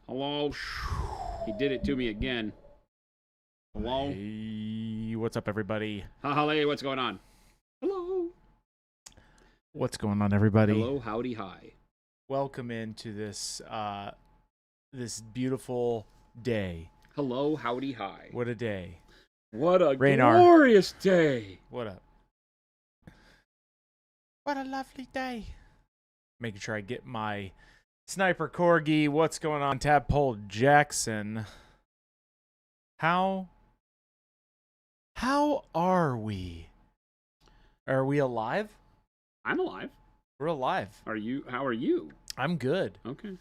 Hello. He did it to me again. Hello. Hey, what's up, everybody? Hey, what's going on? Hello. What's going on, everybody? Hello, howdy, hi. Welcome into this this beautiful day. Hello, howdy, hi. What a day! What a Raynar. glorious day. What up? What a lovely day! Making sure I get my sniper corgi. What's going on, Tadpole Jackson? How are we? Are we alive? I'm alive. We're alive. Are you? How are you? I'm good. Okay.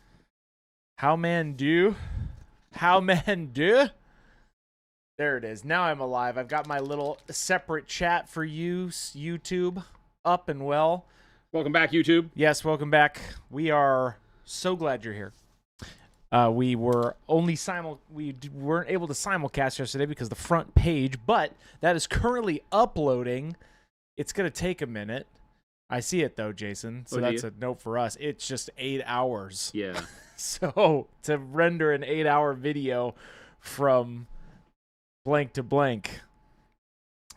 How man do? How man do? There it is. Now I'm alive. I've got my little separate chat for you, YouTube, up and well. Welcome back, YouTube. Yes, welcome back. We are so glad you're here. We were only weren't able to simulcast yesterday because the front page, but that is currently uploading. It's gonna take a minute. I see it though, Jason. So that's a note for us. It's just 8 hours. Yeah. So to render an 8-hour video from blank to blank,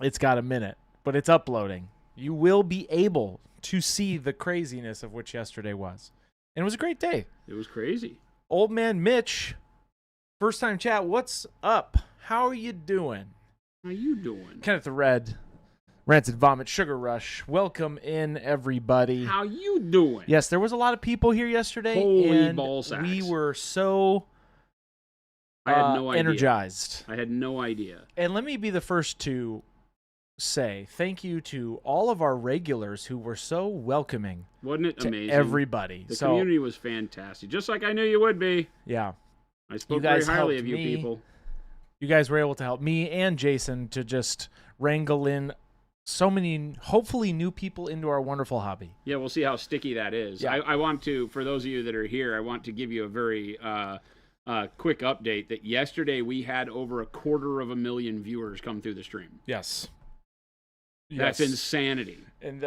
it's got a minute, but it's uploading. You will be able to see the craziness of which yesterday was. And it was a great day. It was crazy. Old man Mitch, first time chat, what's up? How are you doing? How you doing? Kenneth the Red, Rancid Vomit, Sugar Rush, welcome in everybody. How you doing? Yes, there was a lot of people here yesterday. Holy and ball sacks. we were so I had no idea. energized. I had no idea. And let me be the first to say thank you to all of our regulars who were so welcoming. Wasn't it to amazing? Everybody. The community was fantastic, just like I knew you would be. Yeah. I spoke very highly of you me. people. You guys were able to help me and Jason to just wrangle in so many, hopefully, new people into our wonderful hobby. Yeah, we'll see how sticky that is. Yeah. I want to, for those of you that are here, I want to give you a very quick update that yesterday we had over 250,000 viewers come through the stream. Yes. That's insanity. And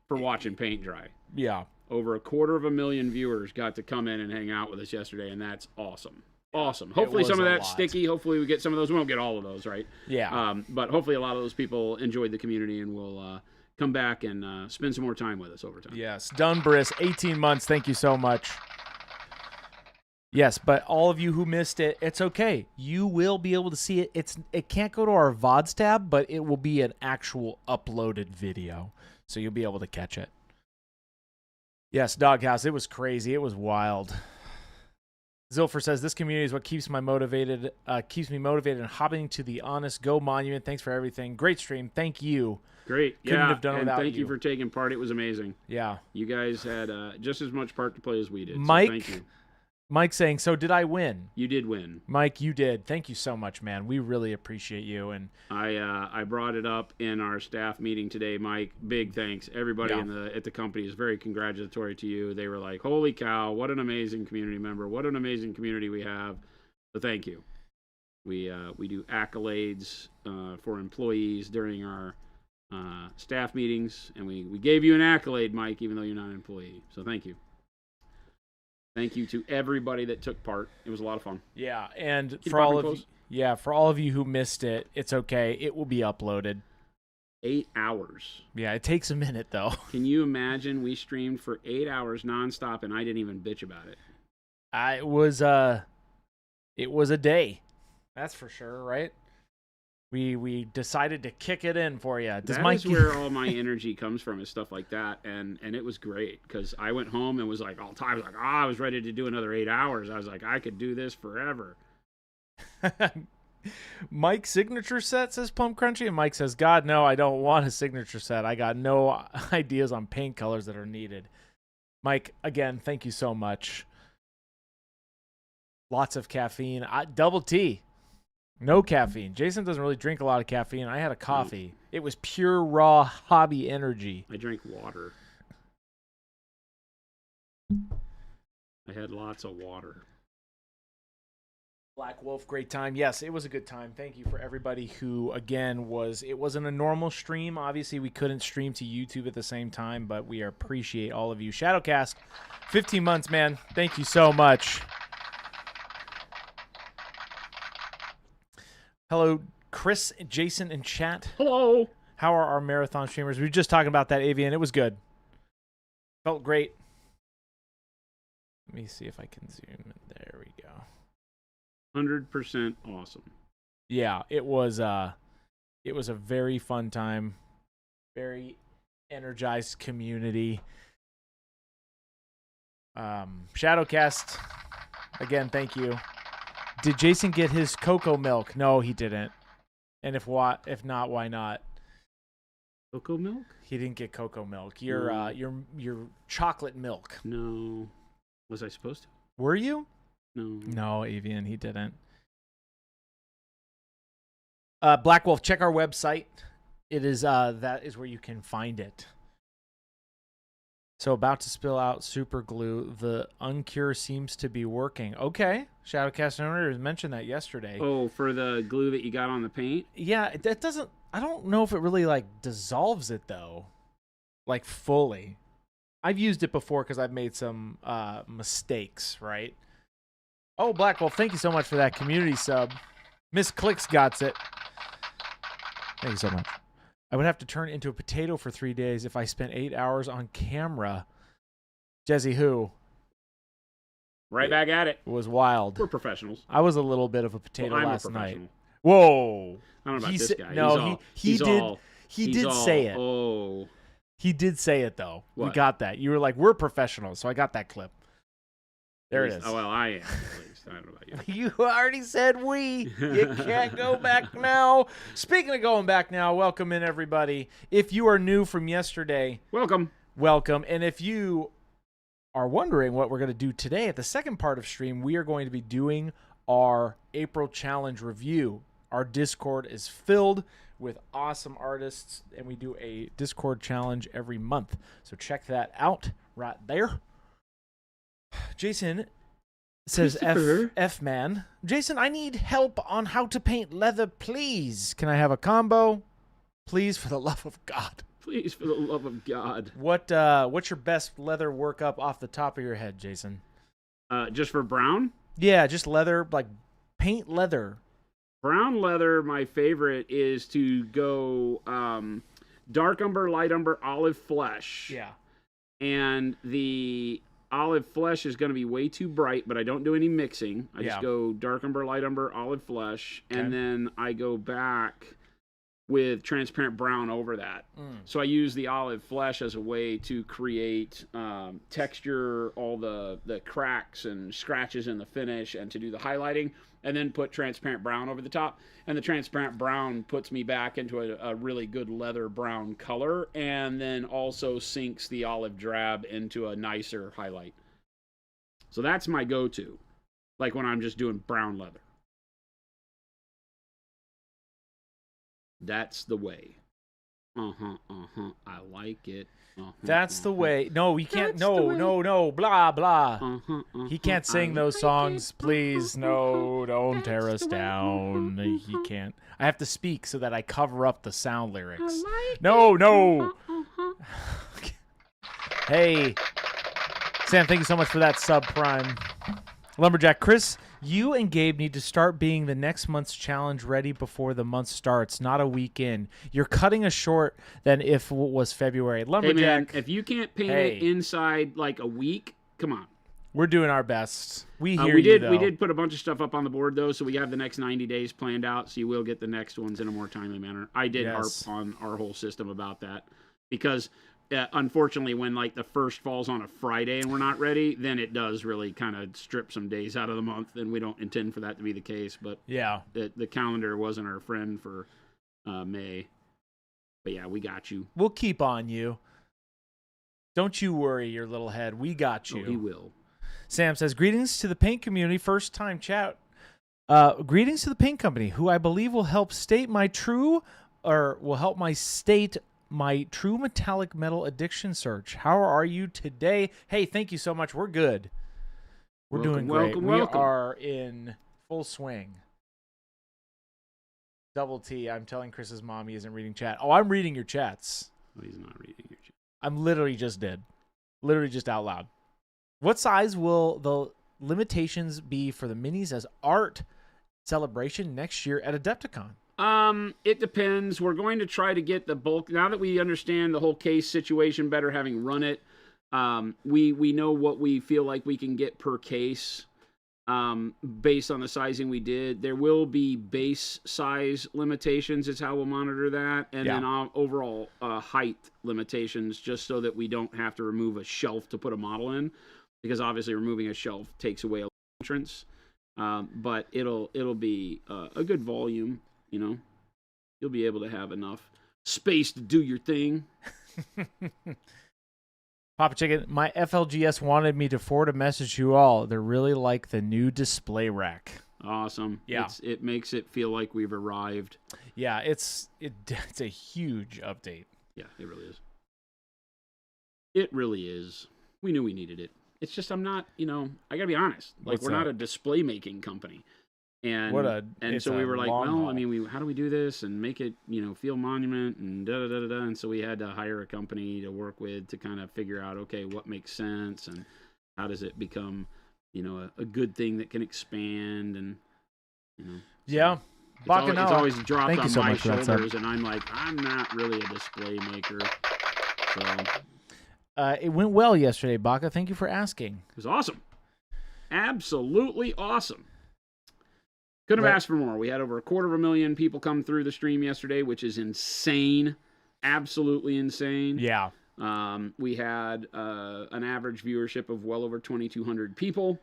for watching paint dry. Yeah. Over 250,000 viewers got to come in and hang out with us yesterday, and that's awesome. Awesome. Hopefully some of that's sticky. Hopefully we get some of those. We won't get all of those, right? Yeah. But hopefully a lot of those people enjoyed the community and will come back and spend some more time with us over time. Yes. Dunbris, 18 months. Thank you so much. Yes, but all of you who missed it, it's okay. You will be able to see it. It can't go to our VODs tab, but it will be an actual uploaded video, so you'll be able to catch it. Yes, Doghouse, it was crazy. It was wild. Zilfer says, this community is what keeps me motivated and hobbing to the Honest Go Monument. Thanks for everything. Great stream. Thank you. Great. Couldn't have done it and without thank you for taking part. It was amazing. Yeah. You guys had just as much part to play as we did. Mike, so thank you. Mike saying, so did I win? You did win. Mike, you did. Thank you so much, man. We really appreciate you. And I brought it up in our staff meeting today, Mike. Big thanks. Everybody at the company is very congratulatory to you. They were like, holy cow, what an amazing community member. What an amazing community we have. So thank you. We do accolades for employees during our staff meetings, and we gave you an accolade, Mike, even though you're not an employee. So thank you. Thank you to everybody that took part. It was a lot of fun. Yeah, and for all of you who missed it, it's okay. It will be uploaded. 8 hours. Yeah, it takes a minute though. Can you imagine we streamed for 8 hours nonstop and I didn't even bitch about it? It was a day. That's for sure, right? We decided to kick it in for you. That's where all my energy comes from, is stuff like that, and it was great because I went home and was like all tired, like I was ready to do another 8 hours. I was like, I could do this forever. Mike's signature set, says Plum Crunchy, and Mike says, God, no, I don't want a signature set. I got no ideas on paint colors that are needed. Mike, again, thank you so much. Lots of caffeine. Double T. No caffeine. Jason doesn't really drink a lot of caffeine. I had a coffee. It was pure, raw hobby energy. I drank water. I had lots of water. Black Wolf, great time. Yes, it was a good time. Thank you for everybody who, again, it wasn't a normal stream. Obviously, we couldn't stream to YouTube at the same time, but we appreciate all of you. Shadowcast, 15 months, man. Thank you so much. Hello, Chris, Jason, and chat. Hello. How are our marathon streamers? We were just talking about that, Avian. It was good. Felt great. Let me see if I can zoom. There we go. 100% awesome. Yeah, it was a very fun time. Very energized community. Shadowcast, again, thank you. Did Jason get his cocoa milk? No, he didn't. And if not, why not? Cocoa milk? He didn't get cocoa milk. Your chocolate milk. No. Was I supposed to? Were you? No. No, Avian, he didn't. Black Wolf, check our website. It is that is where you can find it. So about to spill out super glue. The uncure seems to be working. Okay. Shadowcast owner mentioned that yesterday. Oh, for the glue that you got on the paint? Yeah, that doesn't. I don't know if it really like dissolves it though, like fully. I've used it before because I've made some mistakes, right? Oh, Black Wolf, thank you so much for that community sub. Miss Clicks got it. Thank you so much. I would have to turn into a potato for 3 days if I spent 8 hours on camera. Jesse, who? Right back at it. It was wild. We're professionals. I was a little bit of a potato I'm last a professional. night. Whoa. I don't know about this guy. No, he did say it. Oh. He did say it, though. What? We got that. You were like, we're professionals, so I got that clip. There it is. Oh, well, I am, at least. I don't know about you. You already said we. You can't go back now. Speaking of going back now, welcome in, everybody. If you are new from yesterday, welcome. And if you are wondering what we're going to do today at the second part of stream, we are going to be doing our April challenge review. Our Discord is filled with awesome artists, and we do a Discord challenge every month. So check that out right there. Jason says F man. Jason, I need help on how to paint leather, please. Can I have a combo? Please, for the love of God. Please, for the love of God. What's your best leather workup off the top of your head, Jason? Just for brown? Yeah, just leather, like paint leather. Brown leather, my favorite is to go dark umber, light umber, olive flesh. Yeah. And the olive flesh is going to be way too bright, but I don't do any mixing. I just go dark umber, light umber, olive flesh, and then I go back with transparent brown over that. So I use the olive flesh as a way to create texture, all the cracks and scratches in the finish, and to do the highlighting, and then put transparent brown over the top. And the transparent brown puts me back into a really good leather brown color, and then also sinks the olive drab into a nicer highlight. So that's my go-to, like when I'm just doing brown leather. That's the way. I like it. That's the way. No, you can't. No. Blah, blah. He can't sing those songs. Please, no, don't tear us down. He can't. I have to speak so that I cover up the sound lyrics. No. Hey. Sam, thank you so much for that sub prime. Lumberjack Chris, you and Gabe need to start being the next month's challenge ready before the month starts, not a week in. You're cutting us short than if it was February. Lumberjack. Hey man, if you can't paint it inside like a week, come on. We're doing our best. We hear you, though. We did put a bunch of stuff up on the board, though, so we have the next 90 days planned out, so you will get the next ones in a more timely manner. I did harp on our whole system about that because... unfortunately, when like the first falls on a Friday and we're not ready, then it does really kind of strip some days out of the month, and we don't intend for that to be the case. But yeah, the calendar wasn't our friend for May. But yeah, we got you. We'll keep on you. Don't you worry, your little head. We got you. Oh, he will. Sam says, greetings to the paint community. First time chat. Greetings to the paint company, who I believe will help state my true metallic metal addiction search. How are you today? Hey, thank you so much. We're good. We're doing great. We are in full swing. Double T, I'm telling Chris's mom he isn't reading chat. Oh, I'm reading your chats. Oh, he's not reading your chat. I'm literally just out loud. What size will the limitations be for the minis as art celebration next year at Adepticon? It depends. We're going to try to get the bulk now that we understand the whole case situation better, having run it. We know what we feel like we can get per case. Based on the sizing we did, there will be base size limitations is how we'll monitor that, and then overall height limitations, just so that we don't have to remove a shelf to put a model in, because obviously removing a shelf takes away a entrance. But it'll be a good volume. You'll be able to have enough space to do your thing. Papa Chicken, my FLGS wanted me to forward a message to you all. They really like the new display rack. Awesome. Yeah. It makes it feel like we've arrived. Yeah, it's a huge update. Yeah, it really is. It really is. We knew we needed it. It's just I'm not, I got to be honest. Like, we're not a display making company. And so we were like, well, I mean, how do we do this and make it, feel monument and da-da-da-da-da. And so we had to hire a company to work with to kind of figure out, okay, what makes sense and how does it become, a good thing that can expand and, Yeah. It's always dropped on my shoulders, and I'm like, I'm not really a display maker. So it went well yesterday, Baca. Thank you for asking. It was awesome. Absolutely awesome. Couldn't have asked for more. We had over 250,000 people come through the stream yesterday, which is insane. Absolutely insane. Yeah. We had an average viewership of well over 2,200 people.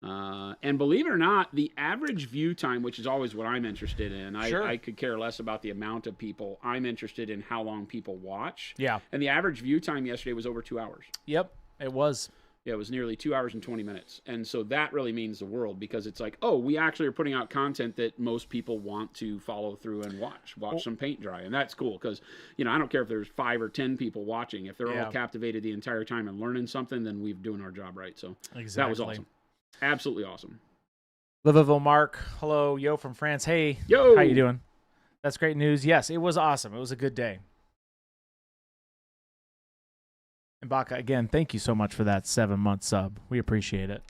And believe it or not, the average view time, which is always what I'm interested in, I could care less about the amount of people. I'm interested in how long people watch. Yeah. And the average view time yesterday was over 2 hours. Yep, it was. Yeah, it was nearly 2 hours and 20 minutes. And so that really means the world, because it's like, oh, we actually are putting out content that most people want to follow through and watch some paint dry. And that's cool because, I don't care if there's 5 or 10 people watching. If they're all captivated the entire time and learning something, then we're doing our job right. So That was awesome. Absolutely awesome. Liverville Mark, hello, yo from France. Hey, yo, how you doing? That's great news. Yes, it was awesome. It was a good day. And Baca, again, thank you so much for that 7-month sub. We appreciate it.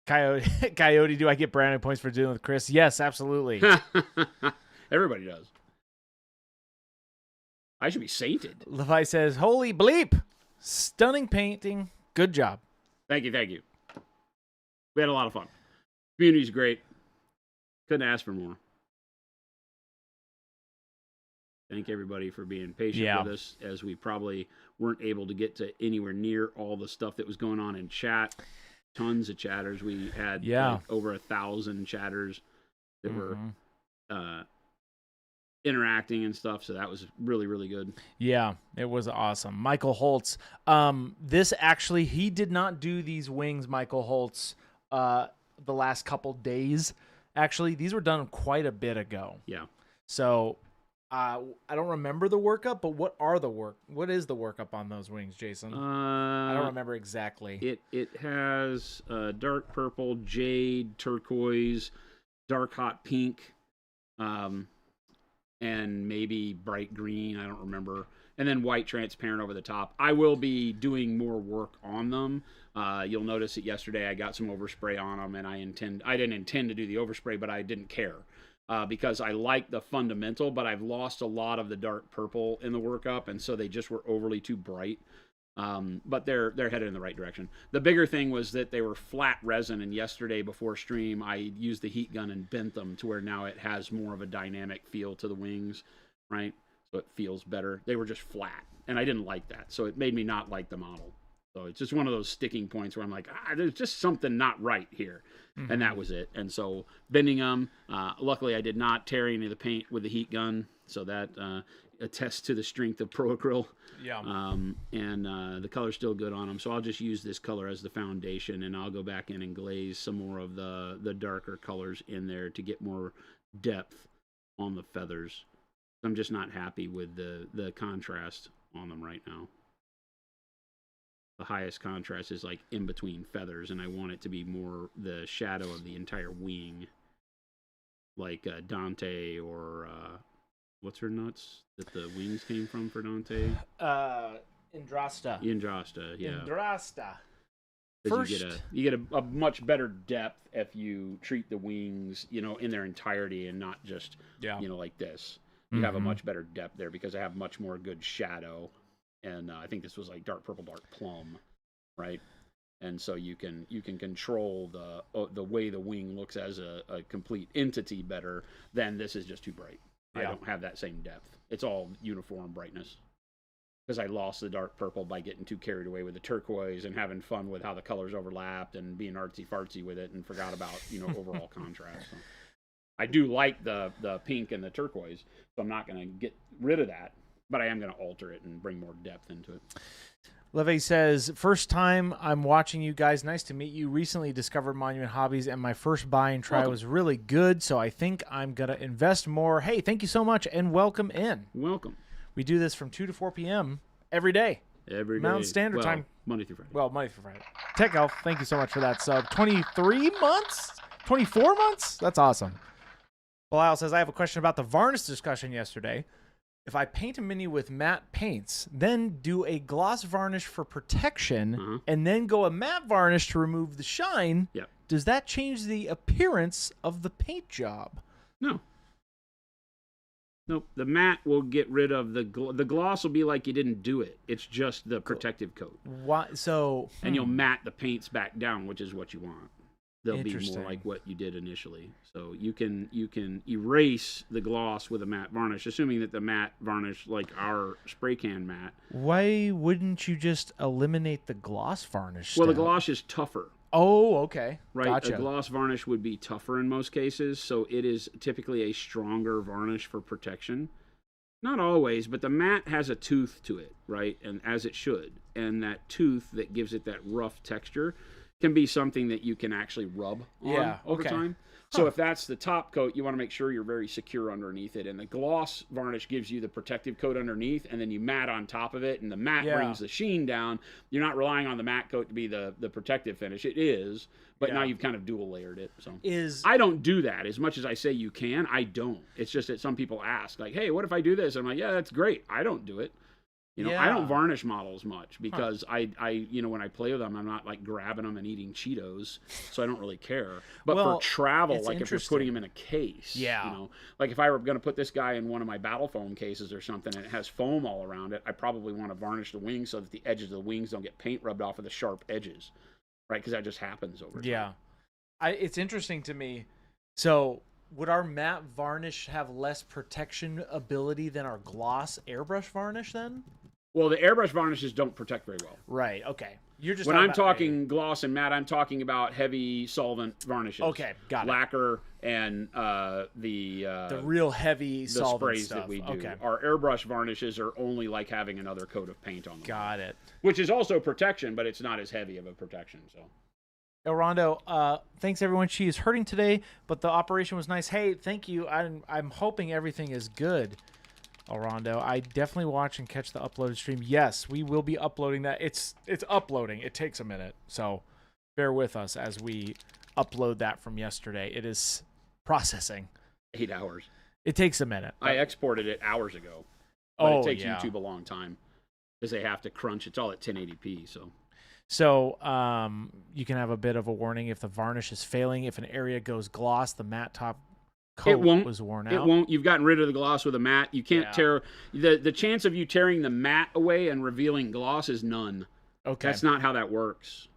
Coyote, do I get brownie points for dealing with Chris? Yes, absolutely. Everybody does. I should be sainted. Levi says, holy bleep. Stunning painting. Good job. Thank you. We had a lot of fun. Community's great. Couldn't ask for more. Thank everybody for being patient with us, as we probably weren't able to get to anywhere near all the stuff that was going on in chat. Tons of chatters. We had over 1,000 chatters that were interacting and stuff, so that was really, really good. Yeah, it was awesome. Michael Holtz. This actually, he did not do these wings, Michael Holtz, the last couple days. Actually, these were done quite a bit ago. Yeah. So I don't remember the workup, but what is the workup on those wings, Jason? I don't remember exactly. It has dark purple, jade, turquoise, dark hot pink, and maybe bright green. I don't remember. And then white transparent over the top. I will be doing more work on them. You'll notice that yesterday I got some overspray on them, and I didn't intend to do the overspray, but I didn't care. Because I like the fundamental, but I've lost a lot of the dark purple in the workup, and so they just were overly too bright. But they're headed in the right direction. The bigger thing was that they were flat resin, and yesterday before stream, I used the heat gun and bent them to where now it has more of a dynamic feel to the wings, right? So it feels better. They were just flat, and I didn't like that, so it made me not like the model. So it's just one of those sticking points where I'm like, there's just something not right here. Mm-hmm. And that was it. And so bending them, luckily I did not tear any of the paint with the heat gun. So that attests to the strength of Pro-Acryl. Yeah. And the color's still good on them. So I'll just use this color as the foundation, and I'll go back in and glaze some more of the darker colors in there to get more depth on the feathers. I'm just not happy with the contrast on them right now. The highest contrast is like in between feathers, and I want it to be more the shadow of the entire wing, like Dante or what's her nuts that the wings came from for Dante? Indrasta. Indrasta, yeah. Indrasta. Because you get a much better depth if you treat the wings, in their entirety and not just, like this. You have a much better depth there because I have much more good shadow. And I think this was like dark purple, dark plum, right? And so you can control the way the wing looks as a complete entity better than this is just too bright. I don't have that same depth. It's all uniform brightness. Because I lost the dark purple by getting too carried away with the turquoise and having fun with how the colors overlapped and being artsy-fartsy with it and forgot about, overall contrast. So I do like the pink and the turquoise, so I'm not going to get rid of that, but I am going to alter it and bring more depth into it. Leve says, first time I'm watching you guys. Nice to meet you. Recently discovered Monument Hobbies, and my first buy and try was really good, so I think I'm going to invest more. Hey, thank you so much, and welcome in. Welcome. We do this from 2 to 4 p.m. every day. Every day. Mountain Standard Time. Monday through Friday. Well, Monday through Friday. Tech Elf, thank you so much for that sub. 23 months? 24 months? That's awesome. Belial says, I have a question about the varnish discussion yesterday. If I paint a mini with matte paints, then do a gloss varnish for protection, and then go a matte varnish to remove the shine, does that change the appearance of the paint job? No. Nope. The matte will get rid of the gloss will be like you didn't do it. It's just the protective coat. Why? So and you'll matte the paints back down, which is what you want. They'll be more like what you did initially. So you can erase the gloss with a matte varnish, assuming that the matte varnish, like our spray can matte. Why wouldn't you just eliminate the gloss varnish? Well, the gloss is tougher. Oh, okay. Right. Gotcha. A gloss varnish would be tougher in most cases, so it is typically a stronger varnish for protection. Not always, but the matte has a tooth to it, right? And as it should. And that tooth that gives it that rough texture can be something that you can actually rub on over time. So if that's the top coat, you want to make sure you're very secure underneath it. And the gloss varnish gives you the protective coat underneath, and then you matte on top of it, and the matte brings the sheen down. You're not relying on the matte coat to be the protective finish. It is, but now you've kind of dual layered it. So I don't do that. As much as I say you can, I don't. It's just that some people ask, like, hey, what if I do this? I'm like, yeah, that's great. I don't do it. I don't varnish models much because I when I play with them, I'm not like grabbing them and eating Cheetos, so I don't really care. But for travel, like if you're putting them in a case, like if I were going to put this guy in one of my battle foam cases or something and it has foam all around it, I probably want to varnish the wings so that the edges of the wings don't get paint rubbed off of the sharp edges, right? Because that just happens over time. Yeah, it's interesting to me. So would our matte varnish have less protection ability than our gloss airbrush varnish then? Well, the airbrush varnishes don't protect very well. Right, okay. You're just when I'm talking gloss and matte, I'm talking about heavy solvent varnishes. Okay, got it. Lacquer and the real heavy solvent sprays stuff. that we do. Okay. Our airbrush varnishes are only like having another coat of paint on them. Got it. Which is also protection, but it's not as heavy of a protection. So, El Rondo, thanks everyone. She is hurting today, but the operation was nice. Hey, thank you. I'm hoping everything is good. Rondo, I definitely watch and catch the uploaded stream. Yes, we will be uploading that. It's uploading. It takes a minute, so bear with us as we upload that from yesterday. It is processing. 8 hours. It takes a minute. I exported it hours ago, but it takes YouTube a long time because they have to crunch. It's all at 1080p, so. So you can have a bit of a warning if the varnish is failing. If an area goes gloss, the matte top coat was worn out. It won't. You've gotten rid of the gloss with a matte. You can't tear the chance of you tearing the matte away and revealing gloss is none. Okay. That's not how that works.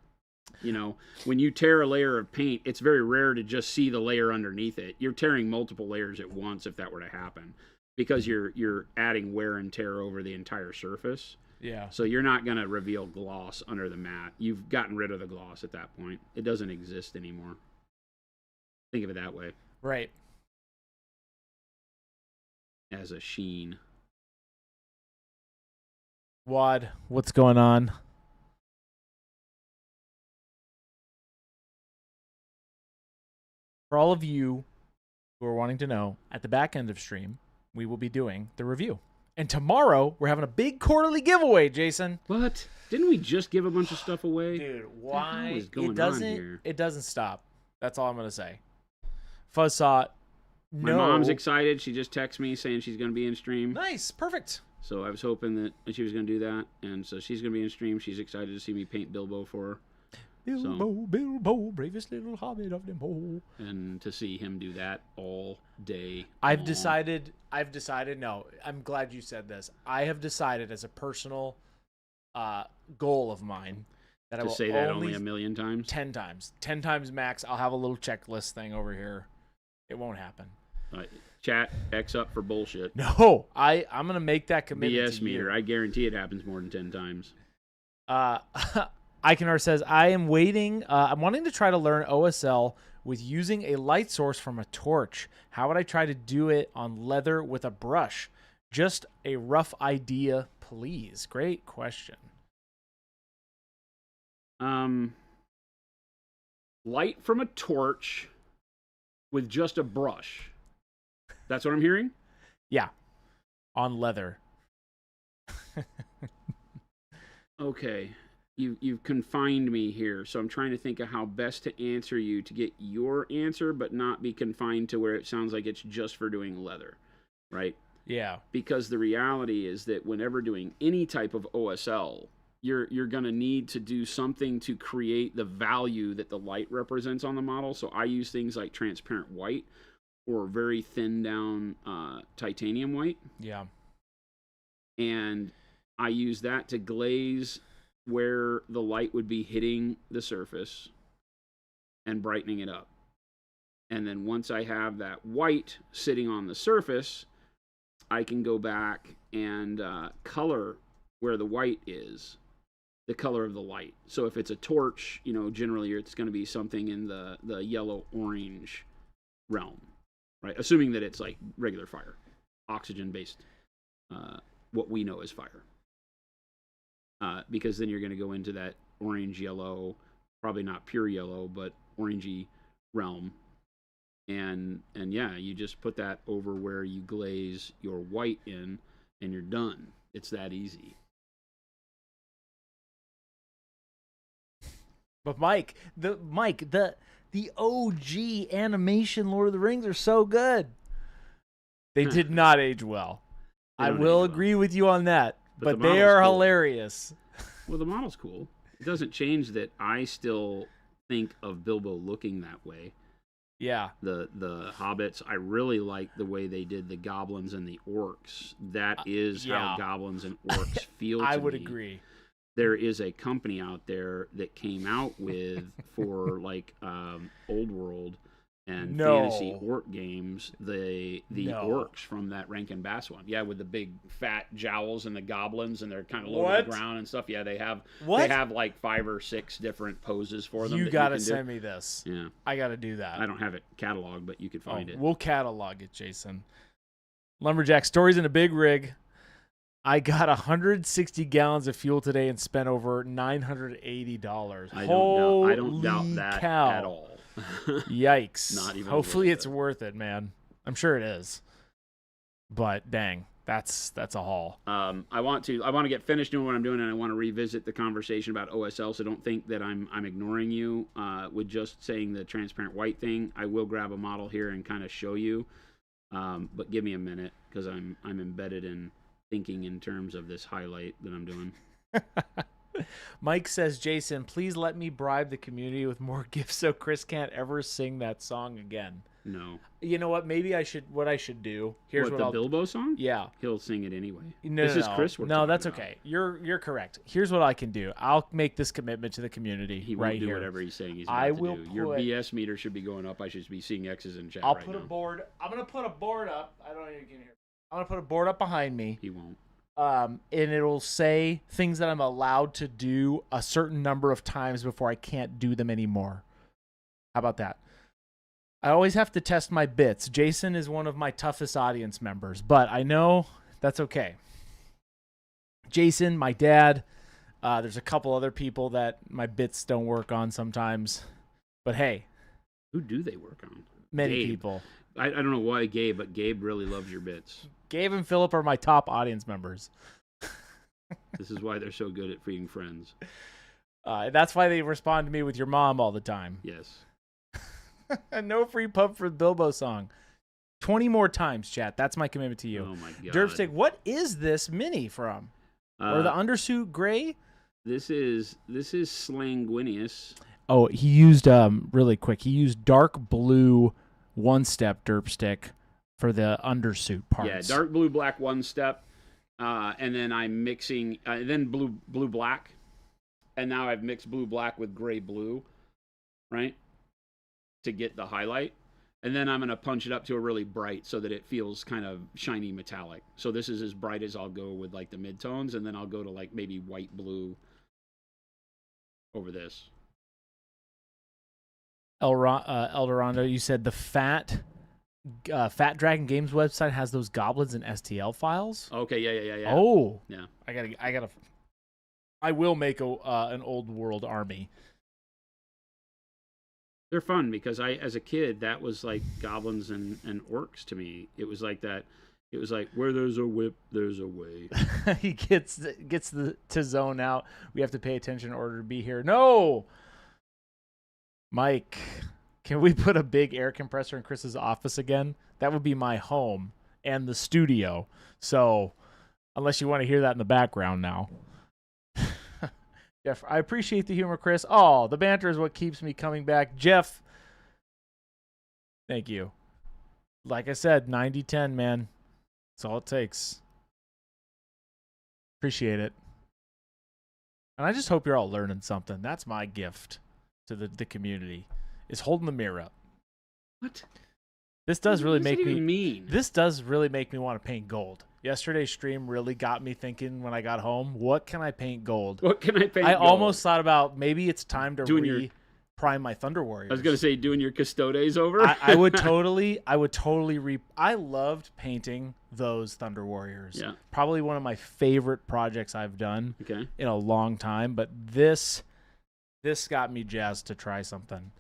When you tear a layer of paint, it's very rare to just see the layer underneath it. You're tearing multiple layers at once if that were to happen, because you're adding wear and tear over the entire surface. Yeah. So you're not going to reveal gloss under the matte. You've gotten rid of the gloss at that point. It doesn't exist anymore. Think of it that way. Right. As a sheen. Wad, what's going on? For all of you who are wanting to know, at the back end of stream, we will be doing the review. And tomorrow, we're having a big quarterly giveaway, Jason. What? Didn't we just give a bunch of stuff away? Dude, why? What is going on here? It doesn't stop. That's all I'm going to say. Fuzzsaw. My mom's excited. She just texted me saying she's going to be in stream. Nice. Perfect. So I was hoping that she was going to do that. And so she's going to be in stream. She's excited to see me paint Bilbo for her. Bilbo, bravest little hobbit of them all. And to see him do that all day I've long. decided, no, I'm glad you said this. I have decided as a personal goal of mine that I will say that only a million times? 10 times. 10 times max. I'll have a little checklist thing over here. It won't happen. Chat, X up for bullshit. No, I'm going to make that commitment BS meter. I guarantee it happens more than 10 times. Ikenar says, I'm wanting to try to learn OSL with using a light source from a torch. How would I try to do it on leather with a brush? Just a rough idea, please. Great question. Light from a torch with just a brush. That's what I'm hearing? Yeah. On leather. Okay. You've confined me here, so I'm trying to think of how best to answer you to get your answer, but not be confined to where it sounds like it's just for doing leather, right? Yeah. Because the reality is that whenever doing any type of OSL, you're going to need to do something to create the value that the light represents on the model. So I use things like transparent white or very thin down titanium white. Yeah. And I use that to glaze where the light would be hitting the surface and brightening it up. And then once I have that white sitting on the surface, I can go back and color where the white is, the color of the light. So if it's a torch, generally it's going to be something in the yellow-orange realm, right? Assuming that it's like regular fire, oxygen-based, what we know as fire. Because then you're going to go into that orange-yellow, probably not pure yellow, but orangey realm. And yeah, you just put that over where you glaze your white in, and you're done. It's that easy. But Mike, the OG animation Lord of the Rings are so good. They did not age well. I will agree with you on that. But they are cool. Hilarious. Well, the model's cool. It doesn't change that I still think of Bilbo looking that way. Yeah. The hobbits, I really like the way they did the goblins and the orcs. That is how goblins and orcs feel to me. I would agree. There is a company out there that came out with, for like Old World and fantasy orc games, the orcs from that Rankin Bass one. Yeah, with the big fat jowls and the goblins, and they're kind of low to the ground and stuff. Yeah, they have like 5 or 6 different poses for them. You got to send me this. Yeah. I got to do that. I don't have it cataloged, but you could find it. We'll catalog it, Jason. Lumberjack stories in a big rig. I got 160 gallons of fuel today and spent over $980. I don't doubt that at all. Yikes. Not even Hopefully it's worth it, man. I'm sure it is. But dang, that's a haul. I want to get finished doing what I'm doing, and I want to revisit the conversation about OSL, so don't think that I'm ignoring you with just saying the transparent white thing. I will grab a model here and kind of show you. But give me a minute, because I'm embedded in thinking in terms of this highlight that I'm doing. Mike says, Jason, please let me bribe the community with more gifts so Chris can't ever sing that song again. No. You know what? Maybe I should do. Here's what the Bilbo song? Yeah. He'll sing it anyway. This is Chris. No, that's okay. You're correct. Here's what I can do. I'll make this commitment to the community. He won't do here. Whatever he's saying he's about to do. Your BS meter should be going up. I should be seeing X's in chat I'll put a board. I'm going to put a board up. I don't know if you can hear. I'm going to put a board up behind me. He won't. And it'll say things that I'm allowed to do a certain number of times before I can't do them anymore. How about that? I always have to test my bits. Jason is one of my toughest audience members, but I know that's okay. Jason, my dad, there's a couple other people that my bits don't work on sometimes, but hey. Who do they work on? Many people. I don't know why Gabe, but Gabe really loves your bits. Gabe and Philip are my top audience members. This is why they're so good at being friends. That's why they respond to me with your mom all the time. Yes. No free pub for the Bilbo song. 20 more times, chat. That's my commitment to you. Oh, my God. Derpstick, what is this mini from? Or the undersuit gray? This is Slanguinius. Oh, he used really quick. He used dark blue one-step derp stick for the undersuit parts. Yeah, dark blue black one step, and then I'm mixing then blue black, and now I've mixed blue black with gray blue, right, to get the highlight. And then I'm going to punch it up to a really bright so that it feels kind of shiny metallic. So this is as bright as I'll go with like the midtones, and then I'll go to like maybe white blue over this. Eldorado, you said the Fat Dragon Games website has those goblins and STL files. Okay, yeah. Oh, yeah. I will make an old world army. They're fun because I, as a kid, that was like goblins and orcs to me. It was like that. It was like, where there's a whip, there's a way. He gets to zone out. We have to pay attention in order to be here. No, Mike, can we put a big air compressor in Chris's office again? That would be my home and the studio. So, unless you want to hear that in the background now. Jeff, I appreciate the humor, Chris. Oh, the banter is what keeps me coming back. Jeff, thank you. Like I said, 90-10, man. That's all it takes. Appreciate it. And I just hope you're all learning something. That's my gift to the community, is holding the mirror up. What? This does really make me mean. This does really make me want to paint gold. Yesterday's stream really got me thinking when I got home, what can I paint gold? What can I paint I gold? almost thought about maybe it's time to prime my Thunder Warriors. I was going to say doing your Custodes over. I would totally I loved painting those Thunder Warriors. Yeah. Probably one of my favorite projects I've done in a long time, but this got me jazzed to try something.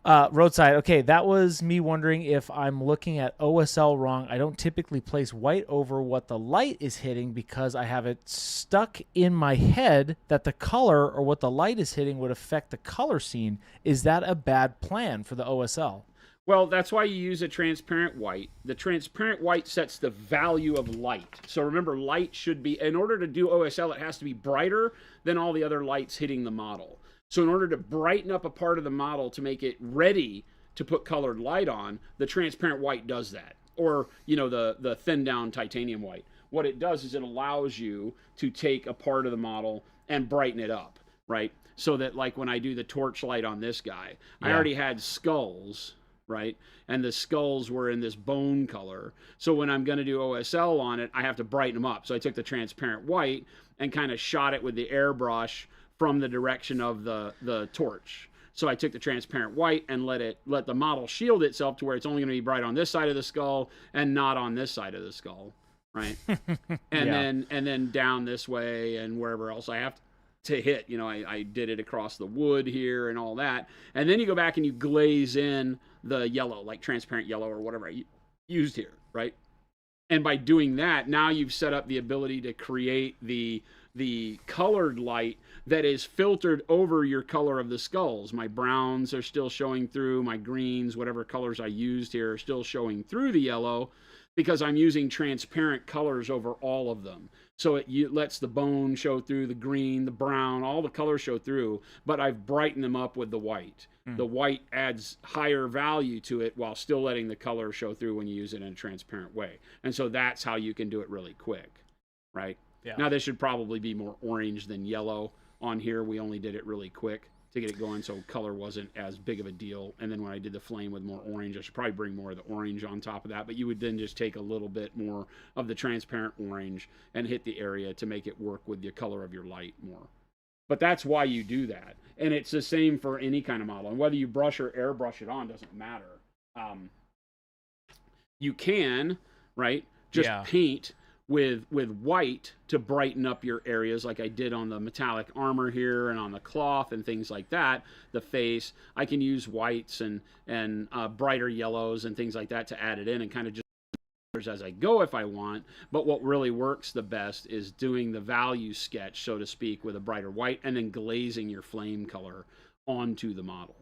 Roadside. Okay, that was me wondering if I'm looking at OSL wrong. I don't typically place white over what the light is hitting because I have it stuck in my head that the color or what the light is hitting would affect the color scene. Is that a bad plan for the OSL? Well, that's why you use a transparent white. The transparent white sets the value of light. So remember, light should be, in order to do OSL, it has to be brighter than all the other lights hitting the model. So in order to brighten up a part of the model to make it ready to put colored light on, the transparent white does that. Or, the thin down titanium white. What it does is it allows you to take a part of the model and brighten it up, right? So that like when I do the torch light on this guy, I already had skulls, right? And the skulls were in this bone color. So when I'm going to do OSL on it, I have to brighten them up. So I took the transparent white and kind of shot it with the airbrush from the direction of the torch. So I took the transparent white and let the model shield itself to where it's only going to be bright on this side of the skull and not on this side of the skull, right? And then down this way and wherever else I have to hit. I did it across the wood here and all that. And then you go back and you glaze in the yellow, like transparent yellow or whatever I used here, right? And by doing that, now you've set up the ability to create the colored light that is filtered over your color of the skulls. My browns are still showing through, my greens, whatever colors I used here are still showing through the yellow because I'm using transparent colors over all of them. So it lets the bone show through, the green, the brown, all the colors show through, but I've brightened them up with the white. The white adds higher value to it while still letting the color show through when you use it in a transparent way. And so that's how you can do it really quick, right? Yeah. Now this should probably be more orange than yellow. On here, we only did it really quick to get it going, so color wasn't as big of a deal. And then when I did the flame with more orange, I should probably bring more of the orange on top of that. But you would then just take a little bit more of the transparent orange and hit the area to make it work with the color of your light more. But that's why you do that. And it's the same for any kind of model. And whether you brush or airbrush it on doesn't matter. You can, right, just paint with white to brighten up your areas like I did on the metallic armor here and on the cloth and things like that, the face. I can use whites and brighter yellows and things like that to add it in and kind of just as I go if I want. But what really works the best is doing the value sketch, so to speak, with a brighter white and then glazing your flame color onto the model.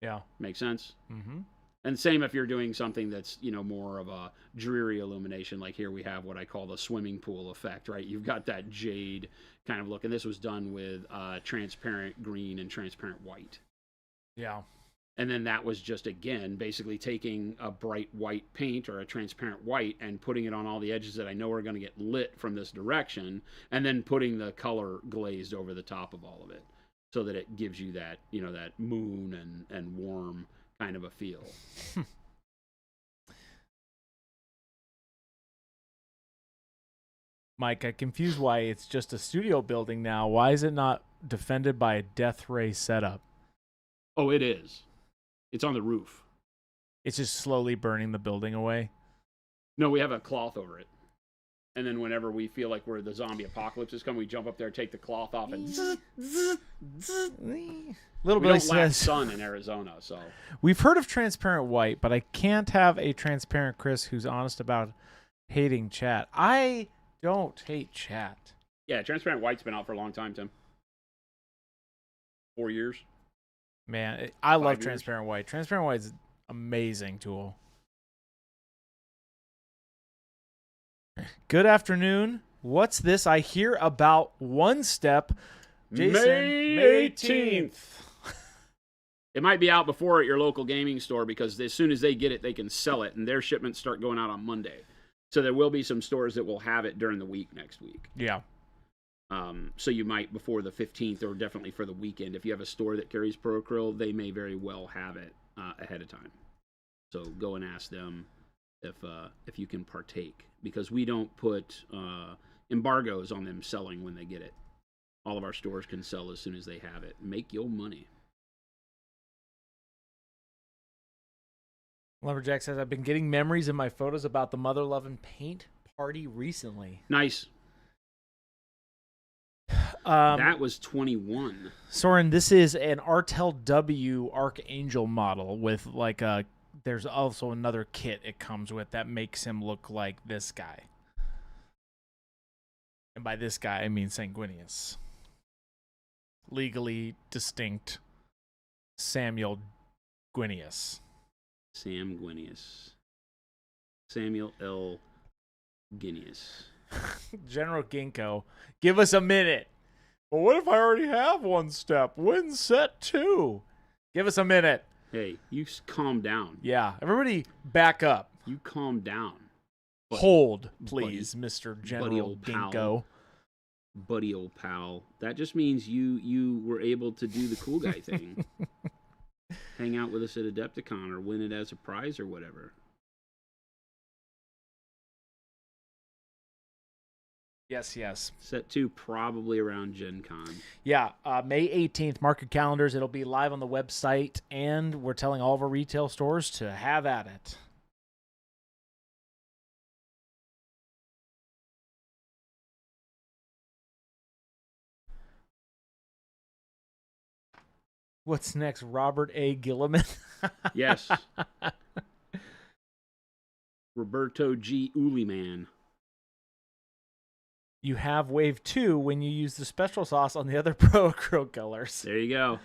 Yeah. Make sense? Mm-hmm. And same if you're doing something that's, more of a dreary illumination, like here we have what I call the swimming pool effect, right? You've got that jade kind of look, and this was done with transparent green and transparent white. Yeah. And then that was just, again, basically taking a bright white paint or a transparent white and putting it on all the edges that I know are going to get lit from this direction, and then putting the color glazed over the top of all of it so that it gives you that, that moon and warm kind of a feel. Mike, I confuse why it's just a studio building now. Why is it not defended by a death ray setup? Oh, it is. It's on the roof. It's just slowly burning the building away? No, we have a cloth over it. And then whenever we feel like the zombie apocalypse is coming, we jump up there, take the cloth off, and Little we Billy don't lack says, sun in Arizona, so. we've heard of transparent white, but I can't have a transparent Chris who's honest about hating chat. I don't hate chat. Yeah, transparent white's been out for a long time, Tim. 4 years. Man, I love 5 years. transparent white. Transparent white is an amazing tool. Good afternoon. What's this I hear about One Step? Jason, May 18th. It might be out before at your local gaming store because as soon as they get it, they can sell it, and their shipments start going out on Monday. So there will be some stores that will have it during the week next week. Yeah. So you might, before the 15th, or definitely for the weekend, if you have a store that carries Pro-Acryl, they may very well have it ahead of time. So go and ask them if you can partake, because we don't put embargoes on them selling when they get it. All of our stores can sell as soon as they have it. Make your money. Lumberjack says, I've been getting memories in my photos about the Mother Lovin' Paint party recently. Nice. That was 21. Soren, this is an Artel W Archangel model with like a. There's also another kit it comes with that makes him look like this guy. And by this guy, I mean Sanguinius. Legally distinct Samuel Guinius. Sam Guinius. Samuel L. Guinius. General Ginkgo, give us a minute. Well, what if I already have One Step? When's set 2? Give us a minute. Hey, you calm down. Yeah, everybody back up. You calm down. Hold, please, Mr. General Ginkgo. Buddy old pal. That just means you were able to do the cool guy thing. Hang out with us at Adepticon or win it as a prize or whatever. Yes. Set 2 probably around Gen Con. Yeah, May 18th. Mark your calendars. It'll be live on the website, and we're telling all of our retail stores to have at it. What's next? Robert A. Gilliman? Yes. Roberto G. Uliman. You have wave 2 when you use the special sauce on the other Pro-Acryl colors. There you go.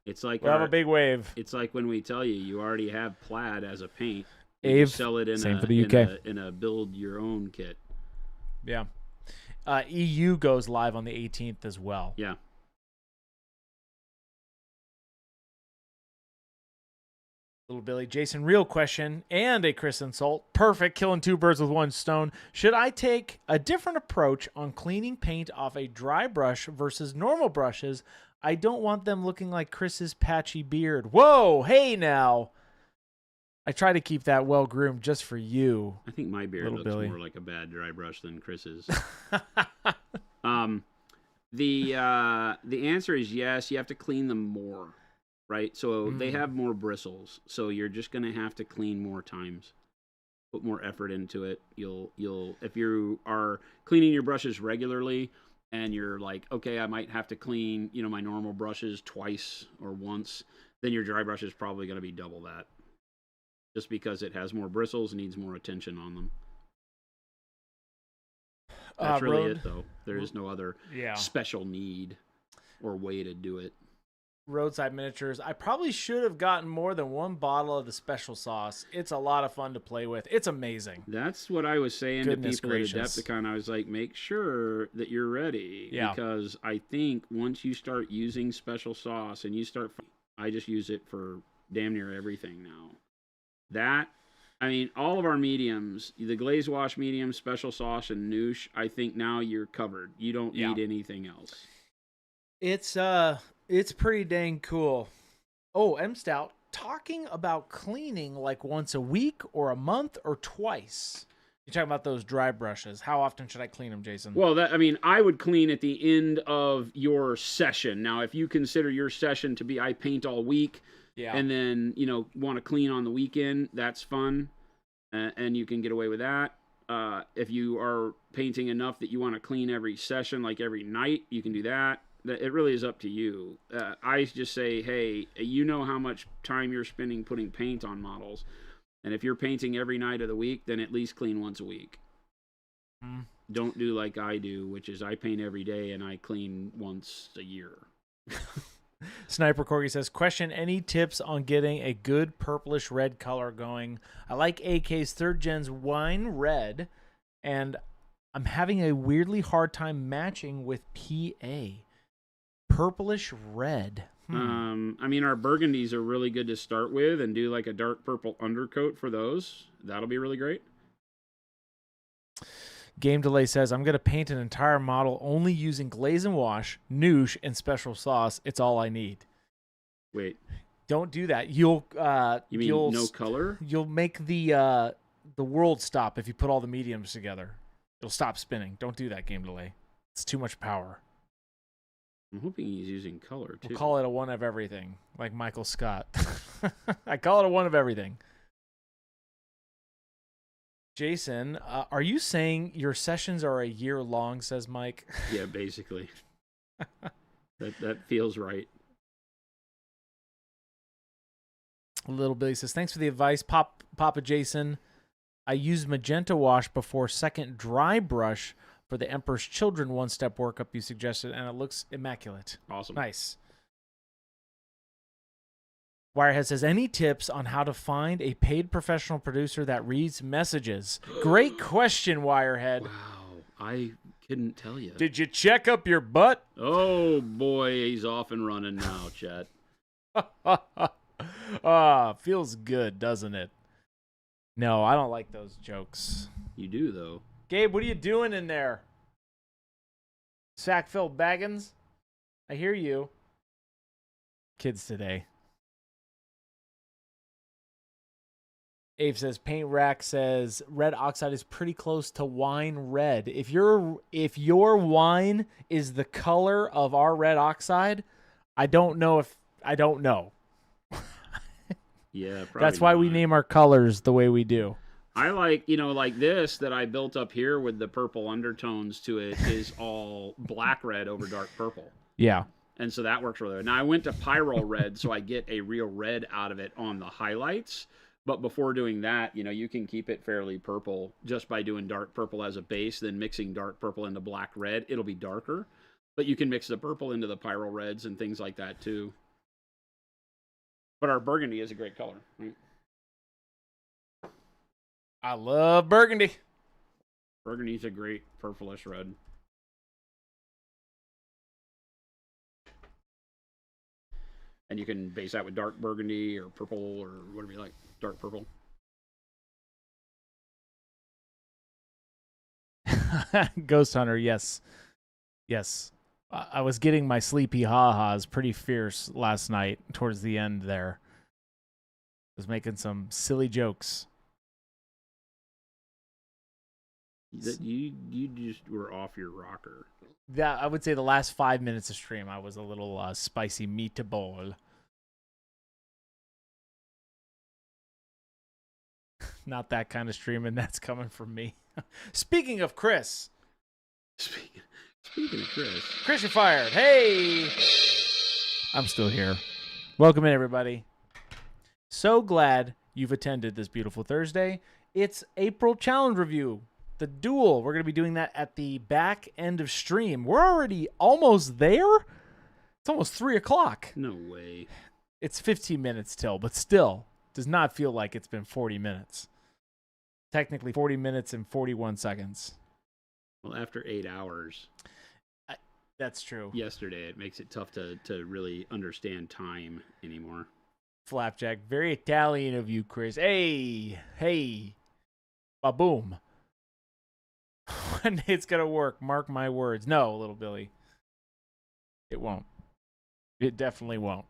It's like we'll have a big wave. It's like when we tell you already have plaid as a paint. You sell it in same for the UK. In a build your own kit. Yeah. EU goes live on the 18th as well. Yeah. Little Billy, Jason, real question and a Chris insult. Perfect, killing 2 birds with 1 stone. Should I take a different approach on cleaning paint off a dry brush versus normal brushes? I don't want them looking like Chris's patchy beard. Whoa, hey now. I try to keep that well groomed just for you. I think my beard looks Billy. more like a bad dry brush than Chris's. The answer is yes. You have to clean them more. Right, so they have more bristles, so you're just gonna have to clean more times, put more effort into it. You'll if you are cleaning your brushes regularly, and you're like, okay, I might have to clean, my normal brushes twice or once, then your dry brush is probably gonna be double that, just because it has more bristles and needs more attention on them. That's really it, though. There is no other special need or way to do it. Roadside Miniatures. I probably should have gotten more than one bottle of the special sauce. It's a lot of fun to play with. It's amazing. That's what I was saying Goodness to people gracious. at Adepticon. I was like, make sure that you're ready. Yeah. Because I think once you start using special sauce and you start, I just use it for damn near everything now. All of our mediums, the glaze wash medium, special sauce, and noosh, I think now you're covered. You don't need anything else. It's pretty dang cool. Oh, M Stout, talking about cleaning like once a week or a month or twice. You're talking about those dry brushes. How often should I clean them, Jason? Well, I would clean at the end of your session. Now, if you consider your session to be I paint all week, and then, want to clean on the weekend, that's fun, and you can get away with that. If you are painting enough that you want to clean every session, like every night, you can do that. It really is up to you. I just say, hey, you know how much time you're spending putting paint on models. And if you're painting every night of the week, then at least clean once a week. Don't do like I do, which is I paint every day and I clean once a year. Sniper Corgi says, question, any tips on getting a good purplish red color going? I like AK's 3rd Gen's wine red, and I'm having a weirdly hard time matching with PA. Purplish red. Our burgundies are really good to start with, and do like a dark purple undercoat for those. That'll be really great. Game Delay says, I'm going to paint an entire model only using glaze and wash, noosh, and special sauce. It's all I need. Wait. Don't do that. You mean no color? You'll make the world stop if you put all the mediums together. It'll stop spinning. Don't do that, Game Delay. It's too much power. I'm hoping he's using color, too. We'll call it a one of everything, like Michael Scott. I call it a one of everything. Jason, are you saying your sessions are a year long, says Mike? Yeah, basically. That feels right. Little Billy says, thanks for the advice, Papa Jason. I used magenta wash before second dry brush for the Emperor's Children one-step workup you suggested, and it looks immaculate. Awesome. Nice. Wirehead says, any tips on how to find a paid professional producer that reads messages? Great question, Wirehead. Wow, I couldn't tell you. Did you check up your butt? Oh, boy, he's off and running now, Chet. Feels good, doesn't it? No, I don't like those jokes. You do, though. Gabe, what are you doing in there? Sack-filled Baggins? I hear you. Kids today. Abe says, Paint Rack says, red oxide is pretty close to wine red. If your wine is the color of our red oxide, I don't know. Yeah, probably That's why we name our colors the way we do. I like this that I built up here with the purple undertones to it is all black red over dark purple. Yeah. And so that works really well. Now I went to Pyro red so I get a real red out of it on the highlights. But before doing that, you can keep it fairly purple just by doing dark purple as a base, then mixing dark purple into black red. It'll be darker, but you can mix the purple into the Pyro reds and things like that too. But our burgundy is a great color, right? I love burgundy. Burgundy's a great purplish red. And you can base that with dark burgundy or purple or whatever you like. Dark purple. Ghost Hunter, yes. Yes. I was getting my sleepy ha-has pretty fierce last night towards the end there. I was making some silly jokes. You just were off your rocker. Yeah, I would say the last 5 minutes of stream, I was a little spicy meatball. Not that kind of stream, and that's coming from me. Speaking of Chris. Speaking of Chris, you're fired. Hey! I'm still here. Welcome in, everybody. So glad you've attended this beautiful Thursday. It's April Challenge Review. The Duel. We're going to be doing that at the back end of stream. We're already almost there. It's almost 3 o'clock. No way. It's 15 minutes till, but still does not feel like it's been 40 minutes. Technically 40 minutes and 41 seconds. Well, after 8 hours. That's true. Yesterday, it makes it tough to really understand time anymore. Flapjack, very Italian of you, Chris. Hey, ba-boom. One day it's going to work. Mark my words. No, little Billy. It won't. It definitely won't.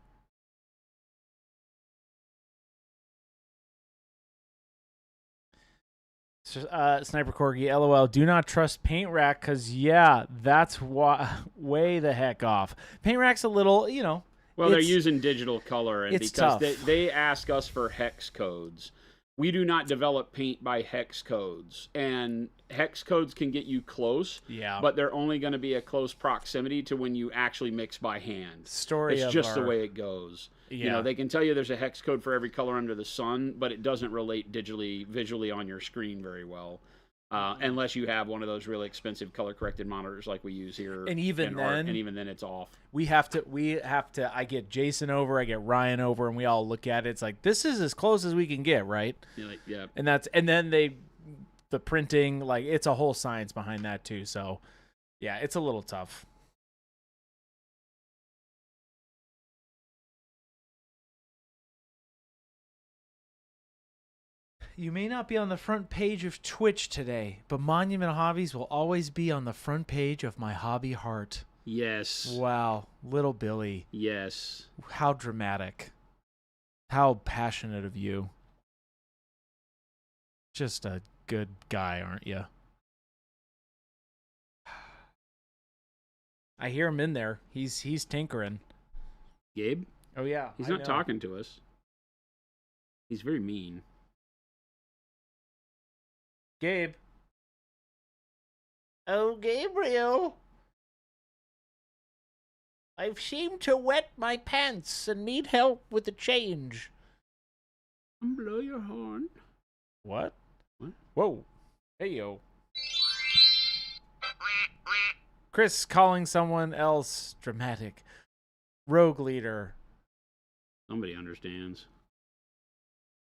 Sniper Corgi, LOL. Do not trust Paint Rack because, yeah, that's way the heck off. Paint Rack's a little, Well, they're using digital color, and it's because tough. they ask us for hex codes. We do not develop paint by hex codes, and hex codes can get you close, but they're only going to be a close proximity to when you actually mix by hand. It's just the way it goes. Yeah. They can tell you there's a hex code for every color under the sun, but it doesn't relate visually on your screen very well. Unless you have one of those really expensive color-corrected monitors like we use here. And even then it's off. We have to. I get Jason over, I get Ryan over, and we all look at it. It's like, this is as close as we can get, right? Yeah. And then the printing, like, it's a whole science behind that too. So, yeah, it's a little tough. You may not be on the front page of Twitch today, but Monument Hobbies will always be on the front page of my hobby heart. Yes. Wow, little Billy. Yes. How dramatic. How passionate of you. Just a good guy, aren't you? I hear him in there. He's tinkering. Gabe? Oh, yeah. He's not talking to us. He's very mean. Gabe. Oh, Gabriel. I've seemed to wet my pants and need help with the change. Blow your horn. What? What? Whoa. Hey, yo. Chris calling someone else dramatic. Rogue leader. Somebody understands.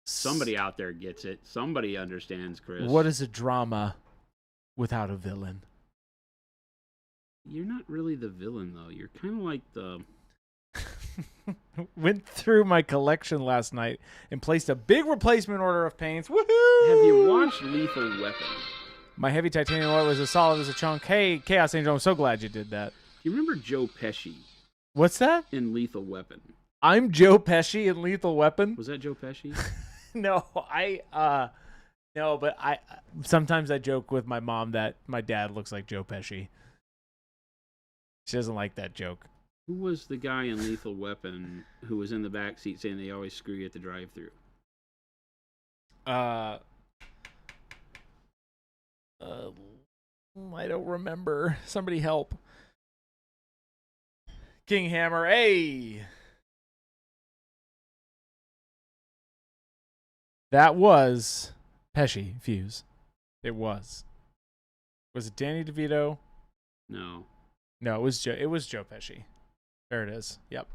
Somebody out there gets it. Somebody understands, Chris. What is a drama without a villain? You're not really the villain, though. You're kind of like the... Went through my collection last night and placed a big replacement order of paints. Woohoo! Have you watched Lethal Weapon? My heavy titanium alloy was as solid as a chunk. Hey, Chaos Angel, I'm so glad you did that. You remember Joe Pesci? What's that? In Lethal Weapon. I'm Joe Pesci in Lethal Weapon? Was that Joe Pesci? No, but I sometimes I joke with my mom that my dad looks like Joe Pesci. She doesn't like that joke. Who was the guy in Lethal Weapon who was in the back seat saying they always screw you at the drive-thru? I don't remember. Somebody help. King Hammer, hey! That was Pesci Fuse. It was. Was it Danny DeVito? No. No, it was Joe Pesci. There it is. Yep.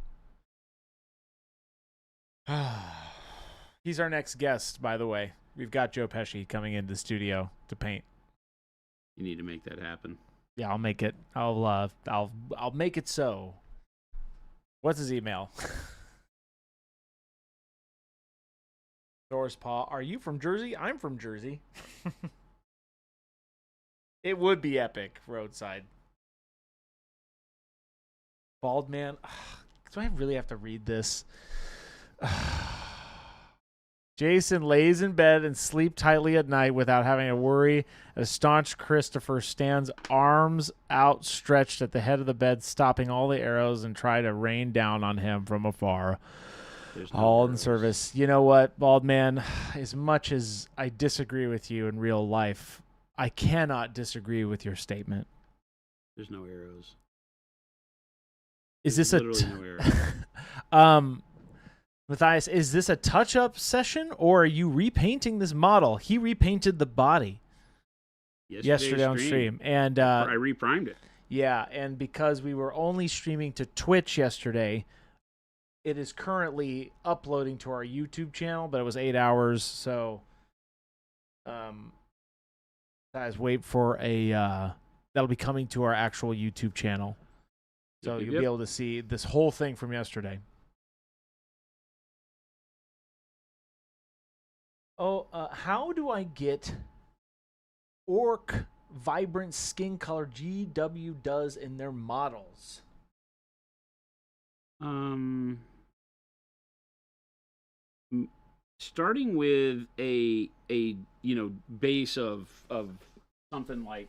He's our next guest, by the way. We've got Joe Pesci coming into the studio to paint. You need to make that happen. Yeah, I'll make it. I'll make it so. What's his email? Thor's Paw. Are you from Jersey? I'm from Jersey. It would be epic, roadside. Bald man. Do I really have to read this? Jason lays in bed and sleep tightly at night without having to worry as staunch Christopher stands arms outstretched at the head of the bed, stopping all the arrows and try to rain down on him from afar. All in service. You know what, Bald Man? As much as I disagree with you in real life, I cannot disagree with your statement. There's no arrows. Is this literally no arrows. Matthias, is this a touch-up session, or are you repainting this model? He repainted the body yesterday on stream. And I reprimed it. Yeah, and because we were only streaming to Twitch yesterday, it is currently uploading to our YouTube channel, but it was 8 hours, so guys, wait for that'll be coming to our actual YouTube channel. So you'll be able to see this whole thing from yesterday. Oh, how do I get orc vibrant skin color GW does in their models? Starting with a base of something like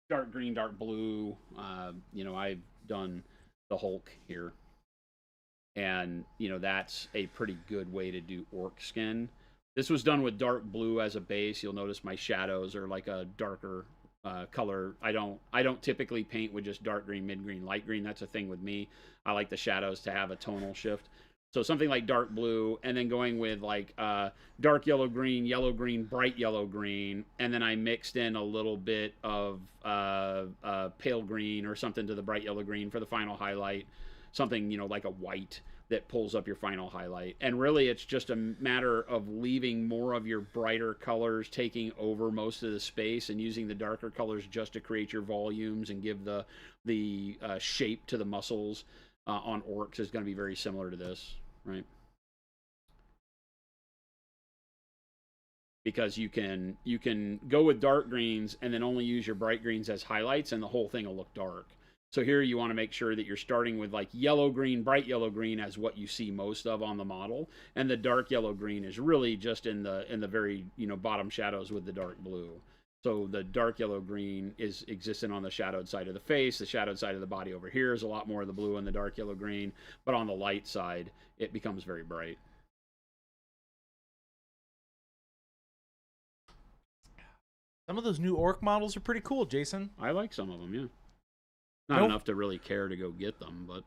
dark green, dark blue. I've done the Hulk here, and that's a pretty good way to do orc skin. This was done with dark blue as a base. You'll notice my shadows are like a darker color. I don't typically paint with just dark green, mid green, light green. That's a thing with me. I like the shadows to have a tonal shift. So something like dark blue, and then going with like dark yellow green, bright yellow green, and then I mixed in a little bit of pale green or something to the bright yellow green for the final highlight. Something like a white that pulls up your final highlight. And really it's just a matter of leaving more of your brighter colors taking over most of the space and using the darker colors just to create your volumes and give the shape to the muscles on orcs is going to be very similar to this, right? Because you can go with dark greens and then only use your bright greens as highlights and the whole thing will look dark. So here you want to make sure that you're starting with like yellow green, bright yellow green as what you see most of on the model, and the dark yellow green is really just in the very bottom shadows with the dark blue. So the dark yellow green is existent on the shadowed side of the face. The shadowed side of the body over here is a lot more of the blue and the dark yellow green, but on the light side it becomes very bright. Some of those new orc models are pretty cool, Jason. I like some of them, yeah. Not enough to really care to go get them, but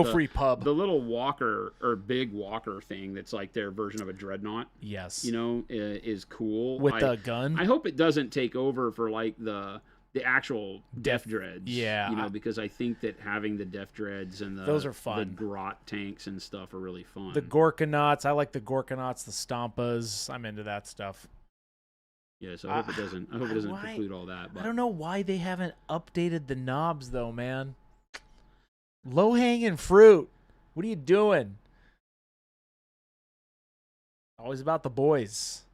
free pub. The little walker or big walker thing that's like their version of a dreadnought. Yes. Is cool. With the gun. I hope it doesn't take over for like the actual Def Dreads. Yeah. Because I think that having the Def Dreads and those are fun. The Grot tanks and stuff are really fun. The Gorkanauts. I like the Gorkanauts, the Stampas. I'm into that stuff. Yeah, so I hope it doesn't preclude all that. But I don't know why they haven't updated the knobs though, man. Low hanging fruit. What are you doing? Always about the boys.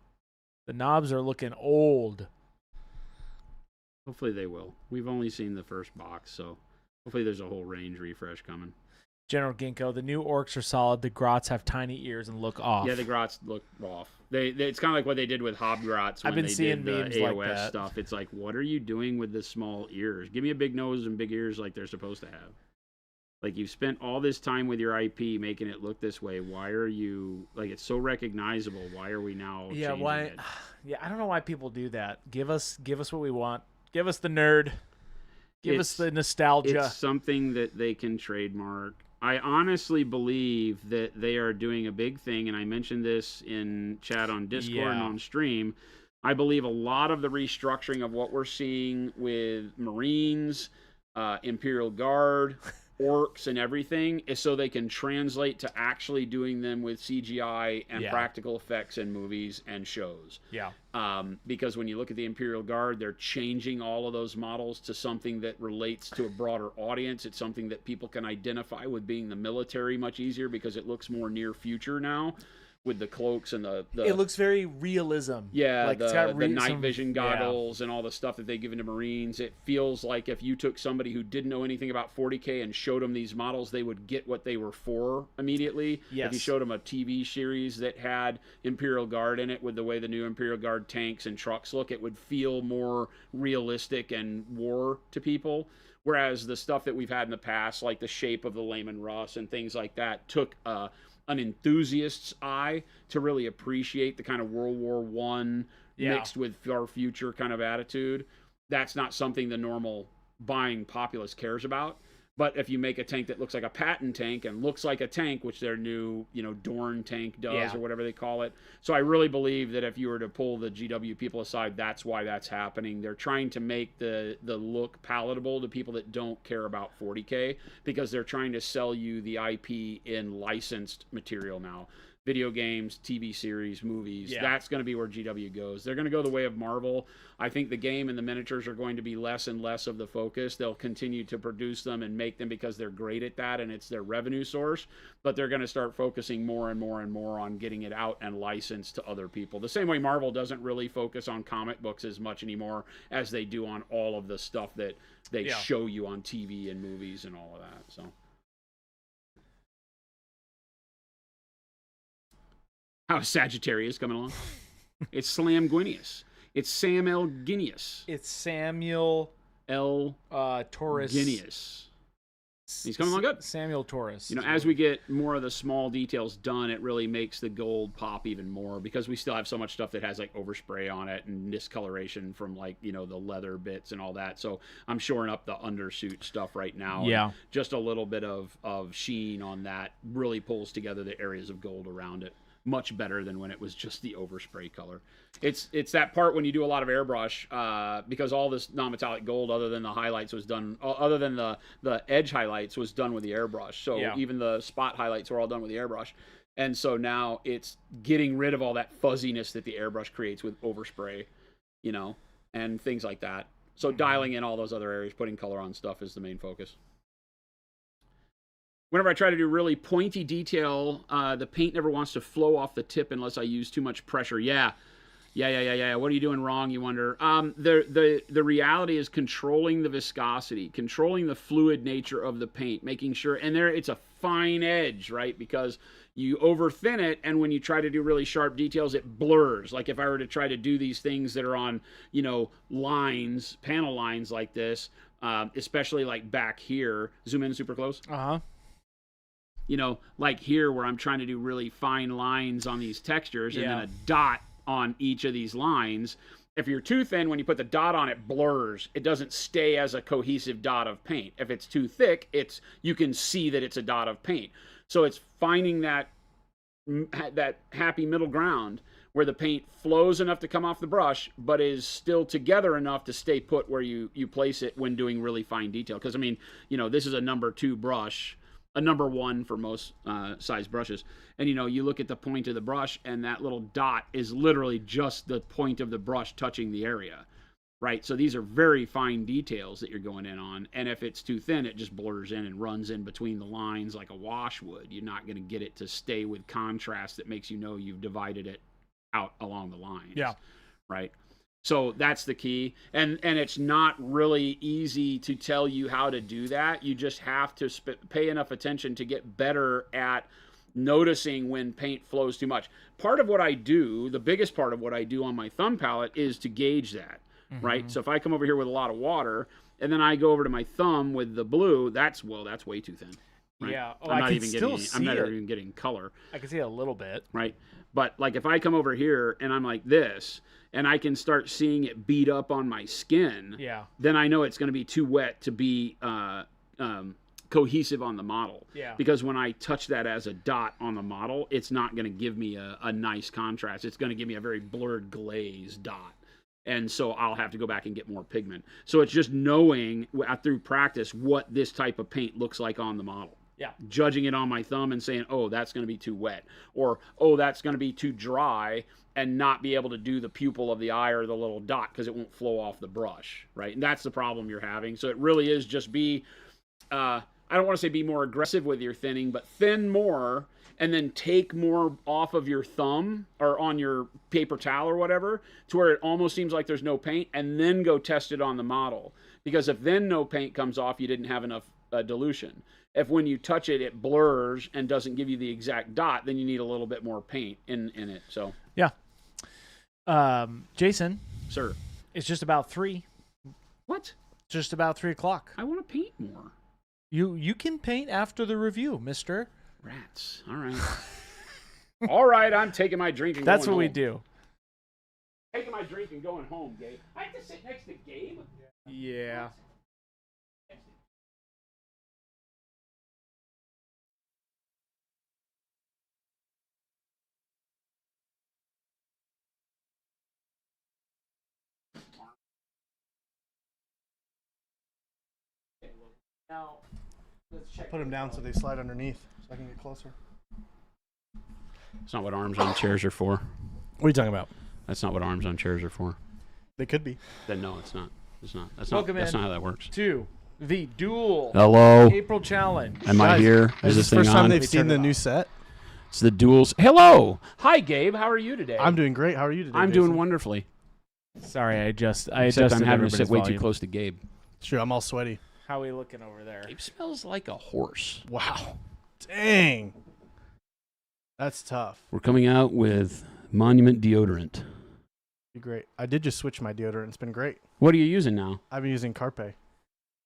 The knobs are looking old. Hopefully they will. We've only seen the first box, so hopefully there's a whole range refresh coming. General Ginkgo, the new orcs are solid. The grots have tiny ears and look off. Yeah, the grots look off. It's kind of like what they did with Hobgrots when they did the AOS like that stuff. It's like, what are you doing with the small ears? Give me a big nose and big ears like they're supposed to have. Like, you've spent all this time with your IP making it look this way. Why are you like? It's so recognizable. Why are we now? Yeah, changing why? It? Yeah, I don't know why people do that. Give us what we want. Give us the nerd. Give us the nostalgia. It's something that they can trademark. I honestly believe that they are doing a big thing, and I mentioned this in chat on Discord and on stream. I believe a lot of the restructuring of what we're seeing with Marines, Imperial Guard, orcs, and everything is so they can translate to actually doing them with CGI and practical effects in movies and shows. Yeah. Because when you look at the Imperial Guard, they're changing all of those models to something that relates to a broader audience. It's something that people can identify with being the military much easier because it looks more near future now. With the cloaks and the it looks very realism. Yeah, like the night vision goggles and all the stuff that they give into Marines. It feels like if you took somebody who didn't know anything about 40K and showed them these models, they would get what they were for immediately. Yes. If you showed them a TV series that had Imperial Guard in it with the way the new Imperial Guard tanks and trucks look, it would feel more realistic and war to people. Whereas the stuff that we've had in the past, like the shape of the Lehman Russ and things like that, took an enthusiast's eye to really appreciate the kind of World War I mixed with our future kind of attitude. That's not something the normal buying populace cares about. But if you make a tank that looks like a Patton tank and looks like a tank, which their new, Dorn tank does or whatever they call it. So I really believe that if you were to pull the GW people aside, that's why that's happening. They're trying to make the look palatable to people that don't care about 40K because they're trying to sell you the IP in licensed material now. Video games, TV series, movies. Yeah. That's going to be where GW goes. They're going to go the way of Marvel. I think the game and the miniatures are going to be less and less of the focus. They'll continue to produce them and make them because they're great at that and it's their revenue source. But they're going to start focusing more and more and more on getting it out and licensed to other people. The same way Marvel doesn't really focus on comic books as much anymore as they do on all of the stuff that they show you on TV and movies and all of that. So. How's Sagittarius coming along? It's Slamguinius. It's Sam L. Guineas. It's Samuel L. Taurus. Guineas. He's coming along good. Samuel Taurus. As we get more of the small details done, it really makes the gold pop even more because we still have so much stuff that has like overspray on it and discoloration from like, the leather bits and all that. So I'm shoring up the undersuit stuff right now. Yeah. Just a little bit of sheen on that really pulls together the areas of gold around it. Much better than when it was just the overspray color. It's that part when you do a lot of airbrush because all this non-metallic gold other than the highlights was done, other than the edge highlights was done with the airbrush. So even the spot highlights were all done with the airbrush. And so now it's getting rid of all that fuzziness that the airbrush creates with overspray, and things like that. So dialing in all those other areas, putting color on stuff is the main focus. Whenever I try to do really pointy detail, the paint never wants to flow off the tip unless I use too much pressure. Yeah. What are you doing wrong, you wonder? The reality is controlling the viscosity, controlling the fluid nature of the paint, making sure, and it's a fine edge, right? Because you over thin it, and when you try to do really sharp details, it blurs. Like if I were to try to do these things that are on, lines, panel lines like this, especially like back here, zoom in super close. Uh-huh. Like here where I'm trying to do really fine lines on these textures and then a dot on each of these lines. If you're too thin, when you put the dot on, it blurs. It doesn't stay as a cohesive dot of paint. If it's too thick, you can see that it's a dot of paint. So it's finding that happy middle ground where the paint flows enough to come off the brush, but is still together enough to stay put where you place it when doing really fine detail. Because, this is a number 2 brush, a number 1 for most size brushes. And, you look at the point of the brush and that little dot is literally just the point of the brush touching the area, right? So these are very fine details that you're going in on. And if it's too thin, it just blurs in and runs in between the lines like a wash would. You're not going to get it to stay with contrast that makes you've divided it out along the lines. Yeah. Right? So that's the key. And it's not really easy to tell you how to do that. You just have to pay enough attention to get better at noticing when paint flows too much. Part of what I do, the biggest part of what I do on my thumb palette is to gauge that, right? So if I come over here with a lot of water and then I go over to my thumb with the blue, that's way too thin. Right? Yeah. Oh, I'm not even getting color. I can see it a little bit. Right. But like if I come over here and I'm like this, and I can start seeing it beat up on my skin, then I know it's going to be too wet to be cohesive on the model. Yeah. Because when I touch that as a dot on the model, it's not going to give me a nice contrast. It's going to give me a very blurred glaze dot. And so I'll have to go back and get more pigment. So it's just knowing through practice what this type of paint looks like on the model. Yeah. Judging it on my thumb and saying, oh, that's going to be too wet. Or, oh, that's going to be too dry, and not be able to do the pupil of the eye or the little dot because it won't flow off the brush, right? And that's the problem you're having. So it really is just I don't want to say be more aggressive with your thinning, but thin more and then take more off of your thumb or on your paper towel or whatever to where it almost seems like there's no paint, and then go test it on the model. Because if then no paint comes off, you didn't have enough dilution. If when you touch it, it blurs and doesn't give you the exact dot, then you need a little bit more paint in it. So yeah. Jason. Sir. It's just about 3. What? Just about 3 o'clock. I want to paint more. You can paint after the review, mister. Rats. All right. All right, I'm taking my drink and That's going what home. we do. Taking my drink and going home, Gabe. I have to sit next to Gabe? Yeah. Now, let's check. Put them down so they slide underneath, so I can get closer. It's not what arms on chairs are for. What are you talking about? That's not what arms on chairs are for. They could be. Then no, it's not. It's not. That's Welcome not. That's in not how that works. To the Duel Hello. April Challenge. Am I Guys, here? Is Is this the thing first time on? they've me seen turn the it new off. set? It's the duels. Hello. Hi, Gabe. How are you today? I'm doing great. How are you today? I'm Jason? doing wonderfully. Sorry, I Except adjusted I'm having to sit everybody's way too volume. close to Gabe. Sure, I'm all sweaty. How are we looking over there? Gabe smells like a horse. Wow. Dang. That's tough. We're coming out with Monument deodorant. Be great. I did just switch my deodorant. It's been great. What are you using now? I've been using Carpe.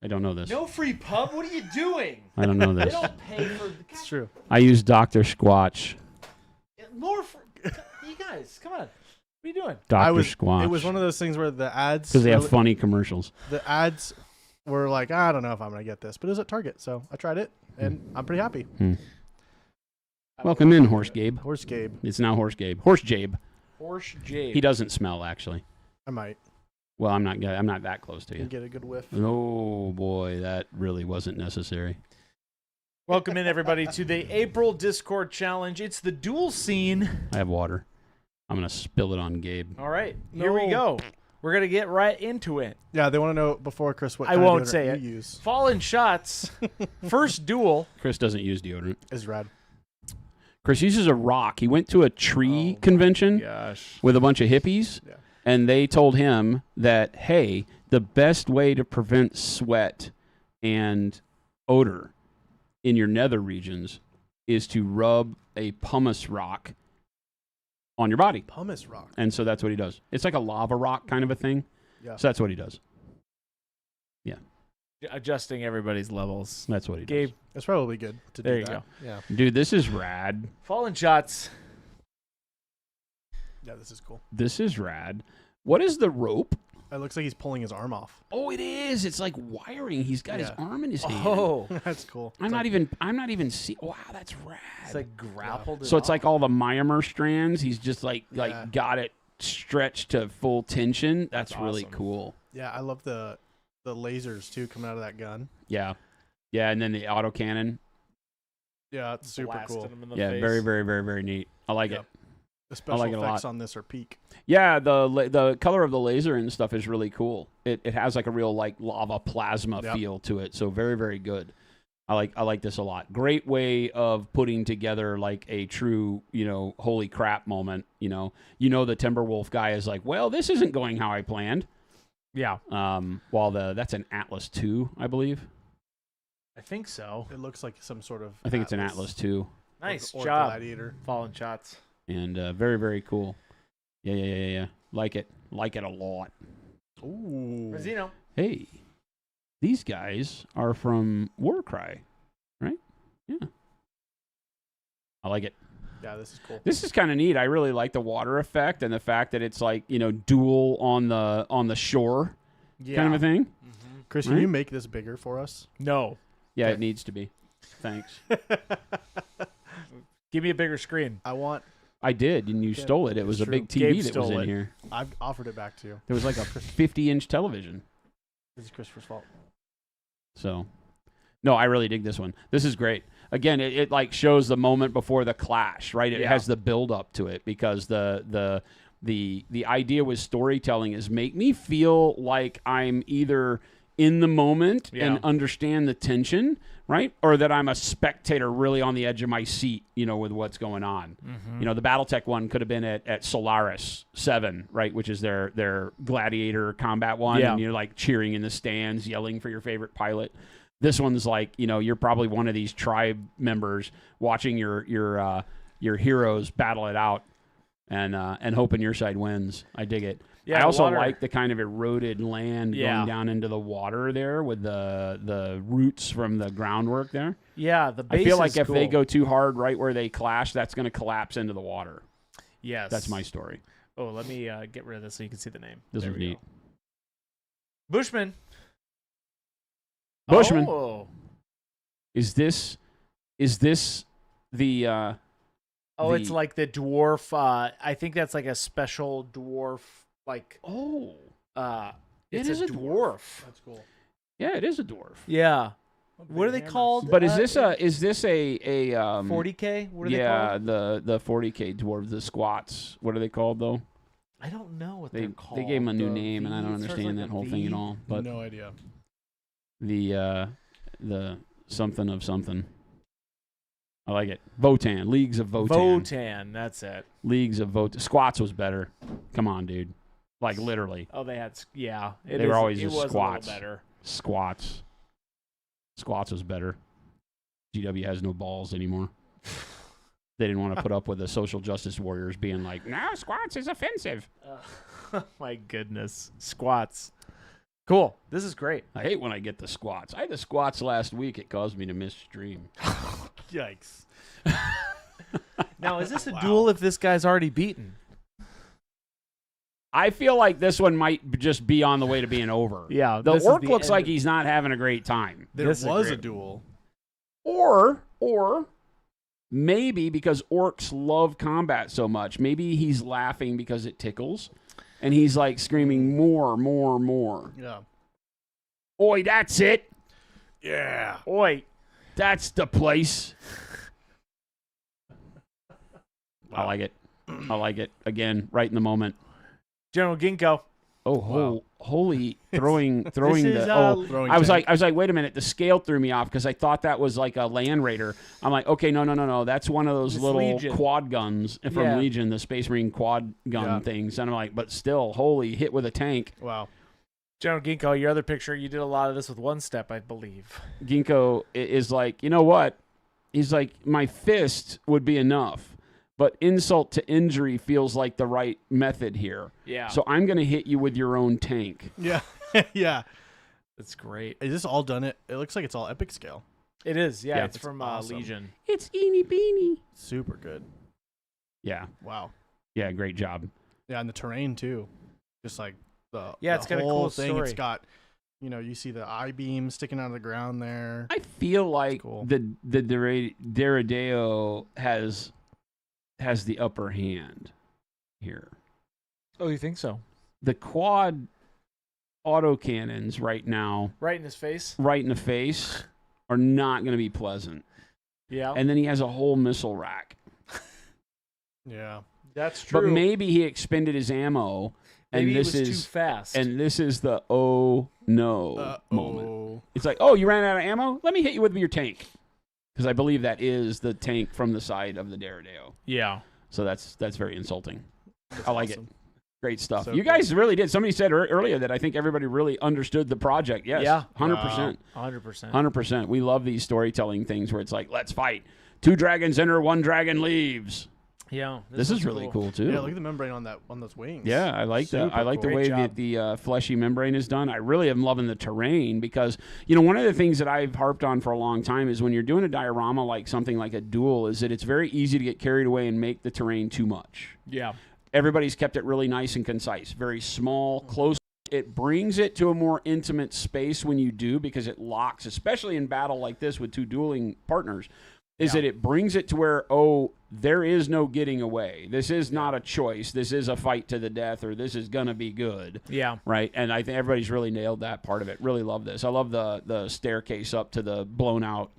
I don't know this. No free pub? What are you doing? I don't know They this. don't pay for It's true. I use Dr. Squatch. more for you guys. Come on. What are you doing? Dr. Squatch. It was one of those things where the ads. because they have really- funny commercials. The ads were like, I don't know if I'm gonna get this, but it was at Target, so I tried it, and I'm pretty happy. Welcome in, Horse Gabe. Horse Gabe. It's now Horse Gabe. Horse Jabe. Horse Jade. He doesn't smell actually. I might Well, I'm not that close to you. get a good whiff. Oh boy, that really wasn't necessary. Welcome in, everybody, to the April Discord Challenge. It's the duel scene. I have water. I'm gonna spill it on Gabe. All right, here we No. go. We're going to get right into it. Yeah, they want to know before Chris what I kind of won't deodorant say you it. use. Fallen shots. First duel. Chris doesn't use deodorant. Is rad. Chris uses a rock. He went to a tree Oh, convention Gosh. with a bunch of hippies, Yeah. and they told him that, hey, the best way to prevent sweat and odor in your nether regions is to rub a pumice rock on your body. Pumice rock. And so that's what he does. It's like a lava rock kind of a thing. Yeah. So that's what he does. Adjusting everybody's levels. That's what he Gabe, does. It's probably good to There do you that. Yeah. Dude, this is rad. fallen shots. Yeah, this is cool. This is rad. What is the rope? It looks like he's pulling his arm off. Oh, it is. It's like wiring. He's got his Yeah. arm in his hand. Oh, That's cool. I'm not even see. Wow, that's rad. it's like grappled. So it's like all the Myanmar strands. He's just like Yeah. got it stretched to full tension. That's really awesome. cool. Yeah, I love the lasers too coming out of that gun. Yeah, yeah, and then the autocannon. Yeah, it's super cool. Yeah, very, very, very, very neat. I like Yep. it. The special like it a effects lot. on this are peak. Yeah, the color of the laser and stuff is really cool. It has like a real like lava plasma Yep. feel to it. So very, very good. I like this a lot. Great way of putting together like a true, holy crap moment. The Timberwolf guy is like, well, this isn't going how I planned. Yeah, While that's an Atlas 2, I believe. I think so. It looks like some sort of. I think it's an Atlas 2. Nice or job. Gladiator. Fallen shots. And very, very cool. Yeah. Like it a lot. Ooh. Mazzino. Hey, these guys are from Warcry, right? Yeah. I like it. Yeah, this is cool. This is kind of neat. I really like the water effect and the fact that it's like, duel on the shore Yeah. kind of a thing. Chris, can Right? you make this bigger for us? No. Yeah, Okay. it needs to be. Thanks. Give me a bigger screen. I want. I did, and you Yeah, stole it. It it's was a true. big TV Gabe that was stole in it. here. I've offered it back to you. There was like a 50-inch television. This is Christopher's fault. So, no, I really dig this one. This is great. Again, it like shows the moment before the clash, right? It Yeah. has the build up to it because the idea with storytelling is make me feel like I'm either in the moment and understand the tension, right? Or that I'm a spectator really on the edge of my seat, with what's going on. The Battletech one could have been at Solaris 7, right? Which is their gladiator combat one. Yeah. And you're like cheering in the stands, yelling for your favorite pilot. This one's like, you're probably one of these tribe members watching your heroes battle it out and hoping your side wins. I dig it. Yeah, I also water. like the kind of eroded land going down into the water there with the roots from the groundwork there. Yeah, the base I feel like is if they cool. go too hard right where they clash, that's going to collapse into the water. Yes. That's my story. Oh, let me get rid of this so you can see the name. This There is we neat. go. Bushman. Bushman. Oh. Is this the Oh, it's The- like the dwarf. I think that's like a special dwarf. Like, oh it's It is a a dwarf. That's cool. yeah, it is a dwarf. Yeah. What are they called? But is this a 40K? What are they called? the 40K dwarves, the squats. What are they called though? I don't know what they're called. They gave them a new name, and I don't It starts understand like that a whole thing at all. But no idea. the something of something. I like it. Votan. Leagues of Votan. Votan, that's it. Leagues of Votan. Squats was better. Come on, dude. Like literally. Oh, they had They were always just squats. A little better. Squats. Squats was better. GW has no balls anymore. They didn't want to put up with the social justice warriors being like, no, squats is offensive. Oh, my goodness. Squats. Cool. This is great. I hate when I get the squats. I had the squats last week. It caused me to miss stream. Yikes. Now, is this a duel if this guy's already beaten? I feel like this one might just be on the way to being over. Yeah. The orc looks like he's not having a great time. There was a duel. Or maybe because orcs love combat so much, maybe he's laughing because it tickles. And he's like screaming more, more, more. Yeah. Oi, that's it. Yeah. Oi, that's the place. Wow. I like it. I like it. Again, right in the moment. General Ginkgo. Oh, Wow. holy throwing is, Throwing I was tank. like, wait a minute. The scale threw me off because I thought that was like a land raider. I'm like, okay, no. That's one of those It's little Legion. quad guns from Legion, the Space Marine quad gun things. And I'm like, but still, holy, hit with a tank. Wow. General Ginkgo, your other picture, you did a lot of this with one step, I believe. Ginkgo is like, you know what? He's like, my fist would be enough. But insult to injury feels like the right method here. Yeah. So I'm going to hit you with your own tank. Yeah. Yeah. That's great. Is this all done? It looks like it's all epic scale. It is. Yeah, Yeah. it's from awesome. Legion. It's eeny beeny. Super good. Yeah. Wow. Yeah, great job. Yeah, and the terrain too. Just like the it's got a whole cool thing. story. It's got, you see the I-beam sticking out of the ground there. I feel like cool. the Deredeo has the upper hand here. Oh, you think so? The quad autocannons right now, Right in his face? right in the face, are not going to be pleasant. Yeah. And then he has a whole missile rack. Yeah. That's true. But maybe he expended his ammo, and Maybe this it was is too fast. and this is the oh no moment. Oh. It's like, oh, you ran out of ammo? Let me hit you with your tank, because I believe that is the tank from the side of the Deredeo. yeah. So that's very insulting. That's I like awesome. it. Great stuff. So You guys really did. Somebody said earlier that I think everybody really understood the project. Yes. Yeah. 100%. 100%. 100%. We love these storytelling things where it's like, let's fight. 2 dragons enter, 1 dragon leaves. Yeah. This is really cool too. Yeah, look at the membrane on those wings. Yeah, I like that. Super I like the cool. way Great that job. the fleshy membrane is done. I really am loving the terrain because, one of the things that I've harped on for a long time is when you're doing a diorama like something like a duel is that it's very easy to get carried away and make the terrain too much. Yeah. Everybody's kept it really nice and concise, very small, close. It brings it to a more intimate space when you do because it locks, especially in battle like this with 2 dueling partners, is that it brings it to where, there is no getting away. This is not a choice. This is a fight to the death, or this is going to be good. Yeah. Right? And I think everybody's really nailed that part of it. Really love this. I love the staircase up to the blown out,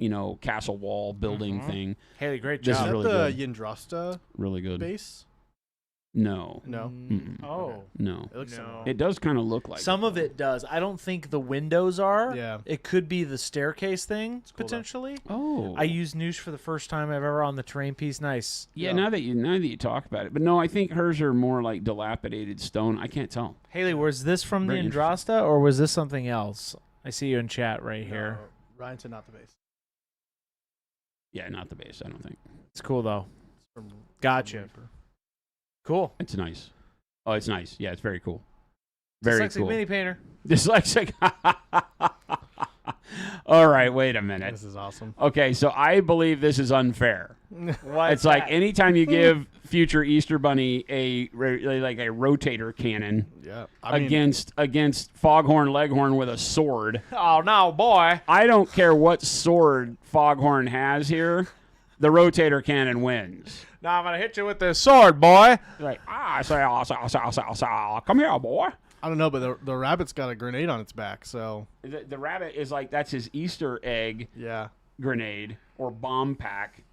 castle wall building thing. Haley, great This job. is Is really that good. the Yndrasta Really good. base? No. No. Oh. No. It looks No. similar. It does kind of look like Some of it does. I don't think the windows are. Yeah. It could be the staircase thing, cool, though. potentially. Oh. I used Noosh for the first time I've ever on the terrain piece. Nice. Yeah, now that you talk about it. But no, I think hers are more like dilapidated stone. I can't tell. Haley, was this from Very the Andrasta, or was this something else? I see you in chat right here. No, Ryan said not the base. Yeah, not the base, I don't think. It's cool, though. It's from Gotcha. Reaper. Cool. It's nice. Oh, it's nice. Yeah, it's very cool. Very Dyslexic cool. mini painter. Dyslexic. All right, wait a minute. This is awesome. Okay, so I believe this is unfair. Why It's like anytime you give future Easter Bunny a rotator cannon Yeah. I mean, against Foghorn Leghorn with a sword, Oh, no, boy. I don't care what sword Foghorn has here, the rotator cannon wins. Now I'm going to hit you with this sword, boy. Like, come here, boy. I don't know, but the rabbit's got a grenade on its back, so The rabbit is like, that's his Easter egg grenade or bomb pack.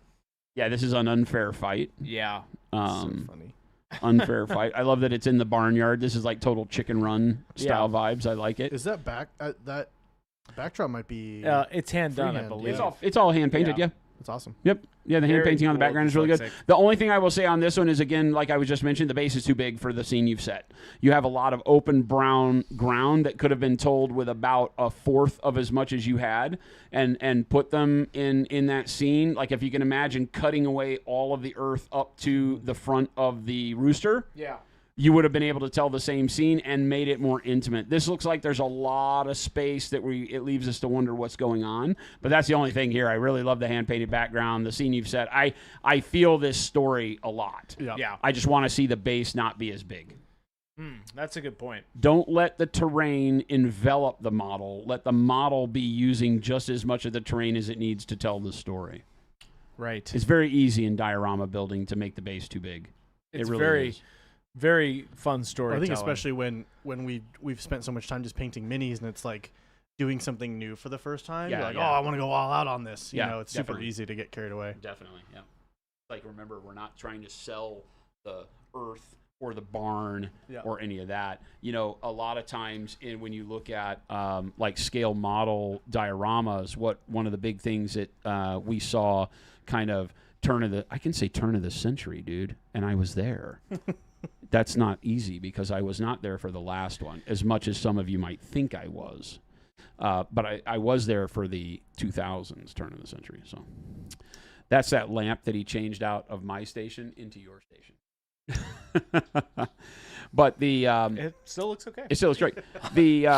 Yeah, this is an unfair fight. Yeah. So funny. Unfair fight. I love that it's in the barnyard. This is like total Chicken Run style vibes. I like it. Is that that backdrop might be? It's hand done, I freehand, believe. It's all hand painted. Yeah. That's awesome. Yep. Yeah, the hand Very painting on the cool. background is really Just good. looks The only thing I will say on this one is, again, like I was just mentioning, the base is too big for the scene you've set. You have a lot of open brown ground that could have been told with about a fourth of as much as you had, and put them in that scene. Like if you can imagine cutting away all of the earth up to the front of the rooster. Yeah. You would have been able to tell the same scene and made it more intimate. This looks like there's a lot of space that it leaves us to wonder what's going on. But that's the only thing here. I really love the hand-painted background, the scene you've set. I feel this story a lot. Yeah. I just want to see the base not be as big. That's a good point. Don't let the terrain envelop the model. Let the model be using just as much of the terrain as it needs to tell the story. Right. It's very easy in diorama building to make the base too big. It's it really very... is. Very fun story. I think especially when we've spent so much time just painting minis, and it's like doing something new for the first time. You're like, oh, I want to go all out on this. You know, it's super easy to get carried away. Definitely, yeah. Like, remember, we're not trying to sell the earth or the barn or any of that. You know, a lot of times when you look at like scale model dioramas, one of the big things that we saw kind of turn of the century, dude, and I was there. That's not easy because I was not there for the last one, as much as some of you might think I was. But I was there for the 2000s turn of the century. So that's that lamp that he changed out of my station into your station. But it still looks okay. It still looks great. The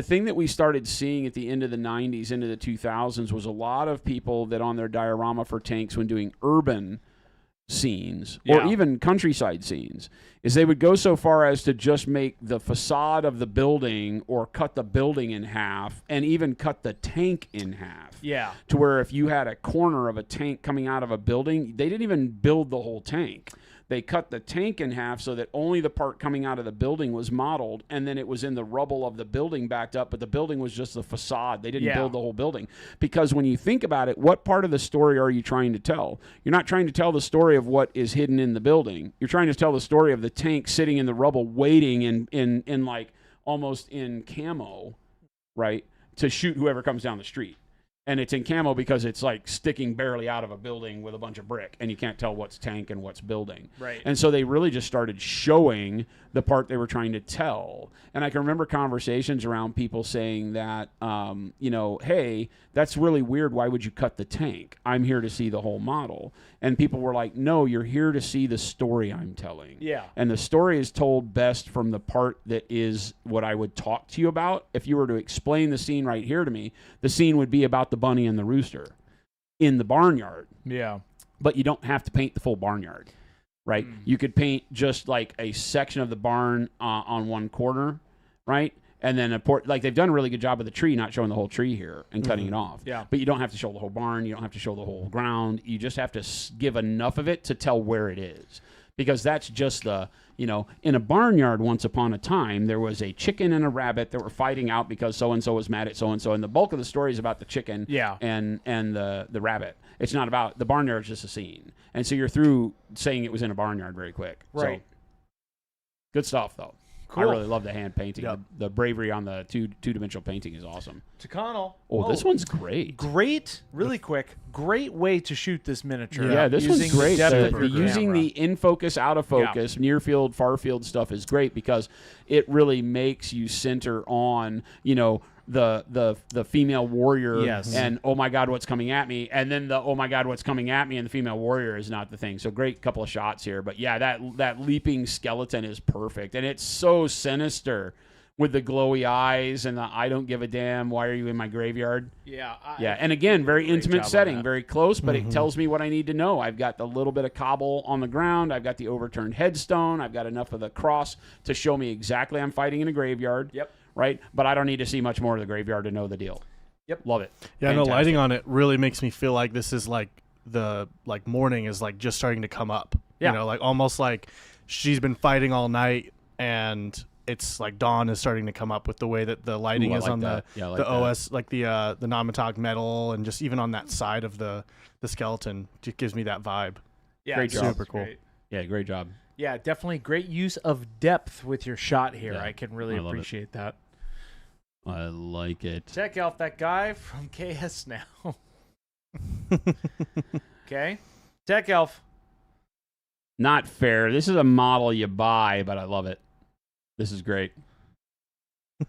thing that we started seeing at the end of the 90s into the 2000s was a lot of people that on their diorama for tanks when doing urban scenes or even countryside scenes is they would go so far as to just make the facade of the building or cut the building in half and even cut the tank in half. Yeah. To where if you had a corner of a tank coming out of a building, they didn't even build the whole tank. They cut the tank in half so that only the part coming out of the building was modeled, and then it was in the rubble of the building backed up, but the building was just the facade. They didn't build the whole building. Because when you think about it, what part of the story are you trying to tell? You're not trying to tell the story of what is hidden in the building. You're trying to tell the story of the tank sitting in the rubble waiting in like almost in camo, right, to shoot whoever comes down the street. And it's in camo because it's like sticking barely out of a building with a bunch of brick, and you can't tell what's tank and what's building. Right. And so they really just started showing the part they were trying to tell. And I can remember conversations around people saying that, hey, that's really weird. Why would you cut the tank? I'm here to see the whole model. And people were like, no, you're here to see the story I'm telling. Yeah. And the story is told best from the part that is what I would talk to you about. If you were to explain the scene right here to me, the scene would be about the bunny and the rooster in the barnyard. Yeah. But you don't have to paint the full barnyard, right? You could paint just like a section of the barn on one corner, right? And then like they've done a really good job of the tree, not showing the whole tree here and cutting it off. Yeah. But you don't have to show the whole barn. You don't have to show the whole ground. You just have to give enough of it to tell where it is. Because that's just in a barnyard once upon a time, there was a chicken and a rabbit that were fighting out because so-and-so was mad at so-and-so. And the bulk of the story is about the chicken and the rabbit. It's not about, the barnyard's just a scene. And so you're through saying it was in a barnyard very quick. Right. So, good stuff, though. Cool. I really love the hand painting. Yep. The bravery on the two-dimensional painting is awesome. Takano. Oh, this one's great. Great, really quick. Great way to shoot this miniature. Yeah, this one's great. Using the in focus, out of focus, near field, far field stuff is great because it really makes you center on, the female warrior and oh my god what's coming at me, and then the oh my god what's coming at me and the female warrior is not the thing. So great couple of shots here, but yeah, that leaping skeleton is perfect, and it's so sinister with the glowy eyes and the I don't give a damn, why are you in my graveyard? And again, very intimate setting, very close, but it tells me what I need to know. I've got the little bit of cobble on the ground, I've got the overturned headstone, I've got enough of the cross to show me exactly I'm fighting in a graveyard. Right? But I don't need to see much more of the graveyard to know the deal. Love it. Yeah, no, lighting on it really makes me feel like this is like the morning is like just starting to come up. Like almost like she's been fighting all night and it's like dawn is starting to come up with the way that the lighting is on the OS, like the non-metallic metal, and just even on that side of the skeleton, just gives me that vibe. Yeah, great job. Super cool. Great. Yeah, great job. Yeah, definitely great use of depth with your shot here. Yeah, I can really appreciate that. I like it. Check out that guy from KS now. Okay. Tech Elf. Not fair. This is a model you buy, but I love it. This is great.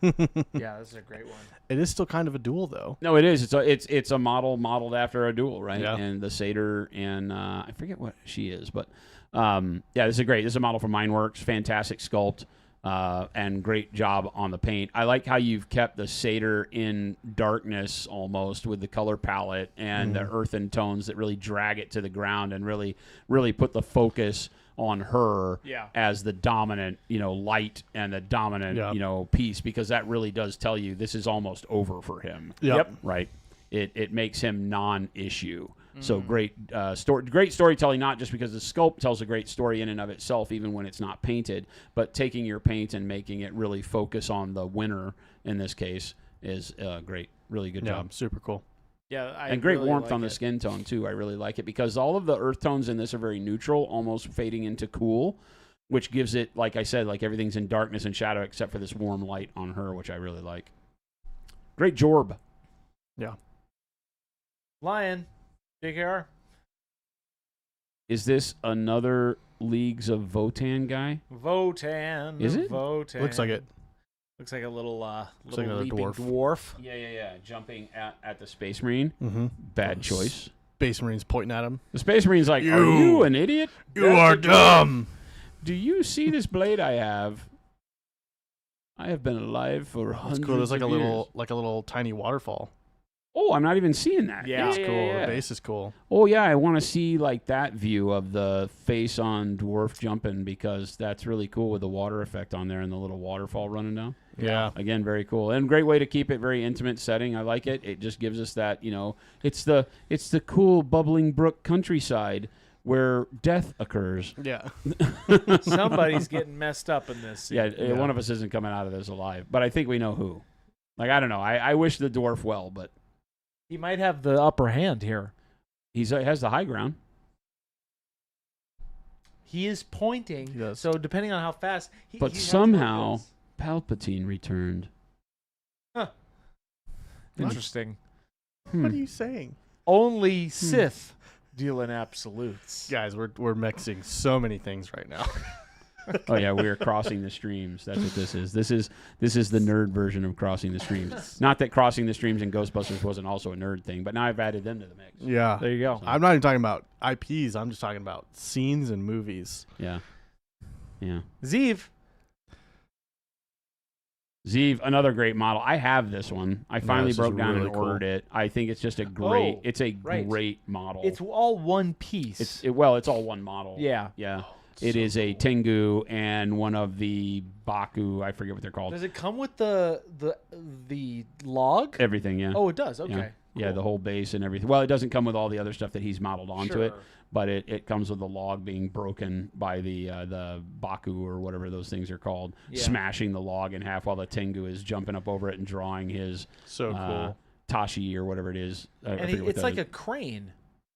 Yeah, this is a great one. It is still kind of a duel, though. No, it is. It's a model modeled after a duel, right? Yeah. And the satyr, and I forget what she is, but yeah, this is great. This is a model from Mineworks. Fantastic sculpt. And great job on the paint. I like how you've kept the satyr in darkness almost with the color palette and the earthen tones that really drag it to the ground and really put the focus on her as the dominant, light and the dominant, piece, because that really does tell you this is almost over for him. Yep. Right. It makes him non-issue. So great storytelling, not just because the sculpt tells a great story in and of itself, even when it's not painted, but taking your paint and making it really focus on the winner in this case is great. Really good job. Super cool. Yeah, and great warmth on the skin tone too. I really like it because all of the earth tones in this are very neutral, almost fading into cool, which gives it, like I said, like everything's in darkness and shadow except for this warm light on her, which I really like. Great Jorb. Yeah. Lion. JKR. Is this another Leagues of Votan guy? Votan. Is it? Votan. Looks like it. Looks like a little like leaping another dwarf. Yeah. Jumping at the Space Marine. Mm-hmm. Bad choice. Space Marine's pointing at him. The Space Marine's like, are you an idiot? You are dumb. Do you see this blade I have? I have been alive for hundreds cool. There's like of a years. little tiny waterfall. Oh, I'm not even seeing that. Yeah. It's cool. Yeah. The base is cool. Oh, yeah, I want to see like that view of the face on dwarf jumping because that's really cool with the water effect on there and the little waterfall running down. Yeah. Again, very cool. And great way to keep it very intimate setting. I like it. It just gives us that, it's the cool bubbling brook countryside where death occurs. Yeah. Somebody's getting messed up in this scene. Yeah, one of us isn't coming out of this alive, but I think we know who. Like, I don't know. I wish the dwarf well, but He might have the upper hand here. he has the high ground. He is pointing. He does. So depending on how fast. But he has somehow focus. Palpatine returned. Interesting. What are you saying? Only Sith deal in absolutes. Guys, we're mixing so many things right now. Oh yeah, we are crossing the streams. That's what this is. This is the nerd version of crossing the streams. Not that crossing the streams in Ghostbusters wasn't also a nerd thing, but now I've added them to the mix. Yeah. There you go. So, I'm not even talking about IPs. I'm just talking about scenes and movies. yeah. Zeev. Zeev, another great model. I have this one. I finally this is broke down really and cool. ordered it. I think it's just a great. Oh, it's a right. great model. It's all one piece. It's all one model. Yeah. Yeah. It is a Tengu and one of the Baku. I forget what they're called. Does it come with the log? Everything, yeah. Oh, it does. Okay. Yeah, Cool. the whole base and everything. Well, it doesn't come with all the other stuff that he's modeled onto it, Sure. but it comes with the log being broken by the Baku or whatever those things are called, Yeah. smashing the log in half while the Tengu is jumping up over it and drawing his So cool. Tashi or whatever it is. I And forget what it's that like is. a crane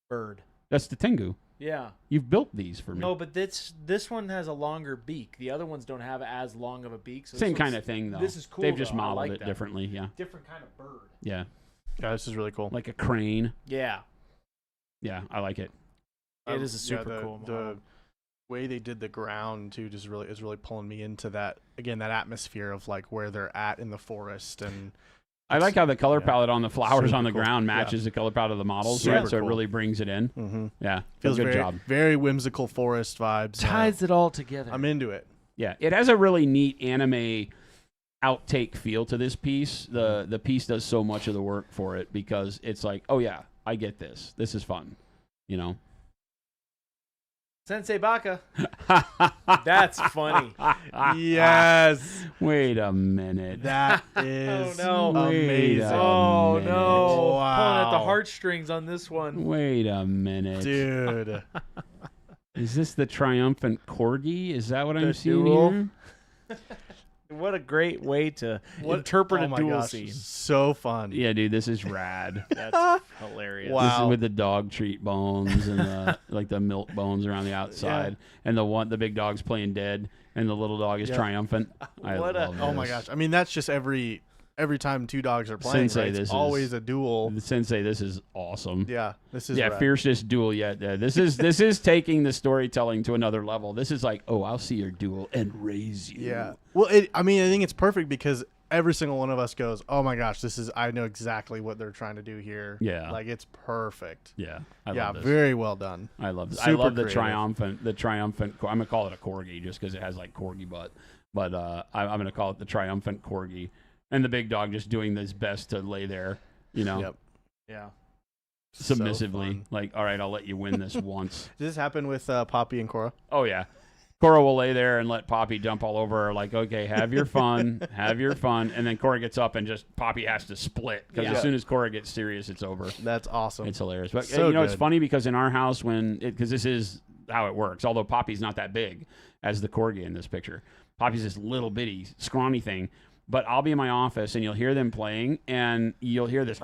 bird. That's the Tengu. Yeah. You've built these for me. No, but this one has a longer beak. The other ones don't have as long of a beak. So Same this kind one's- of thing, though. This is cool. They've just though. I modeled like it that. differently, yeah. Different kind of bird. Yeah. Yeah, this is really cool. Like a crane. Yeah. Yeah, I like it. It is a super cool The model. way they did the ground too just really is really pulling me into that atmosphere of like where they're at in the forest, and I like how the color yeah. palette on the flowers Super on the cool. ground Yeah. matches the color palette of the models, Super right? So it cool. really brings it in. Yeah, feels good very job. very whimsical forest vibes. Ties it all together. I'm into it. Yeah, it has a really neat anime outtake feel to this piece. The piece does so much of the work for it because it's like, oh yeah, I get this. This is fun, you know. Sensei Baka. That's funny. Yes, Wait a minute. that is Oh, no. Wait amazing. a Oh minute. no! Wow. Pulling at the heartstrings on this one. Wait a minute. Dude. Is this the triumphant corgi? Is that what I'm The seeing duel? here? What a great way to interpret a duel scene. So fun. Yeah, dude, this is rad. That's hilarious. Wow. This is with the dog treat bones and the milk bones around the outside, and the big dog's playing dead, and the little dog is triumphant. Oh my gosh! I mean, that's just every time two dogs are playing. Sensei, right? It's always a duel. Sensei, this is awesome. Yeah, this is fiercest duel yet. This is taking the storytelling to another level. This is like, oh, I'll see your duel and raise you. Yeah. Well, I think it's perfect because every single one of us goes, oh my gosh, I know exactly what they're trying to do here. Yeah. Like it's perfect. Yeah. I love this. Very well done. I love this. Super I love the creative. triumphant. I'm gonna call it a corgi just because it has like corgi butt, but I'm gonna call it the triumphant corgi, and the big dog just doing his best to lay there, Yep. Yeah. Submissively, So like, all right, I'll let you win this once. Does this happen with Poppy and Cora? Oh yeah. Cora will lay there and let Poppy jump all over her, like, okay, have your fun, and then Cora gets up and just Poppy has to split because as soon as Cora gets serious, it's over. That's awesome. It's hilarious. But So it's good. funny because in our house, because this is how it works, although Poppy's not that big as the corgi in this picture. Poppy's this little bitty, scrawny thing. But I'll be in my office and you'll hear them playing and you'll hear this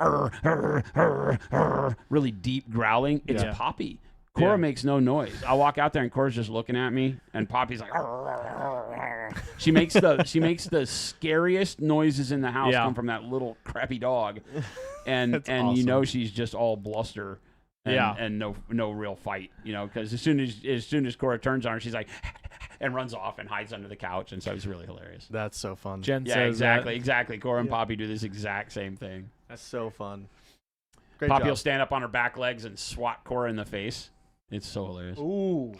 really deep growling. It's Poppy. Cora makes no noise. I'll walk out there and Cora's just looking at me, and Poppy's like, she makes the scariest noises in the house come from that little crappy dog, and awesome. you know she's just all bluster, and no real fight, because as soon as Cora turns on her, she's like, and runs off and hides under the couch, and so it's really hilarious. That's so fun. Jen Yeah, says exactly. Cora and Poppy do this exact same thing. That's so fun. Great Poppy job. will stand up on her back legs and swat Cora in the face. It's so hilarious. Ooh.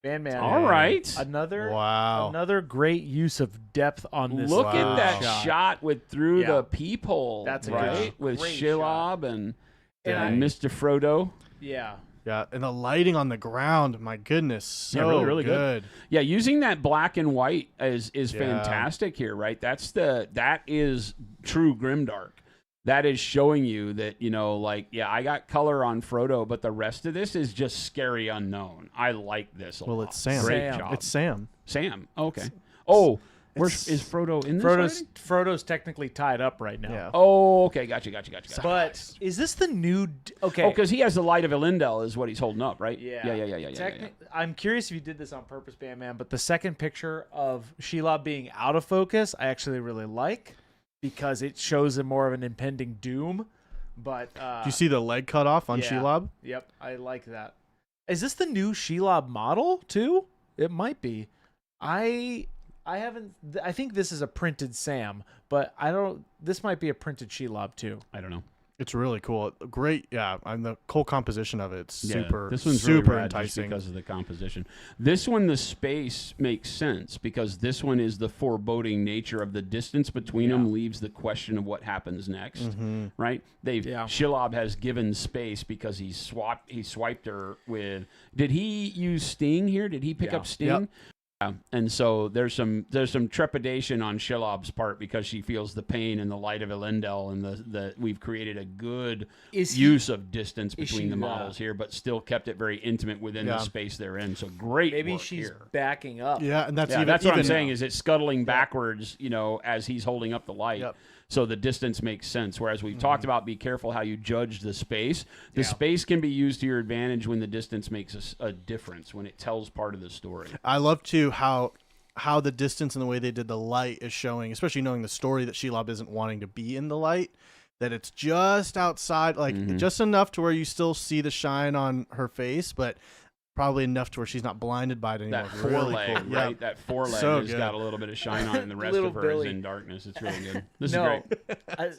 Man. All right. Another great use of depth on this. Look at that shot with through the peephole. That's a right with great Shelob and And Mr. Frodo. Yeah. Yeah, and the lighting on the ground, my goodness, so really good. Yeah, using that black and white is fantastic here, right? That is true grimdark. That is showing you that, I got color on Frodo, but the rest of this is just scary unknown. I like this a lot. Well, it's Sam. Great job. It's Sam. Sam. Okay. Oh, is Frodo in this? Frodo's technically tied up right now. Yeah. Oh, okay. Gotcha. But is this the new? Okay. Oh, because he has the light of Elendil is what he's holding up, right? Yeah. I'm curious if you did this on purpose, Man, but the second picture of Shelob being out of focus, I actually really like because it shows more of an impending doom. But do you see the leg cut off on Shelob? Yep, I like that. Is this the new Shelob model too? It might be. I haven't. I think this is a printed Sam, but I don't. This might be a printed Shelob too. I don't know. It's really cool. Great, and the whole composition of it's super. This one's super really rad just enticing because of the composition. This one, the space makes sense because this one is the foreboding nature of the distance between them leaves the question of what happens next. Right? Shelob has given space because he swiped her with. Did he use Sting here? Did he pick up Sting? Yep. And so there's some trepidation on Shelob's part because she feels the pain and the light of Elendil, and the we've created a good use of distance between the models here, but still kept it very intimate within the space they're in. So great. Maybe work she's here. backing up. Yeah, and that's what I'm saying is it's scuttling backwards, as he's holding up the light. Yep. So the distance makes sense. Whereas we've talked about be careful how you judge the space. The space can be used to your advantage when the distance makes a difference, when it tells part of the story. I love too how the distance and the way they did the light is showing, especially knowing the story that Shelob isn't wanting to be in the light, that it's just outside, like just enough to where you still see the shine on her face, but probably enough to where she's not blinded by it anymore. That foreleg, really cool. right? That foreleg has got a little bit of shine on it, and the rest of her is in darkness. It's really good. This is great.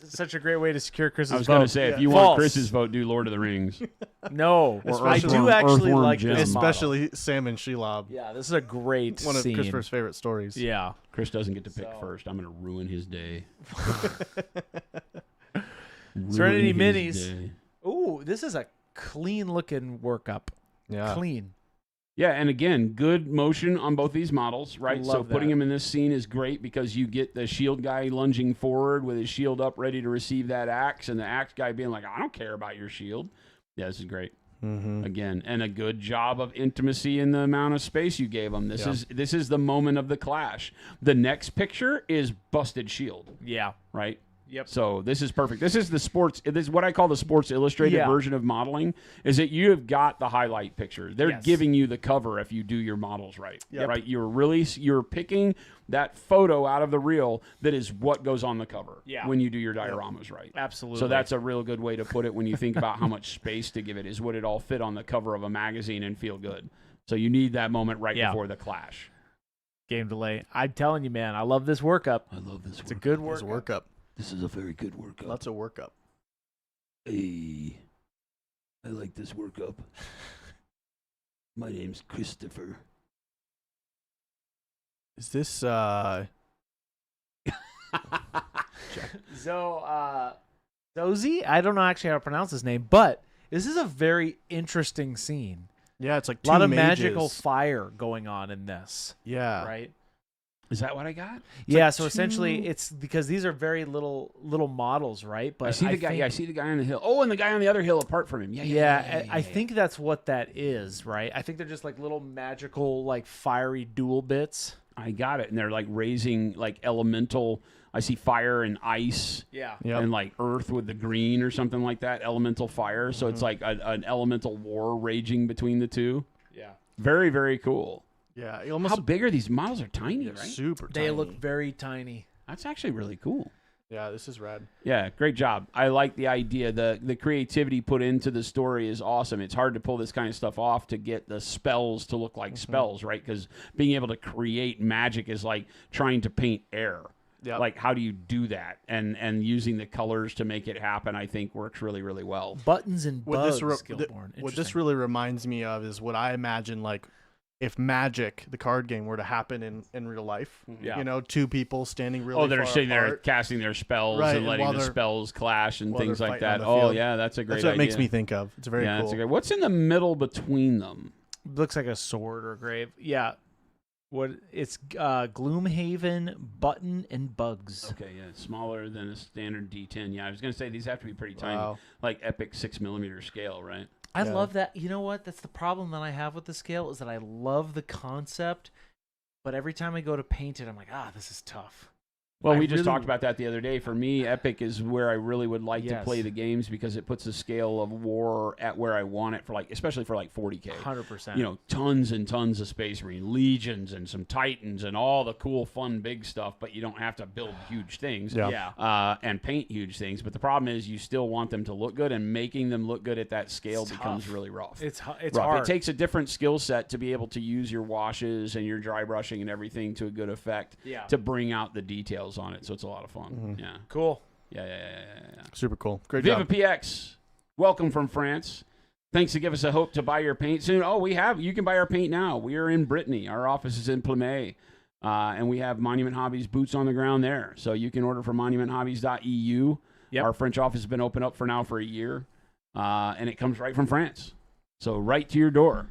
Such a great way to secure Chris's vote. I was going to say, if you want Chris's vote, do Lord of the Rings. No, I do actually like this model. Especially Sam and Shelob. Yeah, this is a great one of scene. Christopher's favorite stories. Yeah. Chris doesn't get to pick first. I'm going to ruin his day. Serenity Minis. Ooh, this is a clean-looking workup. Yeah. Clean. Yeah, and again, good motion on both these models, right? So putting him in this scene is great because you get the shield guy lunging forward with his shield up ready to receive that axe, and the axe guy being like, I don't care about your shield. Yeah, this is great. Again, and a good job of intimacy in the amount of space you gave them. This is the moment of the clash. The next picture is busted shield. Yeah. Right? Yep. So this is perfect. This is what I call the Sports Illustrated version of modeling, is that you have got the highlight picture. They're giving you the cover if you do your models right. Yep. Right? You're picking that photo out of the reel that is what goes on the cover when you do your dioramas right. Absolutely. So that's a real good way to put it when you think about how much space to give it. Is would it all fit on the cover of a magazine and feel good? So you need that moment right before the clash. Game delay. I'm telling you, man, I love this workup. I love this. It's a good workup. This is a very good workup. Lots of workup. Hey, I like this workup. My name's Christopher. Is this Zozy? I don't know actually how to pronounce his name, but this is a very interesting scene. Yeah, it's like a lot of mages. magical fire going on in this. Yeah. Right? Is that what I got? Yeah, so essentially it's because these are very little models, right? But I see the guy. I see the guy on the hill. Oh, and the guy on the other hill apart from him. Yeah. I think that's what that is, right? I think they're just like little magical, like fiery dual bits. I got it. And they're like raising like elemental. I see fire and ice. Yeah. Yep. And like earth with the green or something like that. Elemental fire. So it's like an elemental war raging between the two. Yeah. Very, very cool. Yeah. How big are these models? Are tiny, right? Super They tiny. look very tiny. That's actually really cool. Yeah, this is rad. Yeah, great job. I like the idea. The creativity put into the story is awesome. It's hard to pull this kind of stuff off to get the spells to look like spells, right? Because being able to create magic is like trying to paint air. Yep. Like, how do you do that? And using the colors to make it happen, I think, works really, really well. Buttons and bugs, What Guildborn. this really reminds me of is what I imagine, like, if Magic, the card game, were to happen in real life. Yeah. You know, two people standing really they're far sitting there apart. casting their spells Right, and letting while the they're- spells clash and while things they're like fighting on that. the Oh, field. yeah, that's a great That's what idea. it makes me think of. It's very cool. That's a great. What's in the middle between them? Looks like a sword or a grave. Yeah. What it's Gloomhaven, Button, and Bugs. Okay, yeah, it's smaller than a standard D10. Yeah, I was gonna say these have to be pretty tiny, Wow. like epic 6mm scale, right? I Yeah. love that. You know what? That's the problem that I have with the scale is that I love the concept, but every time I go to paint it, I'm like, this is tough. Well, I we just really- talked about that the other day. For me, Epic is where I really would like to Yes. play the games because it puts the scale of war at where I want it for especially for 40K. 100%. You know, tons and tons of Space Marine, legions and some Titans and all the cool, fun, big stuff, but you don't have to build huge things and paint huge things. But the problem is you still want them to look good, and making them look good at that scale It's becomes tough. really rough. It's rough. hard. It takes a different skill set to be able to use your washes and your dry brushing and everything to a good effect to bring out the details on it. So it's a lot of fun. Yeah. Cool. Yeah. Super cool. Great Viva job. PX, welcome from France. Thanks to give us a hope to buy your paint soon. Oh, you can buy our paint now. We are in Brittany. Our office is in Plumé. And we have Monument Hobbies boots on the ground there. So you can order from monumenthobbies.eu. Yep. Our French office has been open up for a year. And it comes right from France. So right to your door.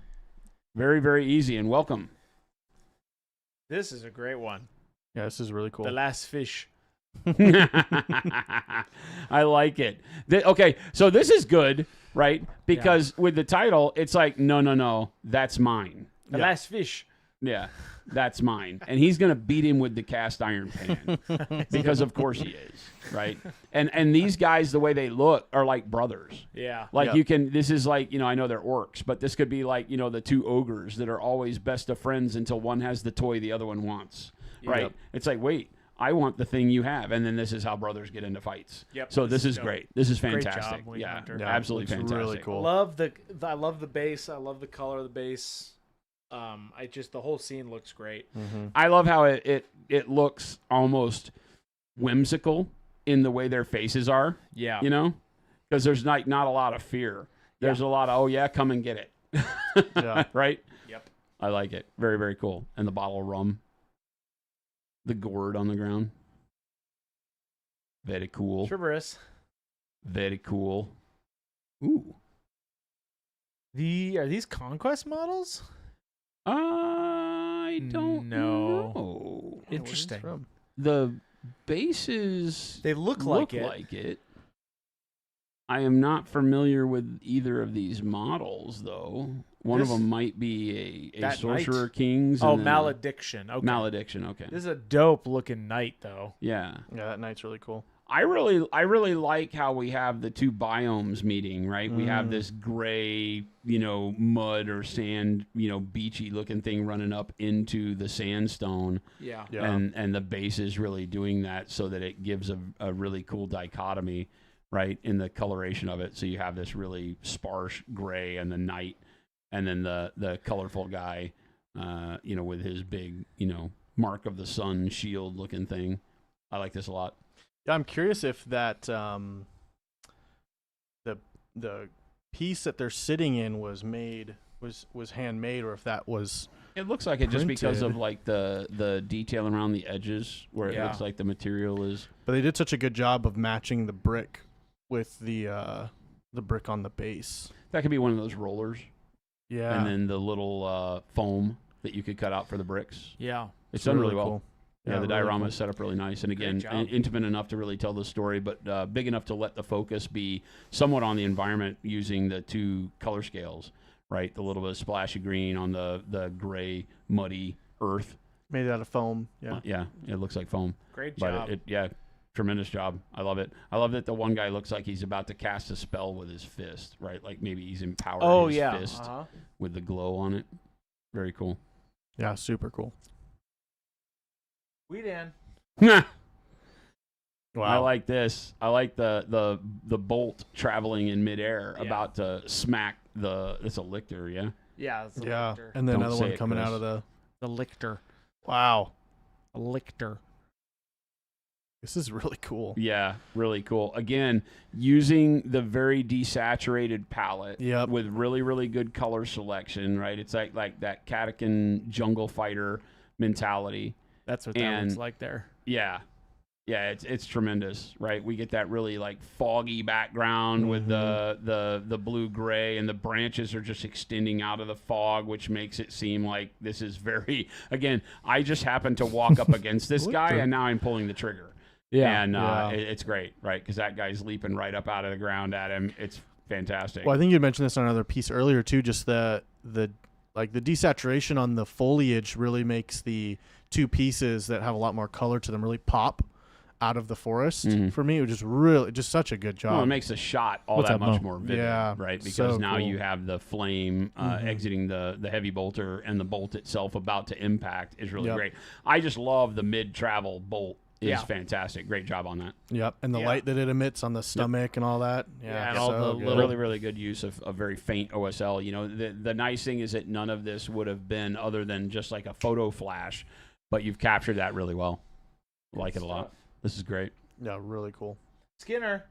Very, very easy, and welcome. This is a great one. Yeah, this is really cool. The Last Fish. I like it. Okay, so this is good, right? Because with the title, it's like, no, that's mine. The Last Fish. Yeah, that's mine. And he's going to beat him with the cast iron pan because, of course, he is, right? And these guys, the way they look, are like brothers. Yeah. Like Yep. this is like, I know they're orcs, but this could be like, the two ogres that are always best of friends until one has the toy the other one wants, right? Yep. It's like, wait, I want the thing you have, and then this is how brothers get into fights. Yep. So this is dope. great. This is Great fantastic. job, Wayne yeah, Hunter. Yeah, absolutely looks fantastic. really cool. I love the base. I love the color of the base. The whole scene looks great. I love how it looks almost whimsical in the way their faces are. Yeah. Because there's not a lot of fear. There's a lot of come and get it. Yeah. Right. Yep. I like it. Very, very cool. And the bottle of rum. The gourd on the ground. Very cool. Cerberus. Very cool. Ooh. Are these conquest models? I don't know. know. Interesting. From? The bases They look like it. like it. I am not familiar with either of these models, though. One of them might be a Sorcerer Kings. Oh, Malediction. Okay. Malediction, okay. This is a dope looking knight, though. Yeah. Yeah, that knight's really cool. I really like how we have the two biomes meeting, right? We have this gray, mud or sand, beachy looking thing running up into the sandstone. Yeah. And the base is really doing that so that it gives a really cool dichotomy, right, in the coloration of it. So you have this really sparse gray and the night, and then the colorful guy, with his big, mark of the sun shield looking thing. I like this a lot. Yeah, I'm curious if that the piece that they're sitting in was handmade, or if that was. It looks like it just because of printed. like the detail around the edges where it looks like the material is. But they did such a good job of matching the brick with the brick on the base. That could be one of those rollers. Yeah. And then the little foam that you could cut out for the bricks. Yeah. It's done really well. Cool. Yeah, the really diorama cool. is set up really nice. And again, intimate enough to really tell the story, but big enough to let the focus be somewhat on the environment using the two color scales, right? The little bit of splashy green on the gray, muddy earth. Made out of foam. Yeah. Yeah, it looks like foam. Great job. But tremendous job. I love it. I love that the one guy looks like he's about to cast a spell with his fist, right? Like maybe he's empowered his fist with the glow on it. Very cool. Yeah, super cool. We Dan. Wow. I like this. I like the bolt traveling in midair, about to smack it's a lictor, yeah? Yeah, it's a Yeah. lictor. And then Don't another say one it, coming Chris. out of The lictor. Wow. A lictor. This is really cool. Yeah, really cool. Again, using the very desaturated palette with really, really good color selection, right? It's like that Catachan jungle fighter mentality. That's what that looks like there. Yeah. Yeah, it's tremendous, right? We get that really like foggy background with the blue gray, and the branches are just extending out of the fog, which makes it seem like this is very. Again, I just happened to walk up against this guy, and now I'm pulling the trigger. Yeah, and it's great, right? Because that guy's leaping right up out of the ground at him. It's fantastic. Well, I think you mentioned this on another piece earlier too. Just the desaturation on the foliage really makes the two pieces that have a lot more color to them really pop out of the forest for me. It was just such a good job. Well, it makes the shot all that much more vivid, right? Because so now cool. you have the flame exiting the heavy bolter, and the bolt itself about to impact is really great. I just love the mid-travel bolt. Is fantastic. Great job on that. Yep, and the light that it emits on the stomach and all that. Yeah, and all the really, really good use of very faint OSL. The nice thing is that none of this would have been other than just like a photo flash, but you've captured that really well. I like it a lot. This is great. Yeah, really cool. Skinner.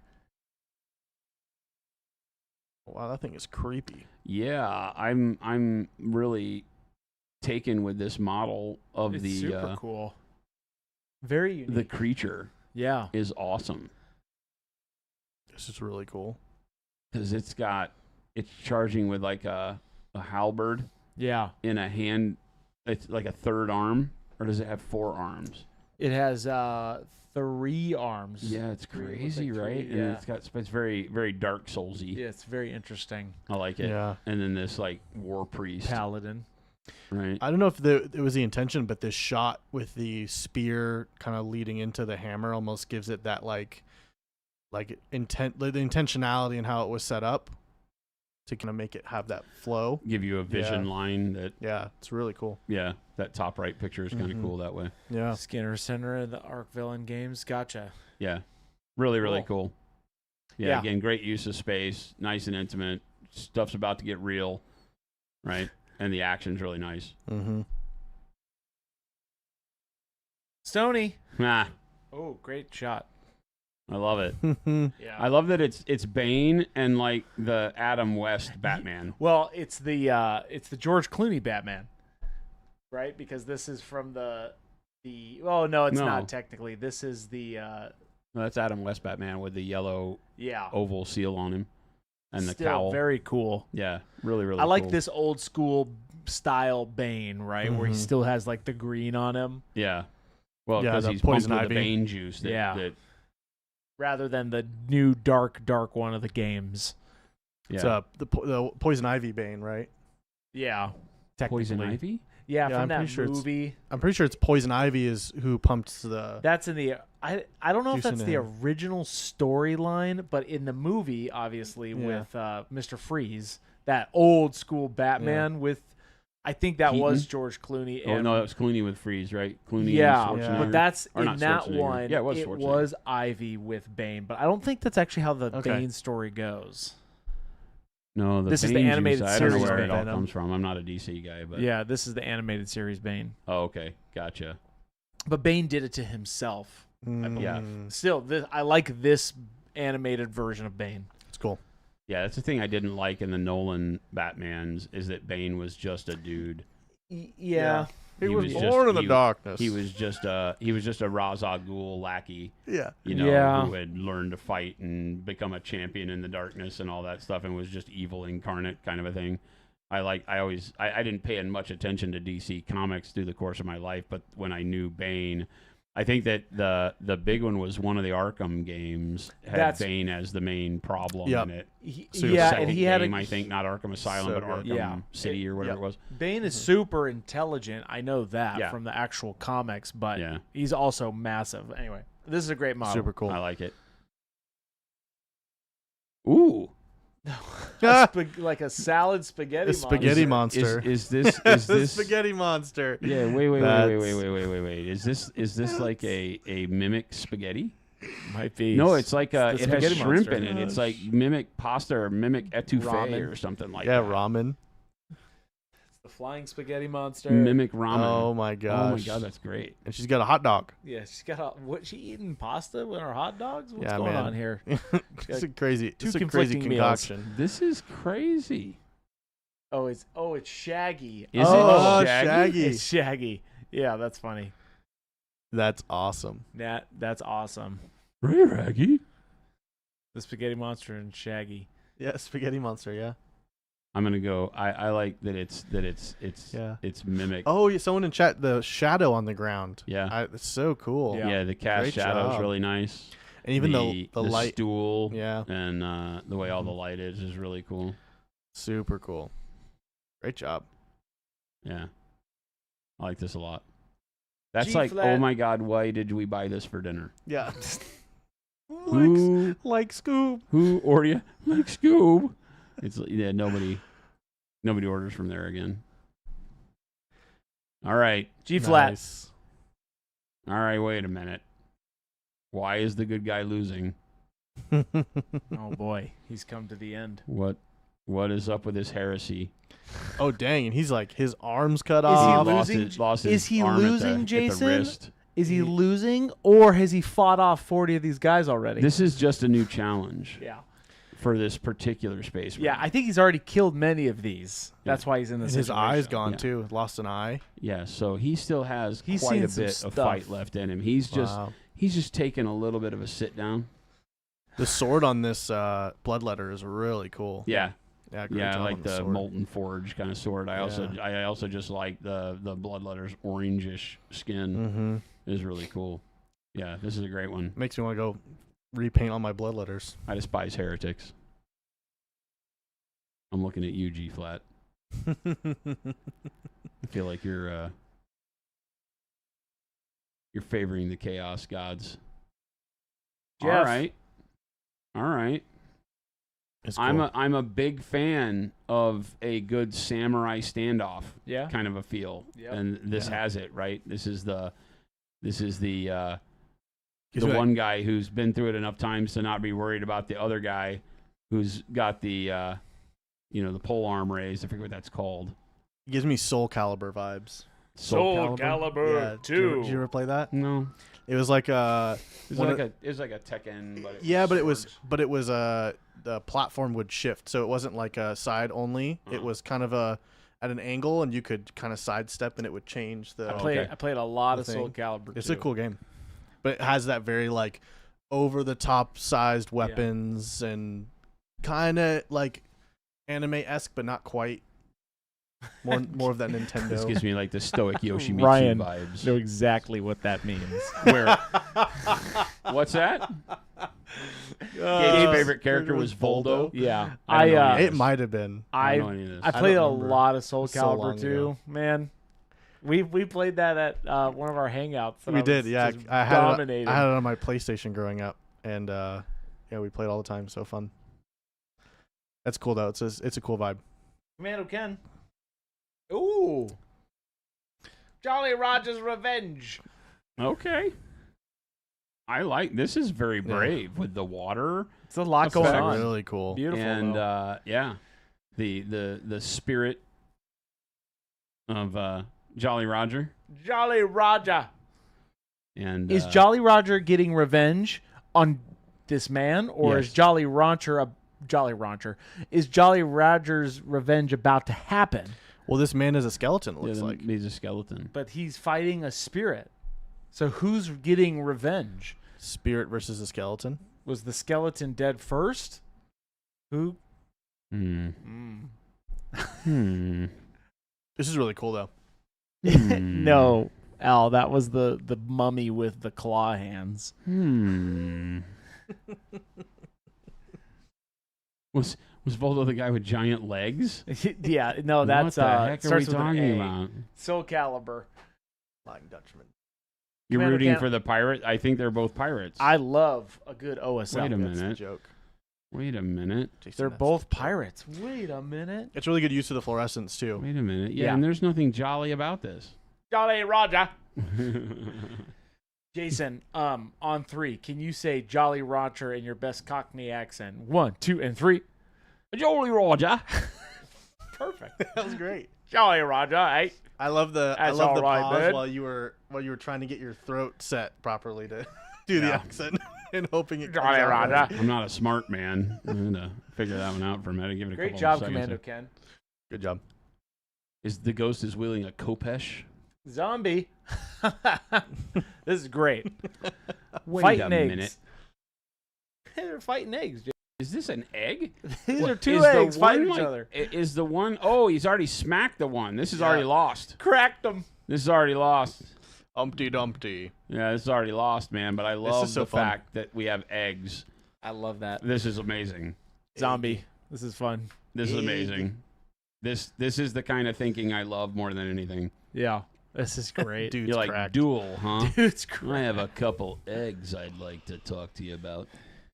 Wow, that thing is creepy. Yeah, I'm really taken with this model of It's the super cool. Very unique. The creature. Yeah, is awesome. This is really cool because it's charging with like a halberd. Yeah, in a hand. It's like a third arm, or does it have 4 arms? It has 3 arms. Yeah, it's crazy, right? Yeah. And it's very, very Dark Soulsy. Yeah, it's very interesting. I like it. Yeah. And then this like war priest, paladin. Right. I don't know if it was the intention, but this shot with the spear kind of leading into the hammer almost gives it that the intentionality and how it was set up to kind of make it have that flow. Give you a vision line that. Yeah, it's really cool. Yeah, that top right picture is kind of cool that way. Yeah. Skinner Center of the Arc Villain Games. Gotcha. Yeah, really, really cool. Yeah, Yeah. Again, great use of space, nice and intimate. Stuff's about to get real, right? And the action's really nice. Mm-hmm. Stony. Ah, Oh, great shot. I love it. Yeah. I love that it's Bane and like the Adam West Batman. Well, it's the George Clooney Batman, right? Because this is from the. Oh no, it's not technically. This is the. No, that's Adam West Batman with the yellow Yeah. oval seal on him and the Still cowl. very cool. Yeah, really, really. I like cool. this old school style Bane, right, where he still has like the green on him. Yeah. Well, Yeah, because the he's pumped poison with the ivy. Bane juice. That rather than the new dark one of the games. Yeah. It's the Poison Ivy Bane, right? Yeah, Poison technically. Ivy? Yeah, Yeah, from I'm that pretty sure movie. I'm pretty sure it's Poison Ivy is who pumped the. That's in the. I don't know if Juice that's into the him. original storyline, but in the movie, obviously Yeah. with Mr. Freeze, that old school Batman with, I think that was Keaton? George Clooney. Oh and no, that was Clooney with Freeze, right? Clooney yeah, and Schwarzenegger. but that's Or in not that Schwarzenegger. one. Yeah, it was it Schwarzenegger. was Ivy with Bane, but I don't think that's actually how the Okay. Bane story goes. No, This is the Bane animated juice, I don't know series where it all Venom. comes from. I'm not a DC guy, but Yeah, this is the animated series Bane, oh, okay, gotcha. but Bane did it to himself. Yeah. Still, I like this animated version of Bane. It's cool. Yeah, that's the thing I didn't like in the Nolan Batmans is that Bane was just a dude. Yeah. He, He was, was born just- in the he- darkness. He was just a Ra's al Ghul lackey, Yeah. you know, Yeah. who had learned to fight and become a champion in the darkness and all that stuff, and was just evil incarnate kind of a thing. I didn't pay much attention to DC comics through the course of my life, but when I knew Bane, I think that the big one was one of the Arkham games had That's- Bane as the main problem Yep. in it. So Yeah, Second and he had game, I think, not Arkham Asylum, So but good. Arkham Yeah. City or whatever Yep. it was. Bane is super intelligent. I know that Yeah. from the actual comics, but Yeah, he's also massive. Anyway, this is a great model. Super cool. I like it. Ooh, Like a salad spaghetti. A spaghetti monster. is this the this spaghetti monster. Yeah, That's- wait. Is this like a mimic spaghetti? Might be. No, it's like the it has spaghetti shrimp monster. in it. It's like mimic pasta or mimic etouffee Ramen. or something like Yeah, that. ramen. the flying spaghetti monster. Mimic ramen. Oh my Oh gosh. my god, that's great. And she's got a hot dog. Yeah, she's got what? She eating pasta with her hot dogs? What's Yeah, going man. on here? It's a crazy, Two it's a crazy conflicting meals. concoction. This is crazy. Oh, it's Shaggy. Is Oh, it Shaggy? Shaggy. It's Shaggy. Yeah, that's funny. That's awesome. That's awesome. Ray Raggy. The spaghetti monster and Shaggy. Yeah, spaghetti monster. Yeah. I'm gonna go. I like that it's Yeah. it's mimic. Oh, yeah, someone in chat. The shadow on the ground. Yeah. It's so cool. Yeah. Yeah, the cast Great shadow is job. really nice. And even the light. stool, Yeah. and the way all the light is really cool. Super cool. Great job. Yeah, I like this a lot. That's G like, flat. oh my god, why did we buy this for dinner? Yeah. Who like Scoob. or you like Scoob? It's yeah, nobody orders from there again. All right, G flat. Nice. all right. Wait a minute. Why is the good guy losing? Oh boy, he's come to the end. What is up with this heresy? Oh dang! And he's like his arms cut Is he off. losing? Lost his Is he arm at the- losing, at the Jason? wrist. Is he losing, or has he fought off 40 of these guys already? This is just a new challenge yeah. for this particular space. Yeah, marine. I think he's already killed many of these. That's why he's in And this. his eye's gone Yeah. too. Lost an eye. Yeah, so he still has He's quite seen a some bit of stuff. fight left in him. He's Wow. just taking a little bit of a sit down. The sword on this bloodletter is really cool. Yeah, Yeah, great yeah, I job like on the sword. molten forge kind of sword. I also just like the bloodletter's orangish skin Mm-hmm. is really cool. Yeah, this is a great one. Makes me want to go repaint all my bloodletters. I despise heretics. I'm looking at you, G flat. I feel like you're favoring the chaos gods. Jeff. All right. It's I'm cool. a big fan of a good samurai standoff Yeah. kind of a feel, Yep. and this Yeah. has it right. This is the Gives me that- one guy who's been through it enough times to not be worried about the other guy who's got the the pole arm raised. I forget what that's called. gives me Soul Calibur vibes. Soul Calibur? Yeah. Did you ever play that? No, It was like it was One like of- a Tekken, but it was the platform would shift, so it wasn't like a side only. It Uh-huh. was kind of at an angle, and you could kind of sidestep, and it would change the. I played a lot The of Soul thing. Calibur. It's too. a cool game, but it has that very like over the top sized weapons and kind of like anime-esque, but not quite. More of that Nintendo. this gives me like the stoic Yoshimitsu Ryan vibes. know exactly what that means. Where? What's that? Gabe's favorite character was Voldo. Yeah, It might have been. I played a lot of Soul so Calibur long too, ago. man. We played that at one of our hangouts. We did, yeah. I had it dominating. on my PlayStation growing up, and yeah, we played all the time. So fun. That's cool though. It's a cool vibe. Commando Ken. Ooh. Jolly Roger's Revenge. Okay. I like this. Is very brave with the water. It's a lot going on. Really cool. Beautiful. And yeah, the spirit of Jolly Roger. Jolly Roger. And Is Jolly Roger getting revenge on this man, or Yes. is Jolly Roger Is Jolly Roger's revenge about to happen? Well, this man is a skeleton. It looks like. he's a skeleton. But he's fighting a spirit. So who's getting revenge? Spirit versus a skeleton. Was the skeleton dead first? Who? This is really cool though. No, Al, that was the mummy with the claw hands. Was Voldo the guy with giant legs? Yeah, no, that's what the heck are we starts with an talking A. about? Soul Calibur. Flying Dutchman. You're Commander rooting Ken- for the pirate? I think they're both pirates. I love a good OSL. Wait a That's the minute. joke. Wait a minute. Jason, They're that's both the joke. pirates. Wait a minute. It's really good use of the fluorescence too. Wait a minute. Yeah, Yeah. and there's nothing jolly about this. Jolly Roger. Jason, on 3, can you say Jolly Roger in your best Cockney accent? 1, 2, and 3. Jolly Roger. Perfect. That was great. Jolly Roger, eh? I love the That's all right, pause bud. while you were trying to get your throat set properly to do the accent and hoping it comes Jolly out right. Roger. I'm not a smart man. I'm going to figure that one out for a minute. Give it a Great couple job, of seconds. Commando Ken. Good job. Is the ghost is wielding a Kopesh? Zombie. This is great. Wait Fighting a eggs. minute. They're fighting eggs. Jason. Is this an egg? These What, are two is the eggs fighting one, each like- other. Is the one... Oh, he's already smacked the one. This is Yeah. already lost. Cracked them. This is already lost. Humpty Dumpty. Yeah, this is already lost, man. But I love is so the fun. fact that we have eggs. I love that. This is amazing. Zombie. This is fun. This is Egg. amazing. This is the kind of thinking I love more than anything. Yeah. This is great. Dude's You're like, cracked. Duel, huh? Dude's I great. have a couple eggs I'd like to talk to you about.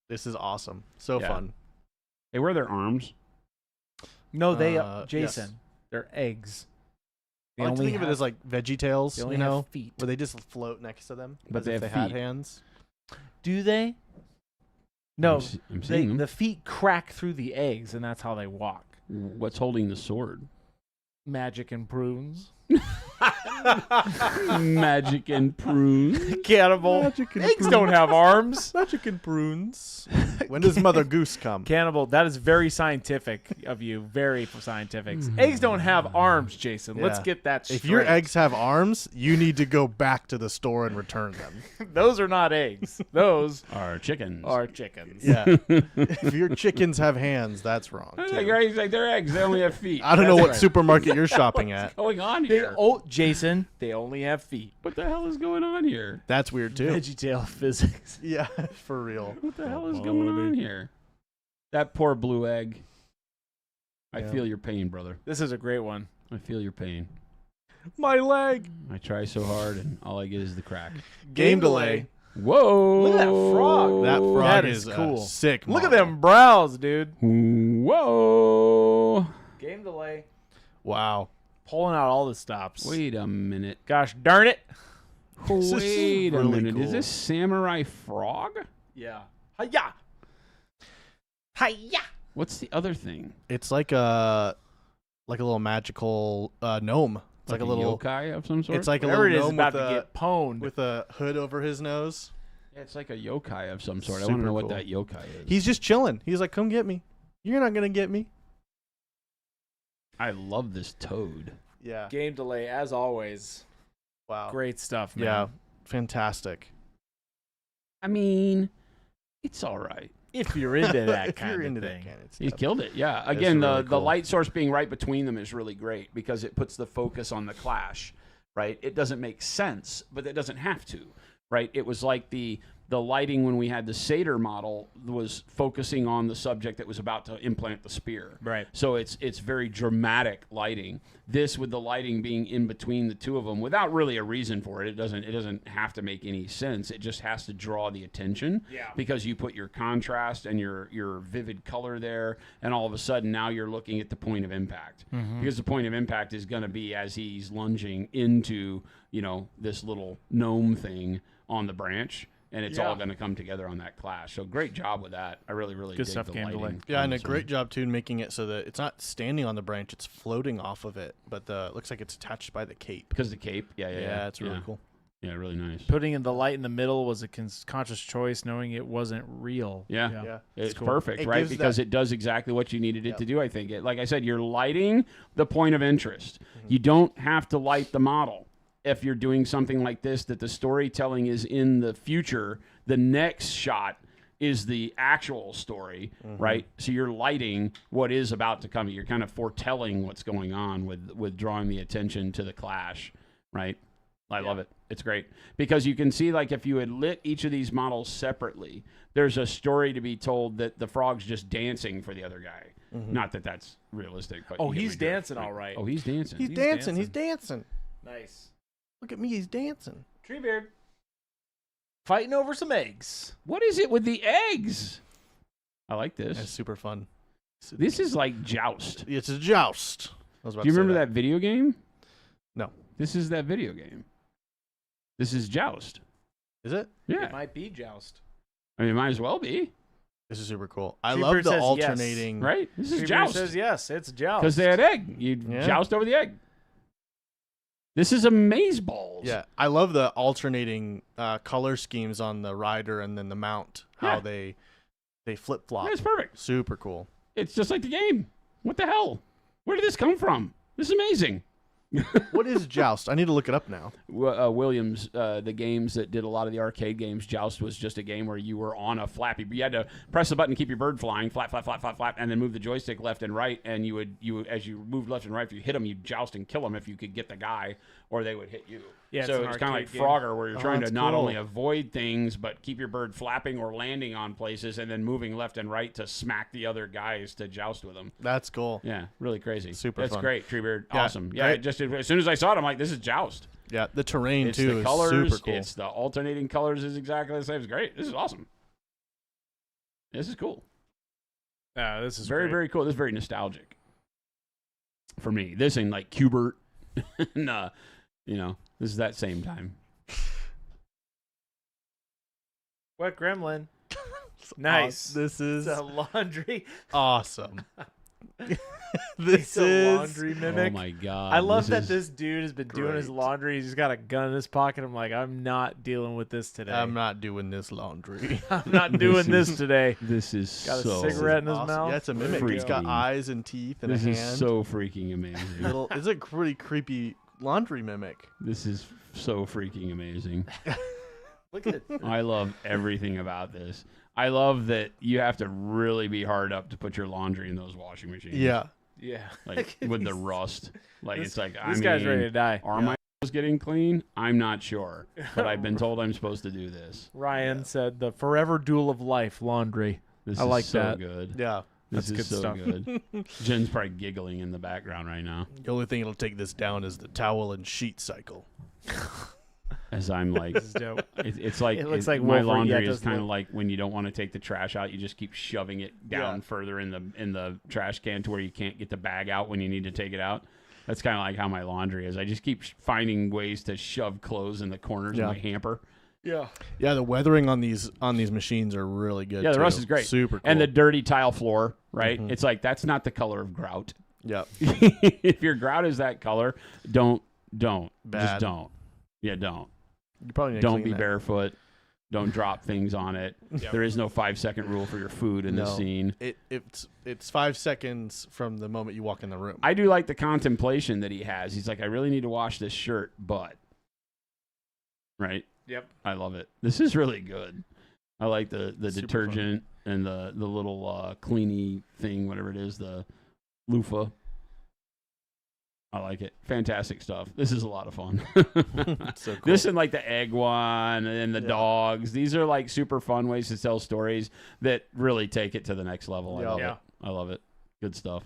This is awesome. So Yeah. fun. Hey, where are their arms? No, they, Yes. Jason, they're eggs. I like to think of it as like Veggie Tales, they only you know, have feet. where they just float next to them. But as they if have they had feet. hands. Do they? No, I'm seeing them. the feet crack through the eggs, and that's how they walk. What's holding the sword? Magic and prunes. Magic and prunes. Cannibal. Magic and Eggs don't have arms. Magic and prunes. When does Mother Goose come? Cannibal. That is very scientific of you. Very scientific. Eggs don't have arms, Jason. Let's Yeah. get that straight. If your eggs have arms, you need to go back to the store and return them. Those are not eggs. Those Are chickens. are chickens. Yeah. If your chickens have hands, that's wrong. Like, too. right, he's like, they're eggs. They only have feet. I don't know That's what right. supermarket you're shopping at. What's going on They, here? Jason, they only have feet. What the hell is going on here? That's weird too. VeggieTale physics. Yeah, for real. What the hell is going on here? That poor blue egg. I Yeah. feel your pain, brother. This is a great one. I feel your pain. My leg. I try so hard, and all I get is the crack. Game delay. Whoa! Look at that frog. That frog That is is cool. Sick. Look at model. them brows, dude. Whoa! Game delay. Wow. Pulling out all the stops. Wait a minute. Gosh darn it. This is Wait a really minute. Is cool. this Samurai Frog? Yeah. Hiya. Hiya. What's the other thing? It's like a little magical gnome. It's like a little. yokai of some sort. It's like a Whatever it little is gnome about with to a, get pwned. with a hood over his nose. Yeah, it's like a yokai of some sort. I Super want to know what cool. that yokai is. He's just chilling. He's like, "Come get me. You're not gonna get me." I love this toad. Yeah. Game delay, as always. Wow. Great stuff, man. Yeah. Fantastic. I mean, it's all right. If you're into that If kind you're of into thing. that kind of He's stuff. killed it. Yeah. It's Again, really the cool. light source being right between them is really great because it puts the focus on the clash, right? It doesn't make sense, but it doesn't have to, right? It was like the the lighting when we had the Satyr model was focusing on the subject that was about to implant the spear. Right. So it's very dramatic lighting. This with the lighting being in between the two of them without really a reason for it. It doesn't have to make any sense. It just has to draw the attention. Yeah. Because you put your contrast and your vivid color there, and all of a sudden now you're looking at the point of impact. Because the point of impact is going to be as he's lunging into, this little gnome thing on the branch. And it's all going to come together on that clash. So great job with that. I really, really Good dig stuff, the Game Delay. lighting. Yeah, and a great job too in making it so that it's not standing on the branch; it's floating off of it. But it looks like it's attached by the cape. Because the cape, yeah, it's really cool. Yeah, really nice. Putting in the light in the middle was a conscious choice, knowing it wasn't real. Yeah. It's cool. perfect, right? Because it does exactly what you needed it to do, I think. Like I said, you're lighting the point of interest. You don't have to light the model. If you're doing something like this, that the storytelling is in the future, the next shot is the actual story, right? So you're lighting what is about to come. You're kind of foretelling what's going on with drawing the attention to the clash, right? I love it. It's great. Because you can see, like, if you had lit each of these models separately, there's a story to be told that the frog's just dancing for the other guy. Not that that's realistic. But He's dancing all right. Oh, he's dancing. He's dancing. He's dancing. Nice. Look at me. He's dancing. Treebeard. Fighting over some eggs. What is it with the eggs? I like this. It's super fun. This is like Joust. It's a joust. Do you remember that video game? No. This is that video game. This is Joust. Is it? Yeah. It might be Joust. I mean, it might as well be. This is super cool. I Treebeard love the says alternating. yes. Right? This is Treebeard Joust. says yes, it's Joust. Because they had egg. You joust over the egg. This is amazeballs. Yeah, I love the alternating color schemes on the rider and then the mount. How they flip flop. Yeah, it's perfect. Super cool. It's just like the game. What the hell? Where did this come from? This is amazing. What is Joust? I need to look it up now. Williams, the games that did a lot of the arcade games, Joust was just a game where you were on a flappy. You had to press the button, keep your bird flying, flap, flap, flap, flap, flap, and then move the joystick left and right. And you would as you moved left and right, if you hit them, you'd joust and kill them if you could get the guy, or they would hit you. Yeah, so it's kind of like game. Frogger, where you're trying to not cool. only avoid things, but keep your bird flapping or landing on places, and then moving left and right to smack the other guys to joust with them. That's cool. Yeah, really crazy. Super That's fun. great, Treebeard. Yeah, Awesome. Yeah, great. just as soon as I saw it, I'm like, this is Joust. Yeah, the terrain It's too the is colors, super cool. it's the alternating colors is exactly the same. It's great. This is awesome. This is cool. This is Very, great. very cool. This is very nostalgic for me. This ain't like Cubert. Nah, this is that same time. What gremlin? Nice. This is It's a laundry. awesome. It's a laundry mimic. Oh my god! I love that is- this dude has been doing his great. laundry. He's got a gun in his pocket. I'm like, I'm not dealing with this today. I'm not doing this laundry. I'm not doing this today. This is Got a so. cigarette in his Awesome. mouth. Yeah, it's a mimic. He's got Freaking- eyes and teeth and This a is hand. so freaking amazing. It's a pretty creepy laundry mimic. This is so freaking amazing. Look at it. I love everything about this. I love that you have to really be hard up to put your laundry in those washing machines. Yeah. Yeah. Like with the rust. Like it's like This guy's ready to die. Are my getting clean? I'm not sure, but I've been told I'm supposed to do this. Ryan said the forever duel of life, laundry. This I is like so that. good. Yeah. This That's is good so stuff. good. Jen's probably giggling in the background right now The only thing that'll take this down is the towel and sheet cycle. as I'm like, This is dope. it's like It looks like my Wolverine. Yeah, laundry it is does kind of look- like when you don't want to take the trash out, you just keep shoving it down further in the trash can to where you can't get the bag out when you need to take it out. That's kind of like how my laundry is. I just keep finding ways to shove clothes in the corners of my hamper. Yeah. Yeah, the weathering on these machines are really good. Yeah, the too. rust is great. Super cool. And the dirty tile floor, right? It's like that's not the color of grout. Yep. If your grout is that color, don't. Just Bad. don't. Yeah, don't. You probably need to Don't clean be that. barefoot. Don't drop things on it. Yep. There is no 5-second rule for your food in this No. scene. It's 5 seconds from the moment you walk in the room. I do like the contemplation that he has. He's like, I really need to wash this shirt, but. Right? Yep. I love it. This is really good. I like the Super detergent and the little cleany thing, whatever it is, the loofah. I like it. Fantastic stuff. This is a lot of fun. So cool. This and like the egg one and the dogs. These are like super fun ways to tell stories that really take it to the next level. I love it. I love it. Good stuff.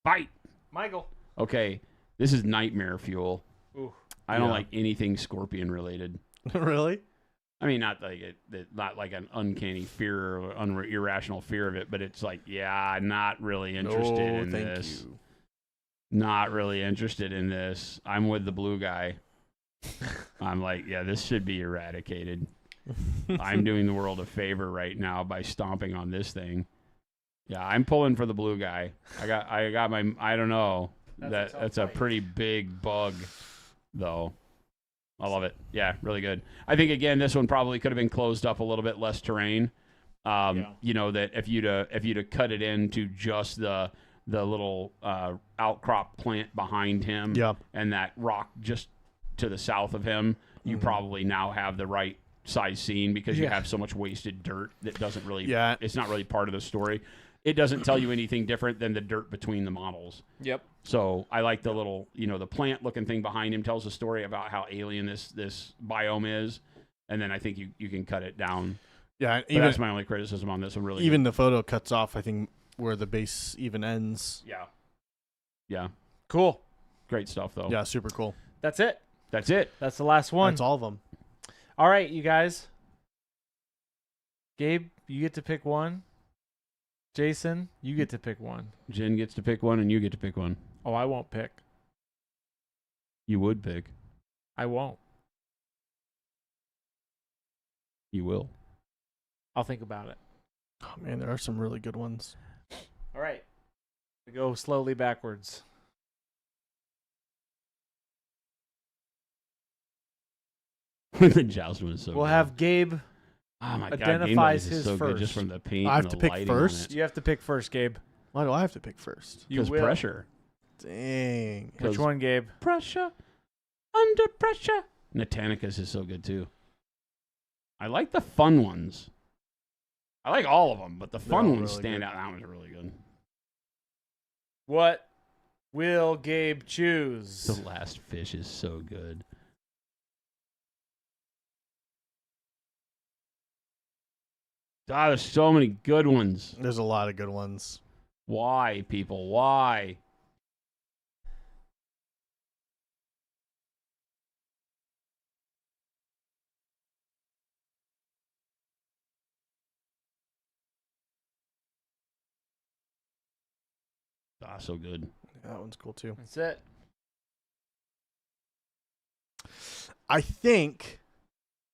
Bite. Michael. Okay. This is nightmare fuel. Ooh. I don't like anything scorpion related. Really? I mean, not like an uncanny fear or irrational fear of it, but it's like, yeah, not really interested in this. You. Not really interested in this. I'm with the blue guy. I'm like, yeah, this should be eradicated. I'm doing the world a favor right now by stomping on this thing. Yeah, I'm pulling for the blue guy. I got my. I don't know. That's a pretty big bug, though. I love it. Yeah, really good. I think again, this one probably could have been closed up a little bit less terrain. You know, that if you'd cut it into just the little outcrop plant behind him, and that rock just to the south of him, you probably now have the right size scene because you have so much wasted dirt that doesn't really. Yeah. It's not really part of the story. It doesn't tell you anything different than the dirt between the models. Yep. So I like the little, the plant-looking thing behind him tells a story about how alien this biome is, and then I think you can cut it down. Yeah, even that's my only criticism on this one. Really, even the photo cuts off, I think, where the base even ends. Yeah. Yeah. Cool. Great stuff, though. Yeah, super cool. That's it. That's it. That's the last one. That's all of them. All right, you guys. Gabe, you get to pick one. Jason, you get to pick one. Jen gets to pick one, and you get to pick one. Oh, I won't pick. You would pick. I won't. You will. I'll think about it. Oh, man, there are some really good ones. All right. We go slowly backwards. The joust one is so We'll good. have Gabe oh my identifies God, his so first. Good just from the paint. I have and to the pick lighting first? You have to pick first, Gabe. Why do I have to pick first? Because pressure. Dang. Which one, Gabe? Pressure. Under pressure. Natanica's is so good, too. I like the fun ones. I like all of them, but the fun ones really stand good. out. That one's really good. What will Gabe choose? The Last Fish is so good. God, there's so many good ones. There's a lot of good ones. Why, people? Why? Ah, so good. Yeah, that one's cool, too. That's it. I think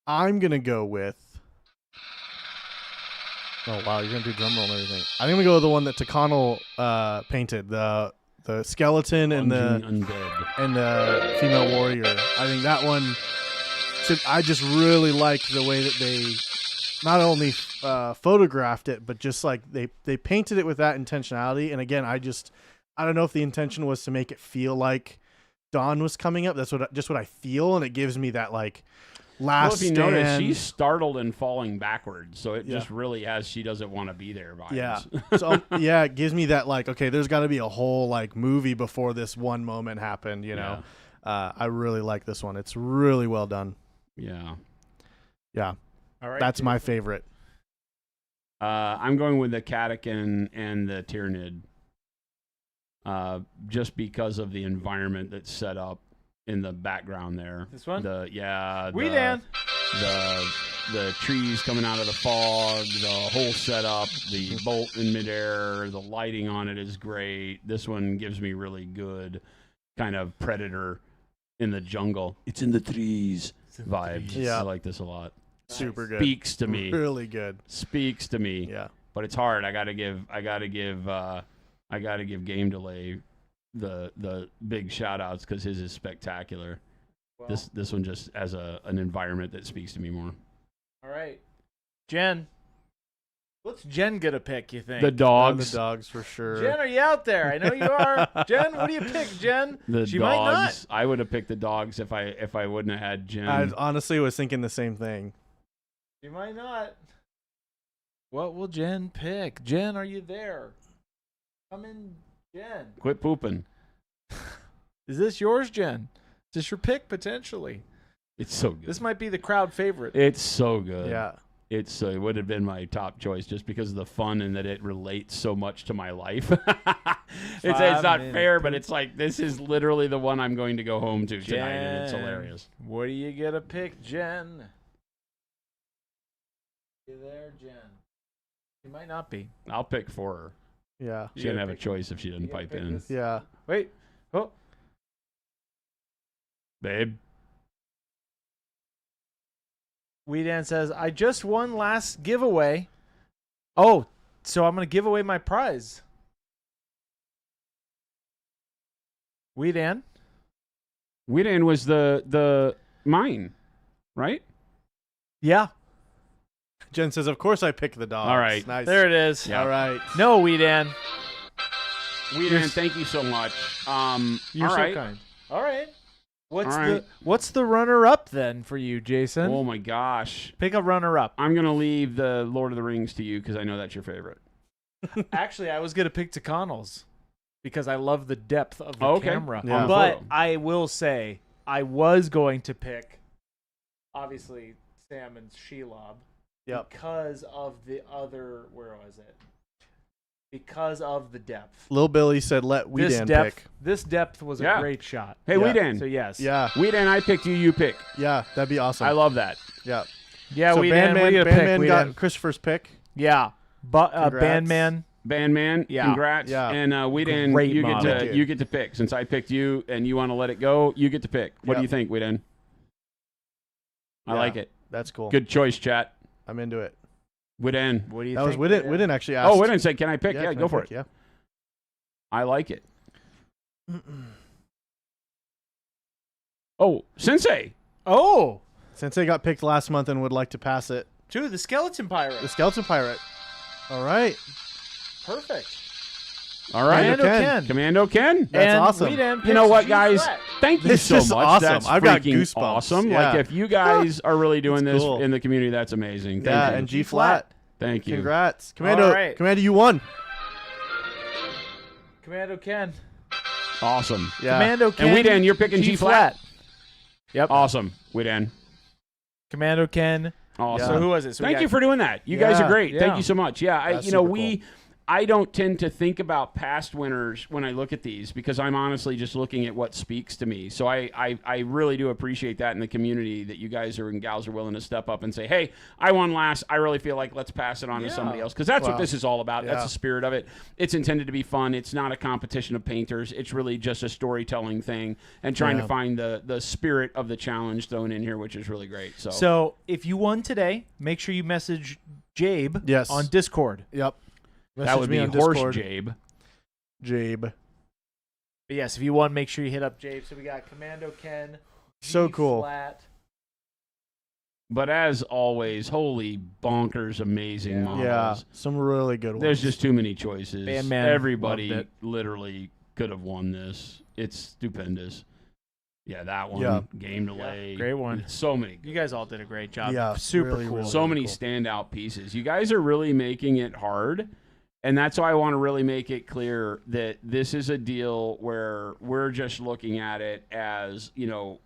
I'm going to go with... Oh, wow, you're going to do drum roll and everything. I'm going to go with the one that Takano painted, the skeleton and the female warrior. I think that one... I just really like the way that they not only photographed it, but just like they painted it with that intentionality. And again, I don't know if the intention was to make it feel like dawn was coming up. That's what I feel, and it gives me that like last. Well, if you notice, she's startled and falling backwards, so it just really has she doesn't want to be there vibes. Yeah, so it gives me that like, okay, there's got to be a whole like movie before this one moment happened. You know, I really like this one. It's really well done. Yeah. All right, that's my favorite. I'm going with the Catechin and the Tyrannid. Just because of the environment that's set up in the background there. This one? The trees coming out of the fog, the whole setup, the bolt in midair, the lighting on it is great. This one gives me really good kind of Predator in the jungle. It's in the trees vibes. Yeah. I like this a lot. Super good. Speaks to me. Really good. Speaks to me. Yeah. But it's hard. I gotta give Game Delay the big shout outs because his is spectacular. Well, this one just as an environment that speaks to me more. All right. Jen. What's Jen gonna pick, you think? The dogs. The dogs for sure. Jen, are you out there? I know you are. Jen, what do you pick, Jen? She dogs. Might not. I would have picked the dogs if I wouldn't have had Jen. I honestly was thinking the same thing. She might not. What will Jen pick? Jen, are you there? Come in Jen. Quit pooping. Is this yours, Jen? Is this your pick potentially? It's so good. This might be the crowd favorite. It's so good. Yeah. It would have been my top choice just because of the fun and that it relates so much to my life. It's not fair, but it's like this is literally the one I'm going to go home to tonight, and it's hilarious. What do you get to pick, Jen? You there, Jen? You might not be. I'll pick for her. Yeah. She didn't have a choice if she didn't pipe in. This? Yeah. Wait. Oh. Babe. Weedan says, I just won last giveaway. Oh, so I'm going to give away my prize. Weedan? Weedan was the mine, right? Yeah. Jen says, of course I pick the dogs. All right. Nice. There it is. Yeah. All right. No, Weedan. Weedan, thank you so much. You're all so right. kind. All right. All What's the runner-up then for you, Jason? Oh, my gosh. Pick a runner-up. I'm going to leave the Lord of the Rings to you because I know that's your favorite. Actually, I was going to pick Taconnell's because I love the depth of the camera. Yeah. But I will say I was going to pick, obviously, Sam and Shelob. Yep. Because of the other, where was it? Because of the depth. Lil Billy said, let Weedan pick. This depth was a great shot. Hey, Yeah. Weedan. So yes. Yeah. Weedan, I picked you, you pick. Yeah. That'd be awesome. I love that. Yeah. Yeah, So Weedan, what do you pick, Bandman got Weedan? Christopher's pick. Yeah. But Congrats. Bandman. Bandman, Yeah. congrats. Yeah. And Weedan, Great you model. get you get to pick. Since I picked you and you want to let it go, you get to pick. What do Yep. you think, Weedan? I Yeah. like it. That's cool. Good choice, chat. I'm into it. Weedan. What do you That was think? Weedan actually asked. Oh, Weedan said, can I pick? Yeah, can go I for pick? it. Yeah. I like it. Oh, Sensei. Oh, Sensei got picked last month and would like to pass it. dude, the Skeleton Pirate. The Skeleton Pirate. All right. Perfect. All right. Commando Ken. Ken. Commando Ken. That's And awesome. Weedan You know picks what, G guys? flat. Thank you This so is much. awesome. That's I've got freaking goosebumps. awesome. Yeah. Like, if you guys are really doing That's this cool. in the community, that's amazing. Thank Yeah, you. and G flat. Thank you. Congrats. Commando, All right. Commando, you won. Commando Ken. Awesome. Yeah. Commando Ken. And Weedan, you're picking G flat. Yep. Awesome. Weedan. Commando Ken. Awesome. So who was it? So we Thank got- you for doing that. You guys Yeah. are great. Yeah. Thank you so much. Yeah, That's super I don't tend to think about past winners when I look at these because I'm honestly just looking at what speaks to me. So I really do appreciate that in the community that you guys are and gals are willing to step up and say, hey, I won last. I really feel like let's pass it on to somebody else because that's what Wow. this is all about. Yeah. That's the spirit of it. It's intended to be fun. It's not a competition of painters. It's really just a storytelling thing and trying to find the spirit of the challenge thrown in here, which is really great. So if you won today, make sure you message Jabe Yes. on Discord. Yep. that Message would me be on Horse Discord. Jabe. Jabe. But yes, if you won, make sure you hit up Jabe. So we got Commando Ken. So G cool. Flat. But as always, holy bonkers, amazing models. Yeah. Some really good ones. There's just too many choices. Bandman Everybody loved it. literally could have won this. It's stupendous. Yeah, that one. Yeah. Game delay. Great one. So many. You guys all did a great job. Yeah, Super really, cool. really So many cool. standout pieces. You guys are really making it hard. And that's why I want to really make it clear that this is a deal where we're just looking at it as,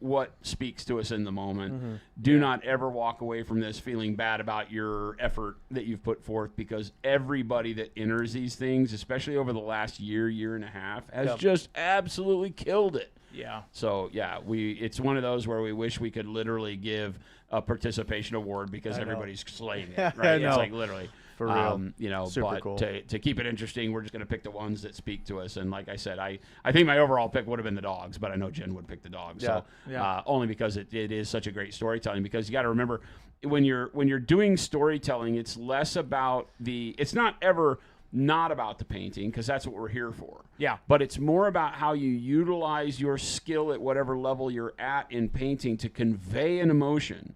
what speaks to us in the moment. Mm-hmm. Do not ever walk away from this feeling bad about your effort that you've put forth because everybody that enters these things, especially over the last year and a half, has just absolutely killed it. Yeah. So, yeah, it's one of those where we wish we could literally give a participation award because everybody's slaying it, right? I It's know. like literally. For real. Super but cool. to keep it interesting, we're just going to pick the ones that speak to us. And like I said, I think my overall pick would have been the dogs, but I know Jen would pick the dogs. Yeah. So only because it is such a great storytelling. Because you got to remember, when you're doing storytelling, it's less about it's not ever not about the painting because that's what we're here for. Yeah. But it's more about how you utilize your skill at whatever level you're at in painting to convey an emotion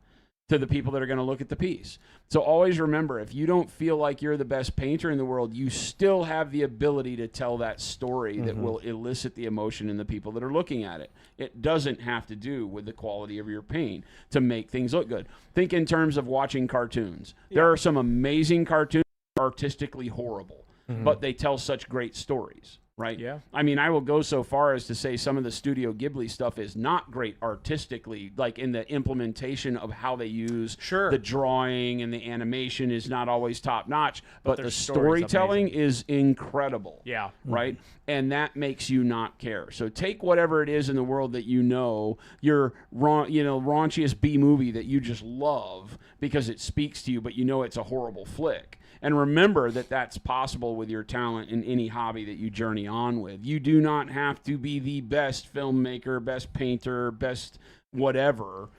to the people that are going to look at the piece. So always remember, if you don't feel like you're the best painter in the world, you still have the ability to tell that story that will elicit the emotion in the people that are looking at it. It doesn't have to do with the quality of your paint to make things look good. Think in terms of watching cartoons. There are some amazing cartoons that are artistically horrible, but they tell such great stories. right? Yeah. I mean, I will go so far as to say some of the Studio Ghibli stuff is not great artistically, like in the implementation of how they use Sure. the drawing, and the animation is not always top notch, but their the story's storytelling amazing. is incredible. Yeah. Right? And that makes you not care. So take whatever it is in the world that your raunchiest B movie that you just love because it speaks to you, but it's a horrible flick. And remember that that's possible with your talent in any hobby that you journey on with. You do not have to be the best filmmaker, best painter, best whatever,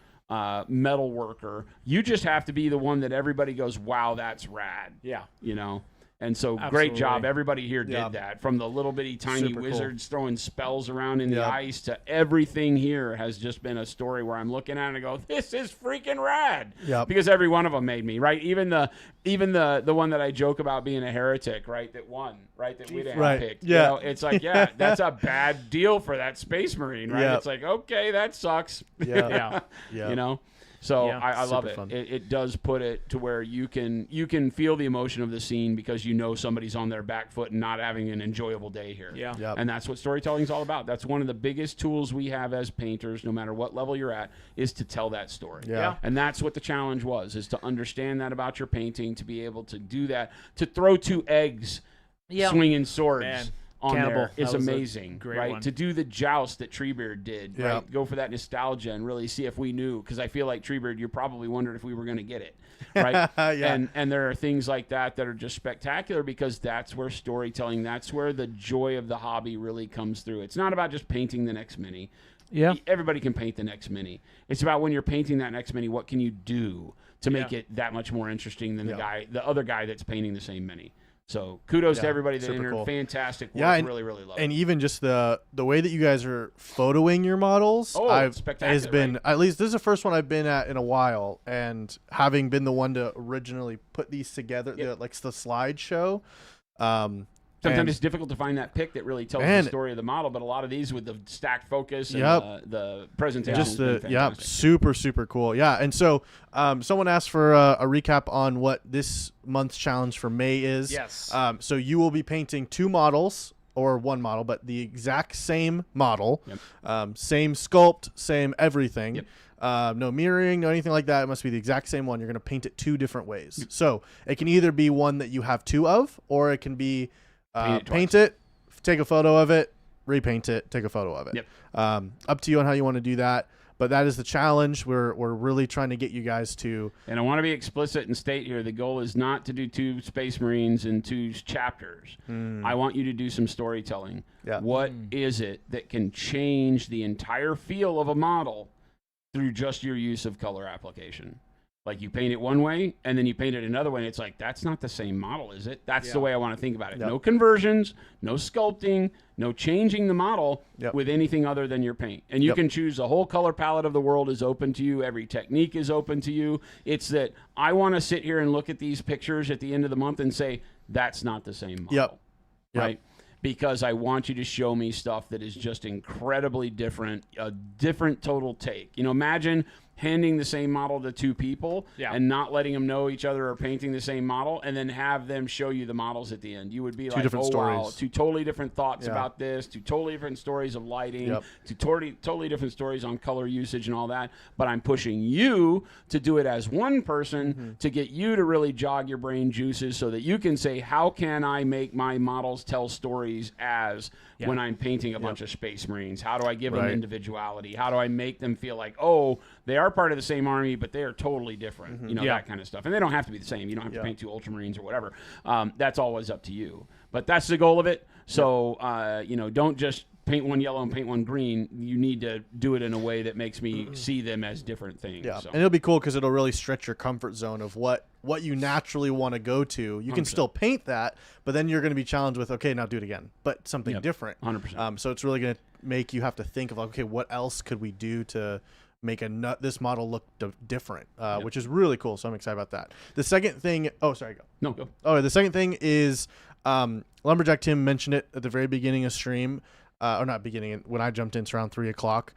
metal worker. You just have to be the one that everybody goes, wow, that's rad. Yeah. And so Absolutely. great job. Everybody here did that. From the little bitty tiny Super cool. wizards throwing spells around in the ice to everything here has just been a story where I'm looking at it and I go, this is freaking rad. Yep. Because every one of them made me, right? Even the one that I joke about being a heretic, right? That won, right? That we didn't pick. Yeah. It's like, yeah, that's a bad deal for that Space Marine, right? Yep. It's like, okay, that sucks. Yeah. Yeah. So Yeah, I love super it. fun. It does put it to where you can feel the emotion of the scene because somebody's on their back foot and not having an enjoyable day here. Yeah. Yep. And that's what storytelling is all about. That's one of the biggest tools we have as painters, no matter what level you're at, is to tell that story. Yeah. And that's what the challenge was, is to understand that about your painting, to be able to do that, to throw two eggs swinging swords. Man. On Cannibal. there is That was a amazing, great right? one. To do the joust that Treebeard did, Yeah. right? Go for that nostalgia and really see if we knew, because I feel like Treebeard, you're probably wondering if we were going to get it, right? Yeah. And there are things like that are just spectacular because that's where storytelling, that's where the joy of the hobby really comes through. It's not about just painting the next mini. Yeah. Everybody can paint the next mini. It's about when you're painting that next mini, what can you do to make it that much more interesting than the other guy that's painting the same mini. So kudos to everybody that super entered. cool. Fantastic work. Yeah, and, really, really love and it. even just the way that you guys are photoing your models, It's spectacular, has been right? at least this is the first one I've been at in a while, and having been the one to originally put these together, the slideshow. Sometimes it's difficult to find that pick that really tells the story of the model, but a lot of these with the stacked focus and the presentation. Just super cool. Yeah, and so someone asked for a recap on what this month's challenge for May is. Yes. So you will be painting two models, or one model, but the exact same model, same sculpt, same everything. Yep. No mirroring, no anything like that. It must be the exact same one. You're going to paint it two different ways. So it can either be one that you have two of, or it can be paint it, take a photo of it, repaint it, take a photo of it. Yep. Up to you on how you want to do that. But that is the challenge. We're really trying to get you guys to. And I want to be explicit and state here: the goal is not to do two Space Marines in two chapters. I want you to do some storytelling. Yeah. What is it that can change the entire feel of a model through just your use of color application? Like you paint it one way and then you paint it another way, and it's like, that's not the same model, is it? That's the way I want to think about it. Yep. No conversions, no sculpting, no changing the model Yep. with anything other than your paint. And you can choose, the whole color palette of the world is open to you. Every technique is open to you. It's that I want to sit here and look at these pictures at the end of the month and say, that's not the same model. Yep. Right? Because I want you to show me stuff that is just incredibly different, a different total take. Imagine handing the same model to two people and not letting them know each other are painting the same model, and then have them show you the models at the end. You would be like, different oh, wow, stories. two totally different thoughts about this, two totally different stories of lighting, two totally different stories on color usage and all that. But I'm pushing you to do it as one person to get you to really jog your brain juices so that you can say, how can I make my models tell stories as when I'm painting a bunch of Space Marines? How do I give them individuality? How do I make them feel like, oh, they are part of the same army, but they are totally different, that kind of stuff. And they don't have to be the same. You don't have to paint two Ultramarines or whatever. That's always up to you. But that's the goal of it. So, don't just paint one yellow and paint one green. You need to do it in a way that makes me see them as different things. Yeah, So. and it'll be cool because it'll really stretch your comfort zone of what you naturally want to go to. You can 100%. still paint that, but then you're going to be challenged with, okay, now do it again, but something different. 100%. So it's really going to make you have to think of, like, okay, what else could we do to make this model look different, which is really cool. So I'm excited about that. The second thing, go. No, go. Oh, the second thing is Lumberjack Tim mentioned it at the very beginning of stream, or not beginning, when I jumped in, it's around 3 o'clock.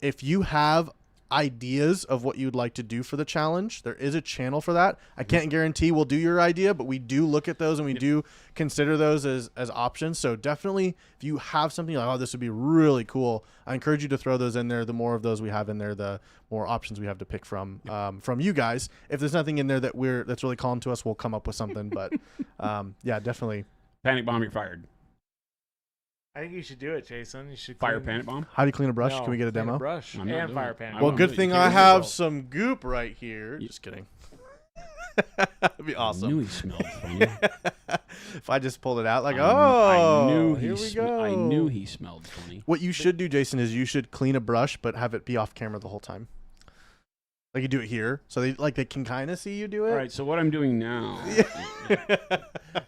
If you have ideas of what you'd like to do for the challenge, there is a channel for that. I can't guarantee we'll do your idea, but we do look at those and we do consider those as options. So definitely, if you have something like, oh, this would be really cool, I encourage you to throw those in there. The more of those we have in there, the more options we have to pick from you guys. If there's nothing in there that's really calling to us, we'll come up with something. But yeah, definitely. Panic bomb, you're fired. I think you should do it, Jason. You should Fire panic bomb. How do you clean a brush? No, Can we get a clean demo? brush I'm not and doing fire it. panic. I Well, won't good do it. thing You I can't have do it. some goop right here. Just kidding. That'd be awesome. I knew he smelled funny. If I just pulled it out, like, I knew here he we go. I knew he smelled funny. What you should do, Jason, is you should clean a brush, but have it be off camera the whole time. Like you do it here, so they can kind of see you do it. All right, so what I'm doing now.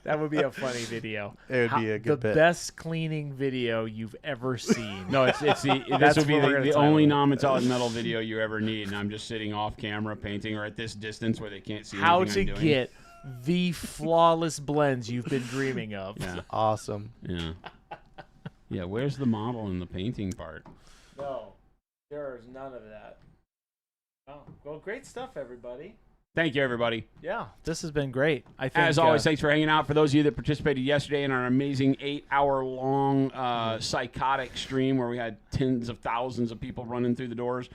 That would be a funny video. It would be a good the bit. best cleaning video you've ever seen. No, it's this That's will be what we're gonna the title only it. non-metallic metal video you ever need, and I'm just sitting off camera painting or at this distance where they can't see How anything to I'm doing. get the flawless blends you've been dreaming of. Yeah, Awesome. yeah, yeah. Where's the model in the painting part? No, there is none of that. Oh, well, great stuff, everybody. Thank you, everybody. Yeah, this has been great. I think, As always, thanks for hanging out. For those of you that participated yesterday in our amazing 8-hour-long psychotic stream where we had tens of thousands of people running through the doors,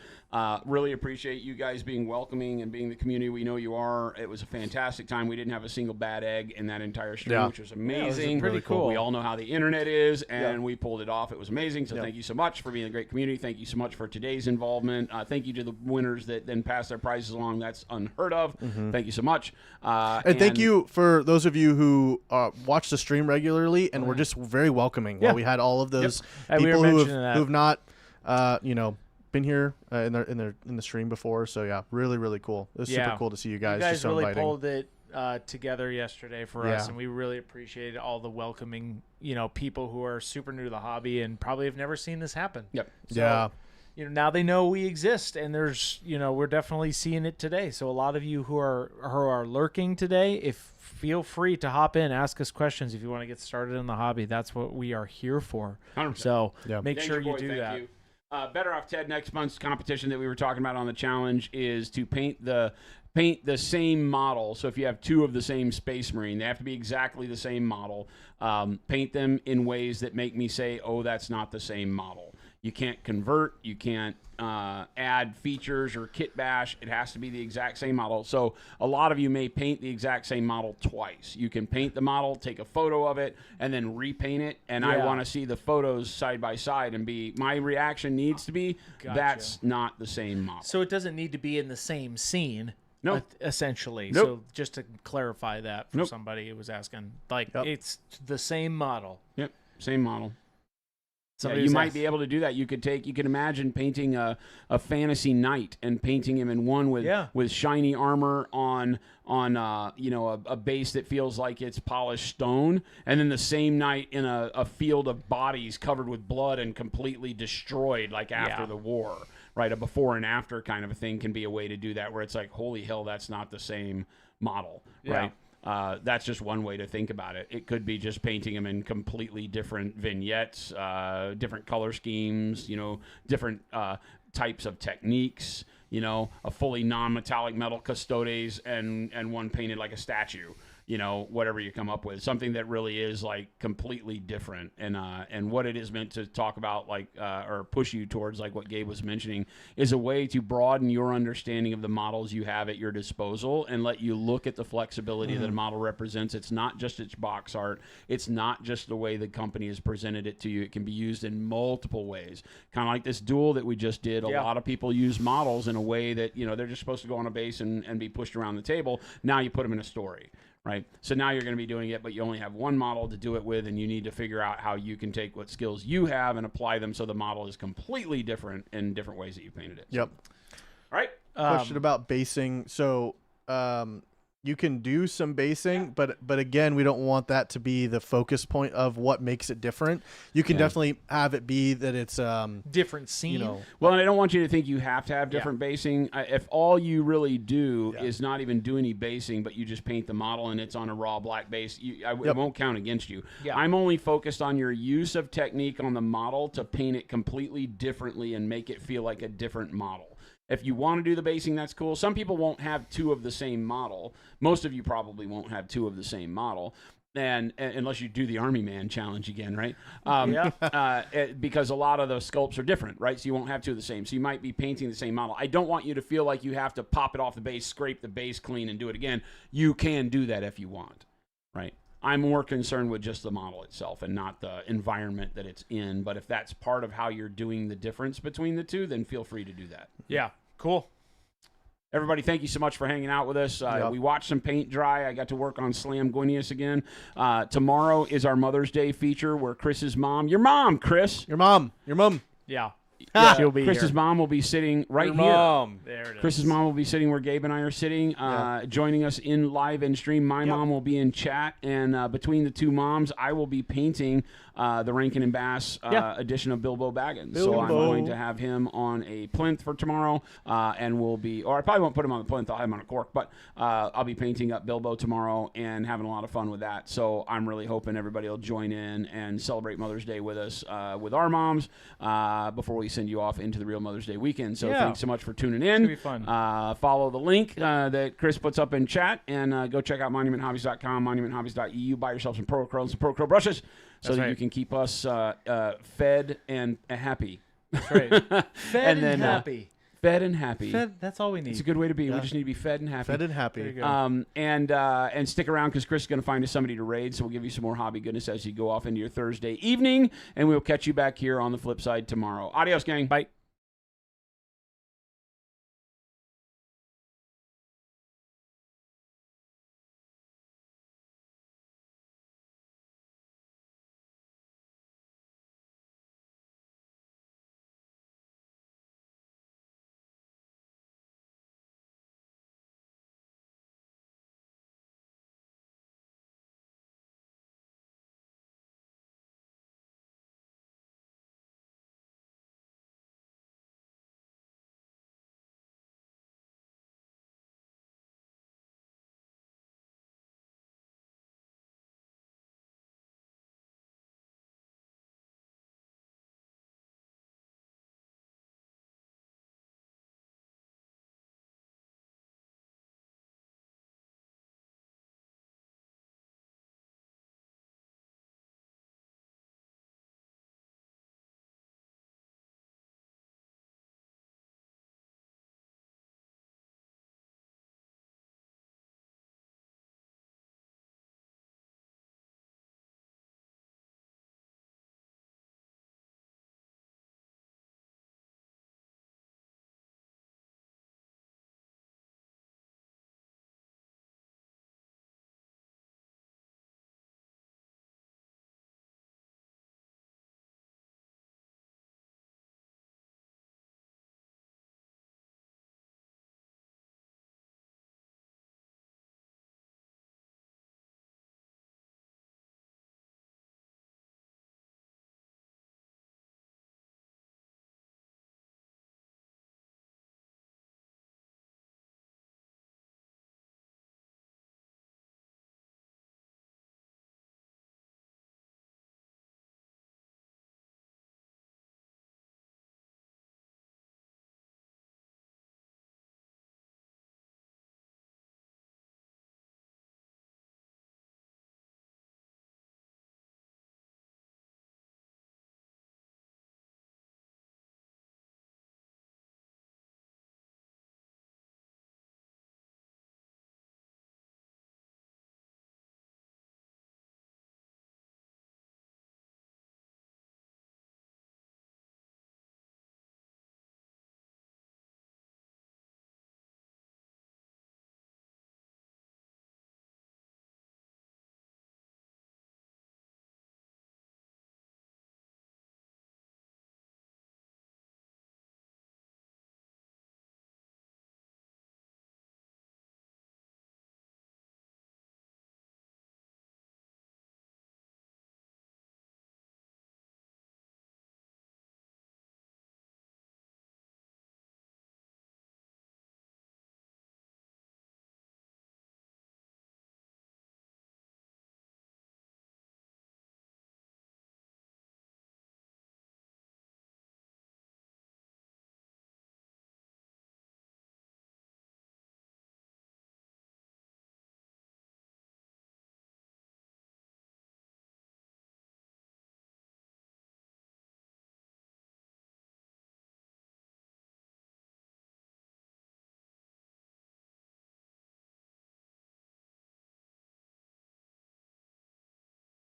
really appreciate you guys being welcoming and being the community we know you are. It was a fantastic time. We didn't have a single bad egg in that entire stream, which was amazing. pretty cool. We all know how the internet is, and we pulled it off. It was amazing. So thank you so much for being a great community. Thank you so much for today's involvement. Thank you to the winners that then passed their prizes along. That's unheard of. Thank you so much. And thank you for those of you who watch the stream regularly and were just very welcoming. While we had all of those people who have not, been here in the stream before. So yeah, really, really cool. It was super cool to see you guys. You guys just so really inviting. pulled it together yesterday for us, and we really appreciated all the welcoming, people who are super new to the hobby and probably have never seen this happen. Yep. So, now they know we exist, and there's, we're definitely seeing it today. So a lot of you who are lurking today, feel free to hop in, ask us questions if you want to get started in the hobby. That's what we are here for. 100%. So make Danger sure you Boy, do thank that. you. Better Off Ted next month's competition that we were talking about on the challenge is to paint the same model. So if you have two of the same Space Marine, they have to be exactly the same model. Paint them in ways that make me say, oh, that's not the same model. You can't convert. You can't add features or kit bash. It has to be the exact same model. So a lot of you may paint the exact same model twice. You can paint the model, take a photo of it, and then repaint it. And I want to see the photos side by side and my reaction needs to be, that's not the same model. So it doesn't need to be in the same scene. Nope. Essentially. Nope. So just to clarify that for somebody who was asking, it's the same model. Yep. Same model. Somebody you might be able to do that. You can imagine painting a fantasy knight and painting him in one with shiny armor on a base that feels like it's polished stone, and then the same knight in a field of bodies covered with blood and completely destroyed, like after the war. Right, a before and after kind of a thing can be a way to do that, where it's like, holy hell, that's not the same model, right? That's just one way to think about it. It could be just painting them in completely different vignettes, different color schemes, different types of techniques, a fully non-metallic metal custodes and one painted like a statue. Whatever you come up with, something that really is like completely different, and what it is meant to talk about, or push you towards, like what Gabe was mentioning, is a way to broaden your understanding of the models you have at your disposal and let you look at the flexibility that a model represents. It's not just its box art. It's not just the way the company has presented it to you. It can be used in multiple ways. Kind of like this duel that we just did. A lot of people use models in a way that, they're just supposed to go on a base and be pushed around the table. Now you put them in a story. Right. So now you're going to be doing it, but you only have one model to do it with, and you need to figure out how you can take what skills you have and apply them so the model is completely different in different ways that you painted it. Yep. All right. Question about basing. So you can do some basing, but again, we don't want that to be the focus point of what makes it different. You can definitely have it be that it's different scene. Well, and I don't want you to think you have to have different basing. If all you really do is not even do any basing, but you just paint the model and it's on a raw black base, it won't count against you. I'm only focused on your use of technique on the model to paint it completely differently and make it feel like a different model. If you want to do the basing, that's cool. Some people won't have 2 of the same model. Most of you probably won't have 2 of the same model. And unless you do the Army Man challenge again, right? Because a lot of the sculpts are different, right? So you won't have 2 of the same. So you might be painting the same model. I don't want you to feel like you have to pop it off the base, scrape the base clean, and do it again. You can do that if you want, right? I'm more concerned with just the model itself and not the environment that it's in. But if that's part of how you're doing the difference between the 2, then feel free to do that. Yeah, cool. Everybody, thank you so much for hanging out with us. We watched some paint dry. I got to work on Slam Guineas again. Tomorrow is our Mother's Day feature where Chris's mom, your mom, Chris. Your mom. Yeah. She'll be Chris's here. Mom will be sitting right Your here. mom. There it is. Chris's mom will be sitting where Gabe and I are sitting, joining us in live and stream. My mom will be in chat, and between the 2 moms, I will be painting the Rankin and Bass edition of Bilbo Baggins. So I'm going to have him on a plinth for tomorrow, and we'll be, or I probably won't put him on the plinth, I'll have him on a cork, but I'll be painting up Bilbo tomorrow and having a lot of fun with that. So I'm really hoping everybody will join in and celebrate Mother's Day with us, with our moms, before we send you off into the real Mother's Day weekend. So thanks so much for tuning in. It's gonna be fun. Follow the link that Chris puts up in chat, and go check out monumenthobbies.com, monumenthobbies.eu. Buy yourself some Pro Acryl and some Pro Acryl brushes so that you can keep us fed and happy. That's right. Fed and happy. Fed and happy. That's all we need. It's a good way to be. We just need to be fed and happy. Fed and happy. There you go. And stick around because Chris is going to find us somebody to raid, so we'll give you some more hobby goodness as you go off into your Thursday evening, and we'll catch you back here on the flip side tomorrow. Adios, gang. Bye.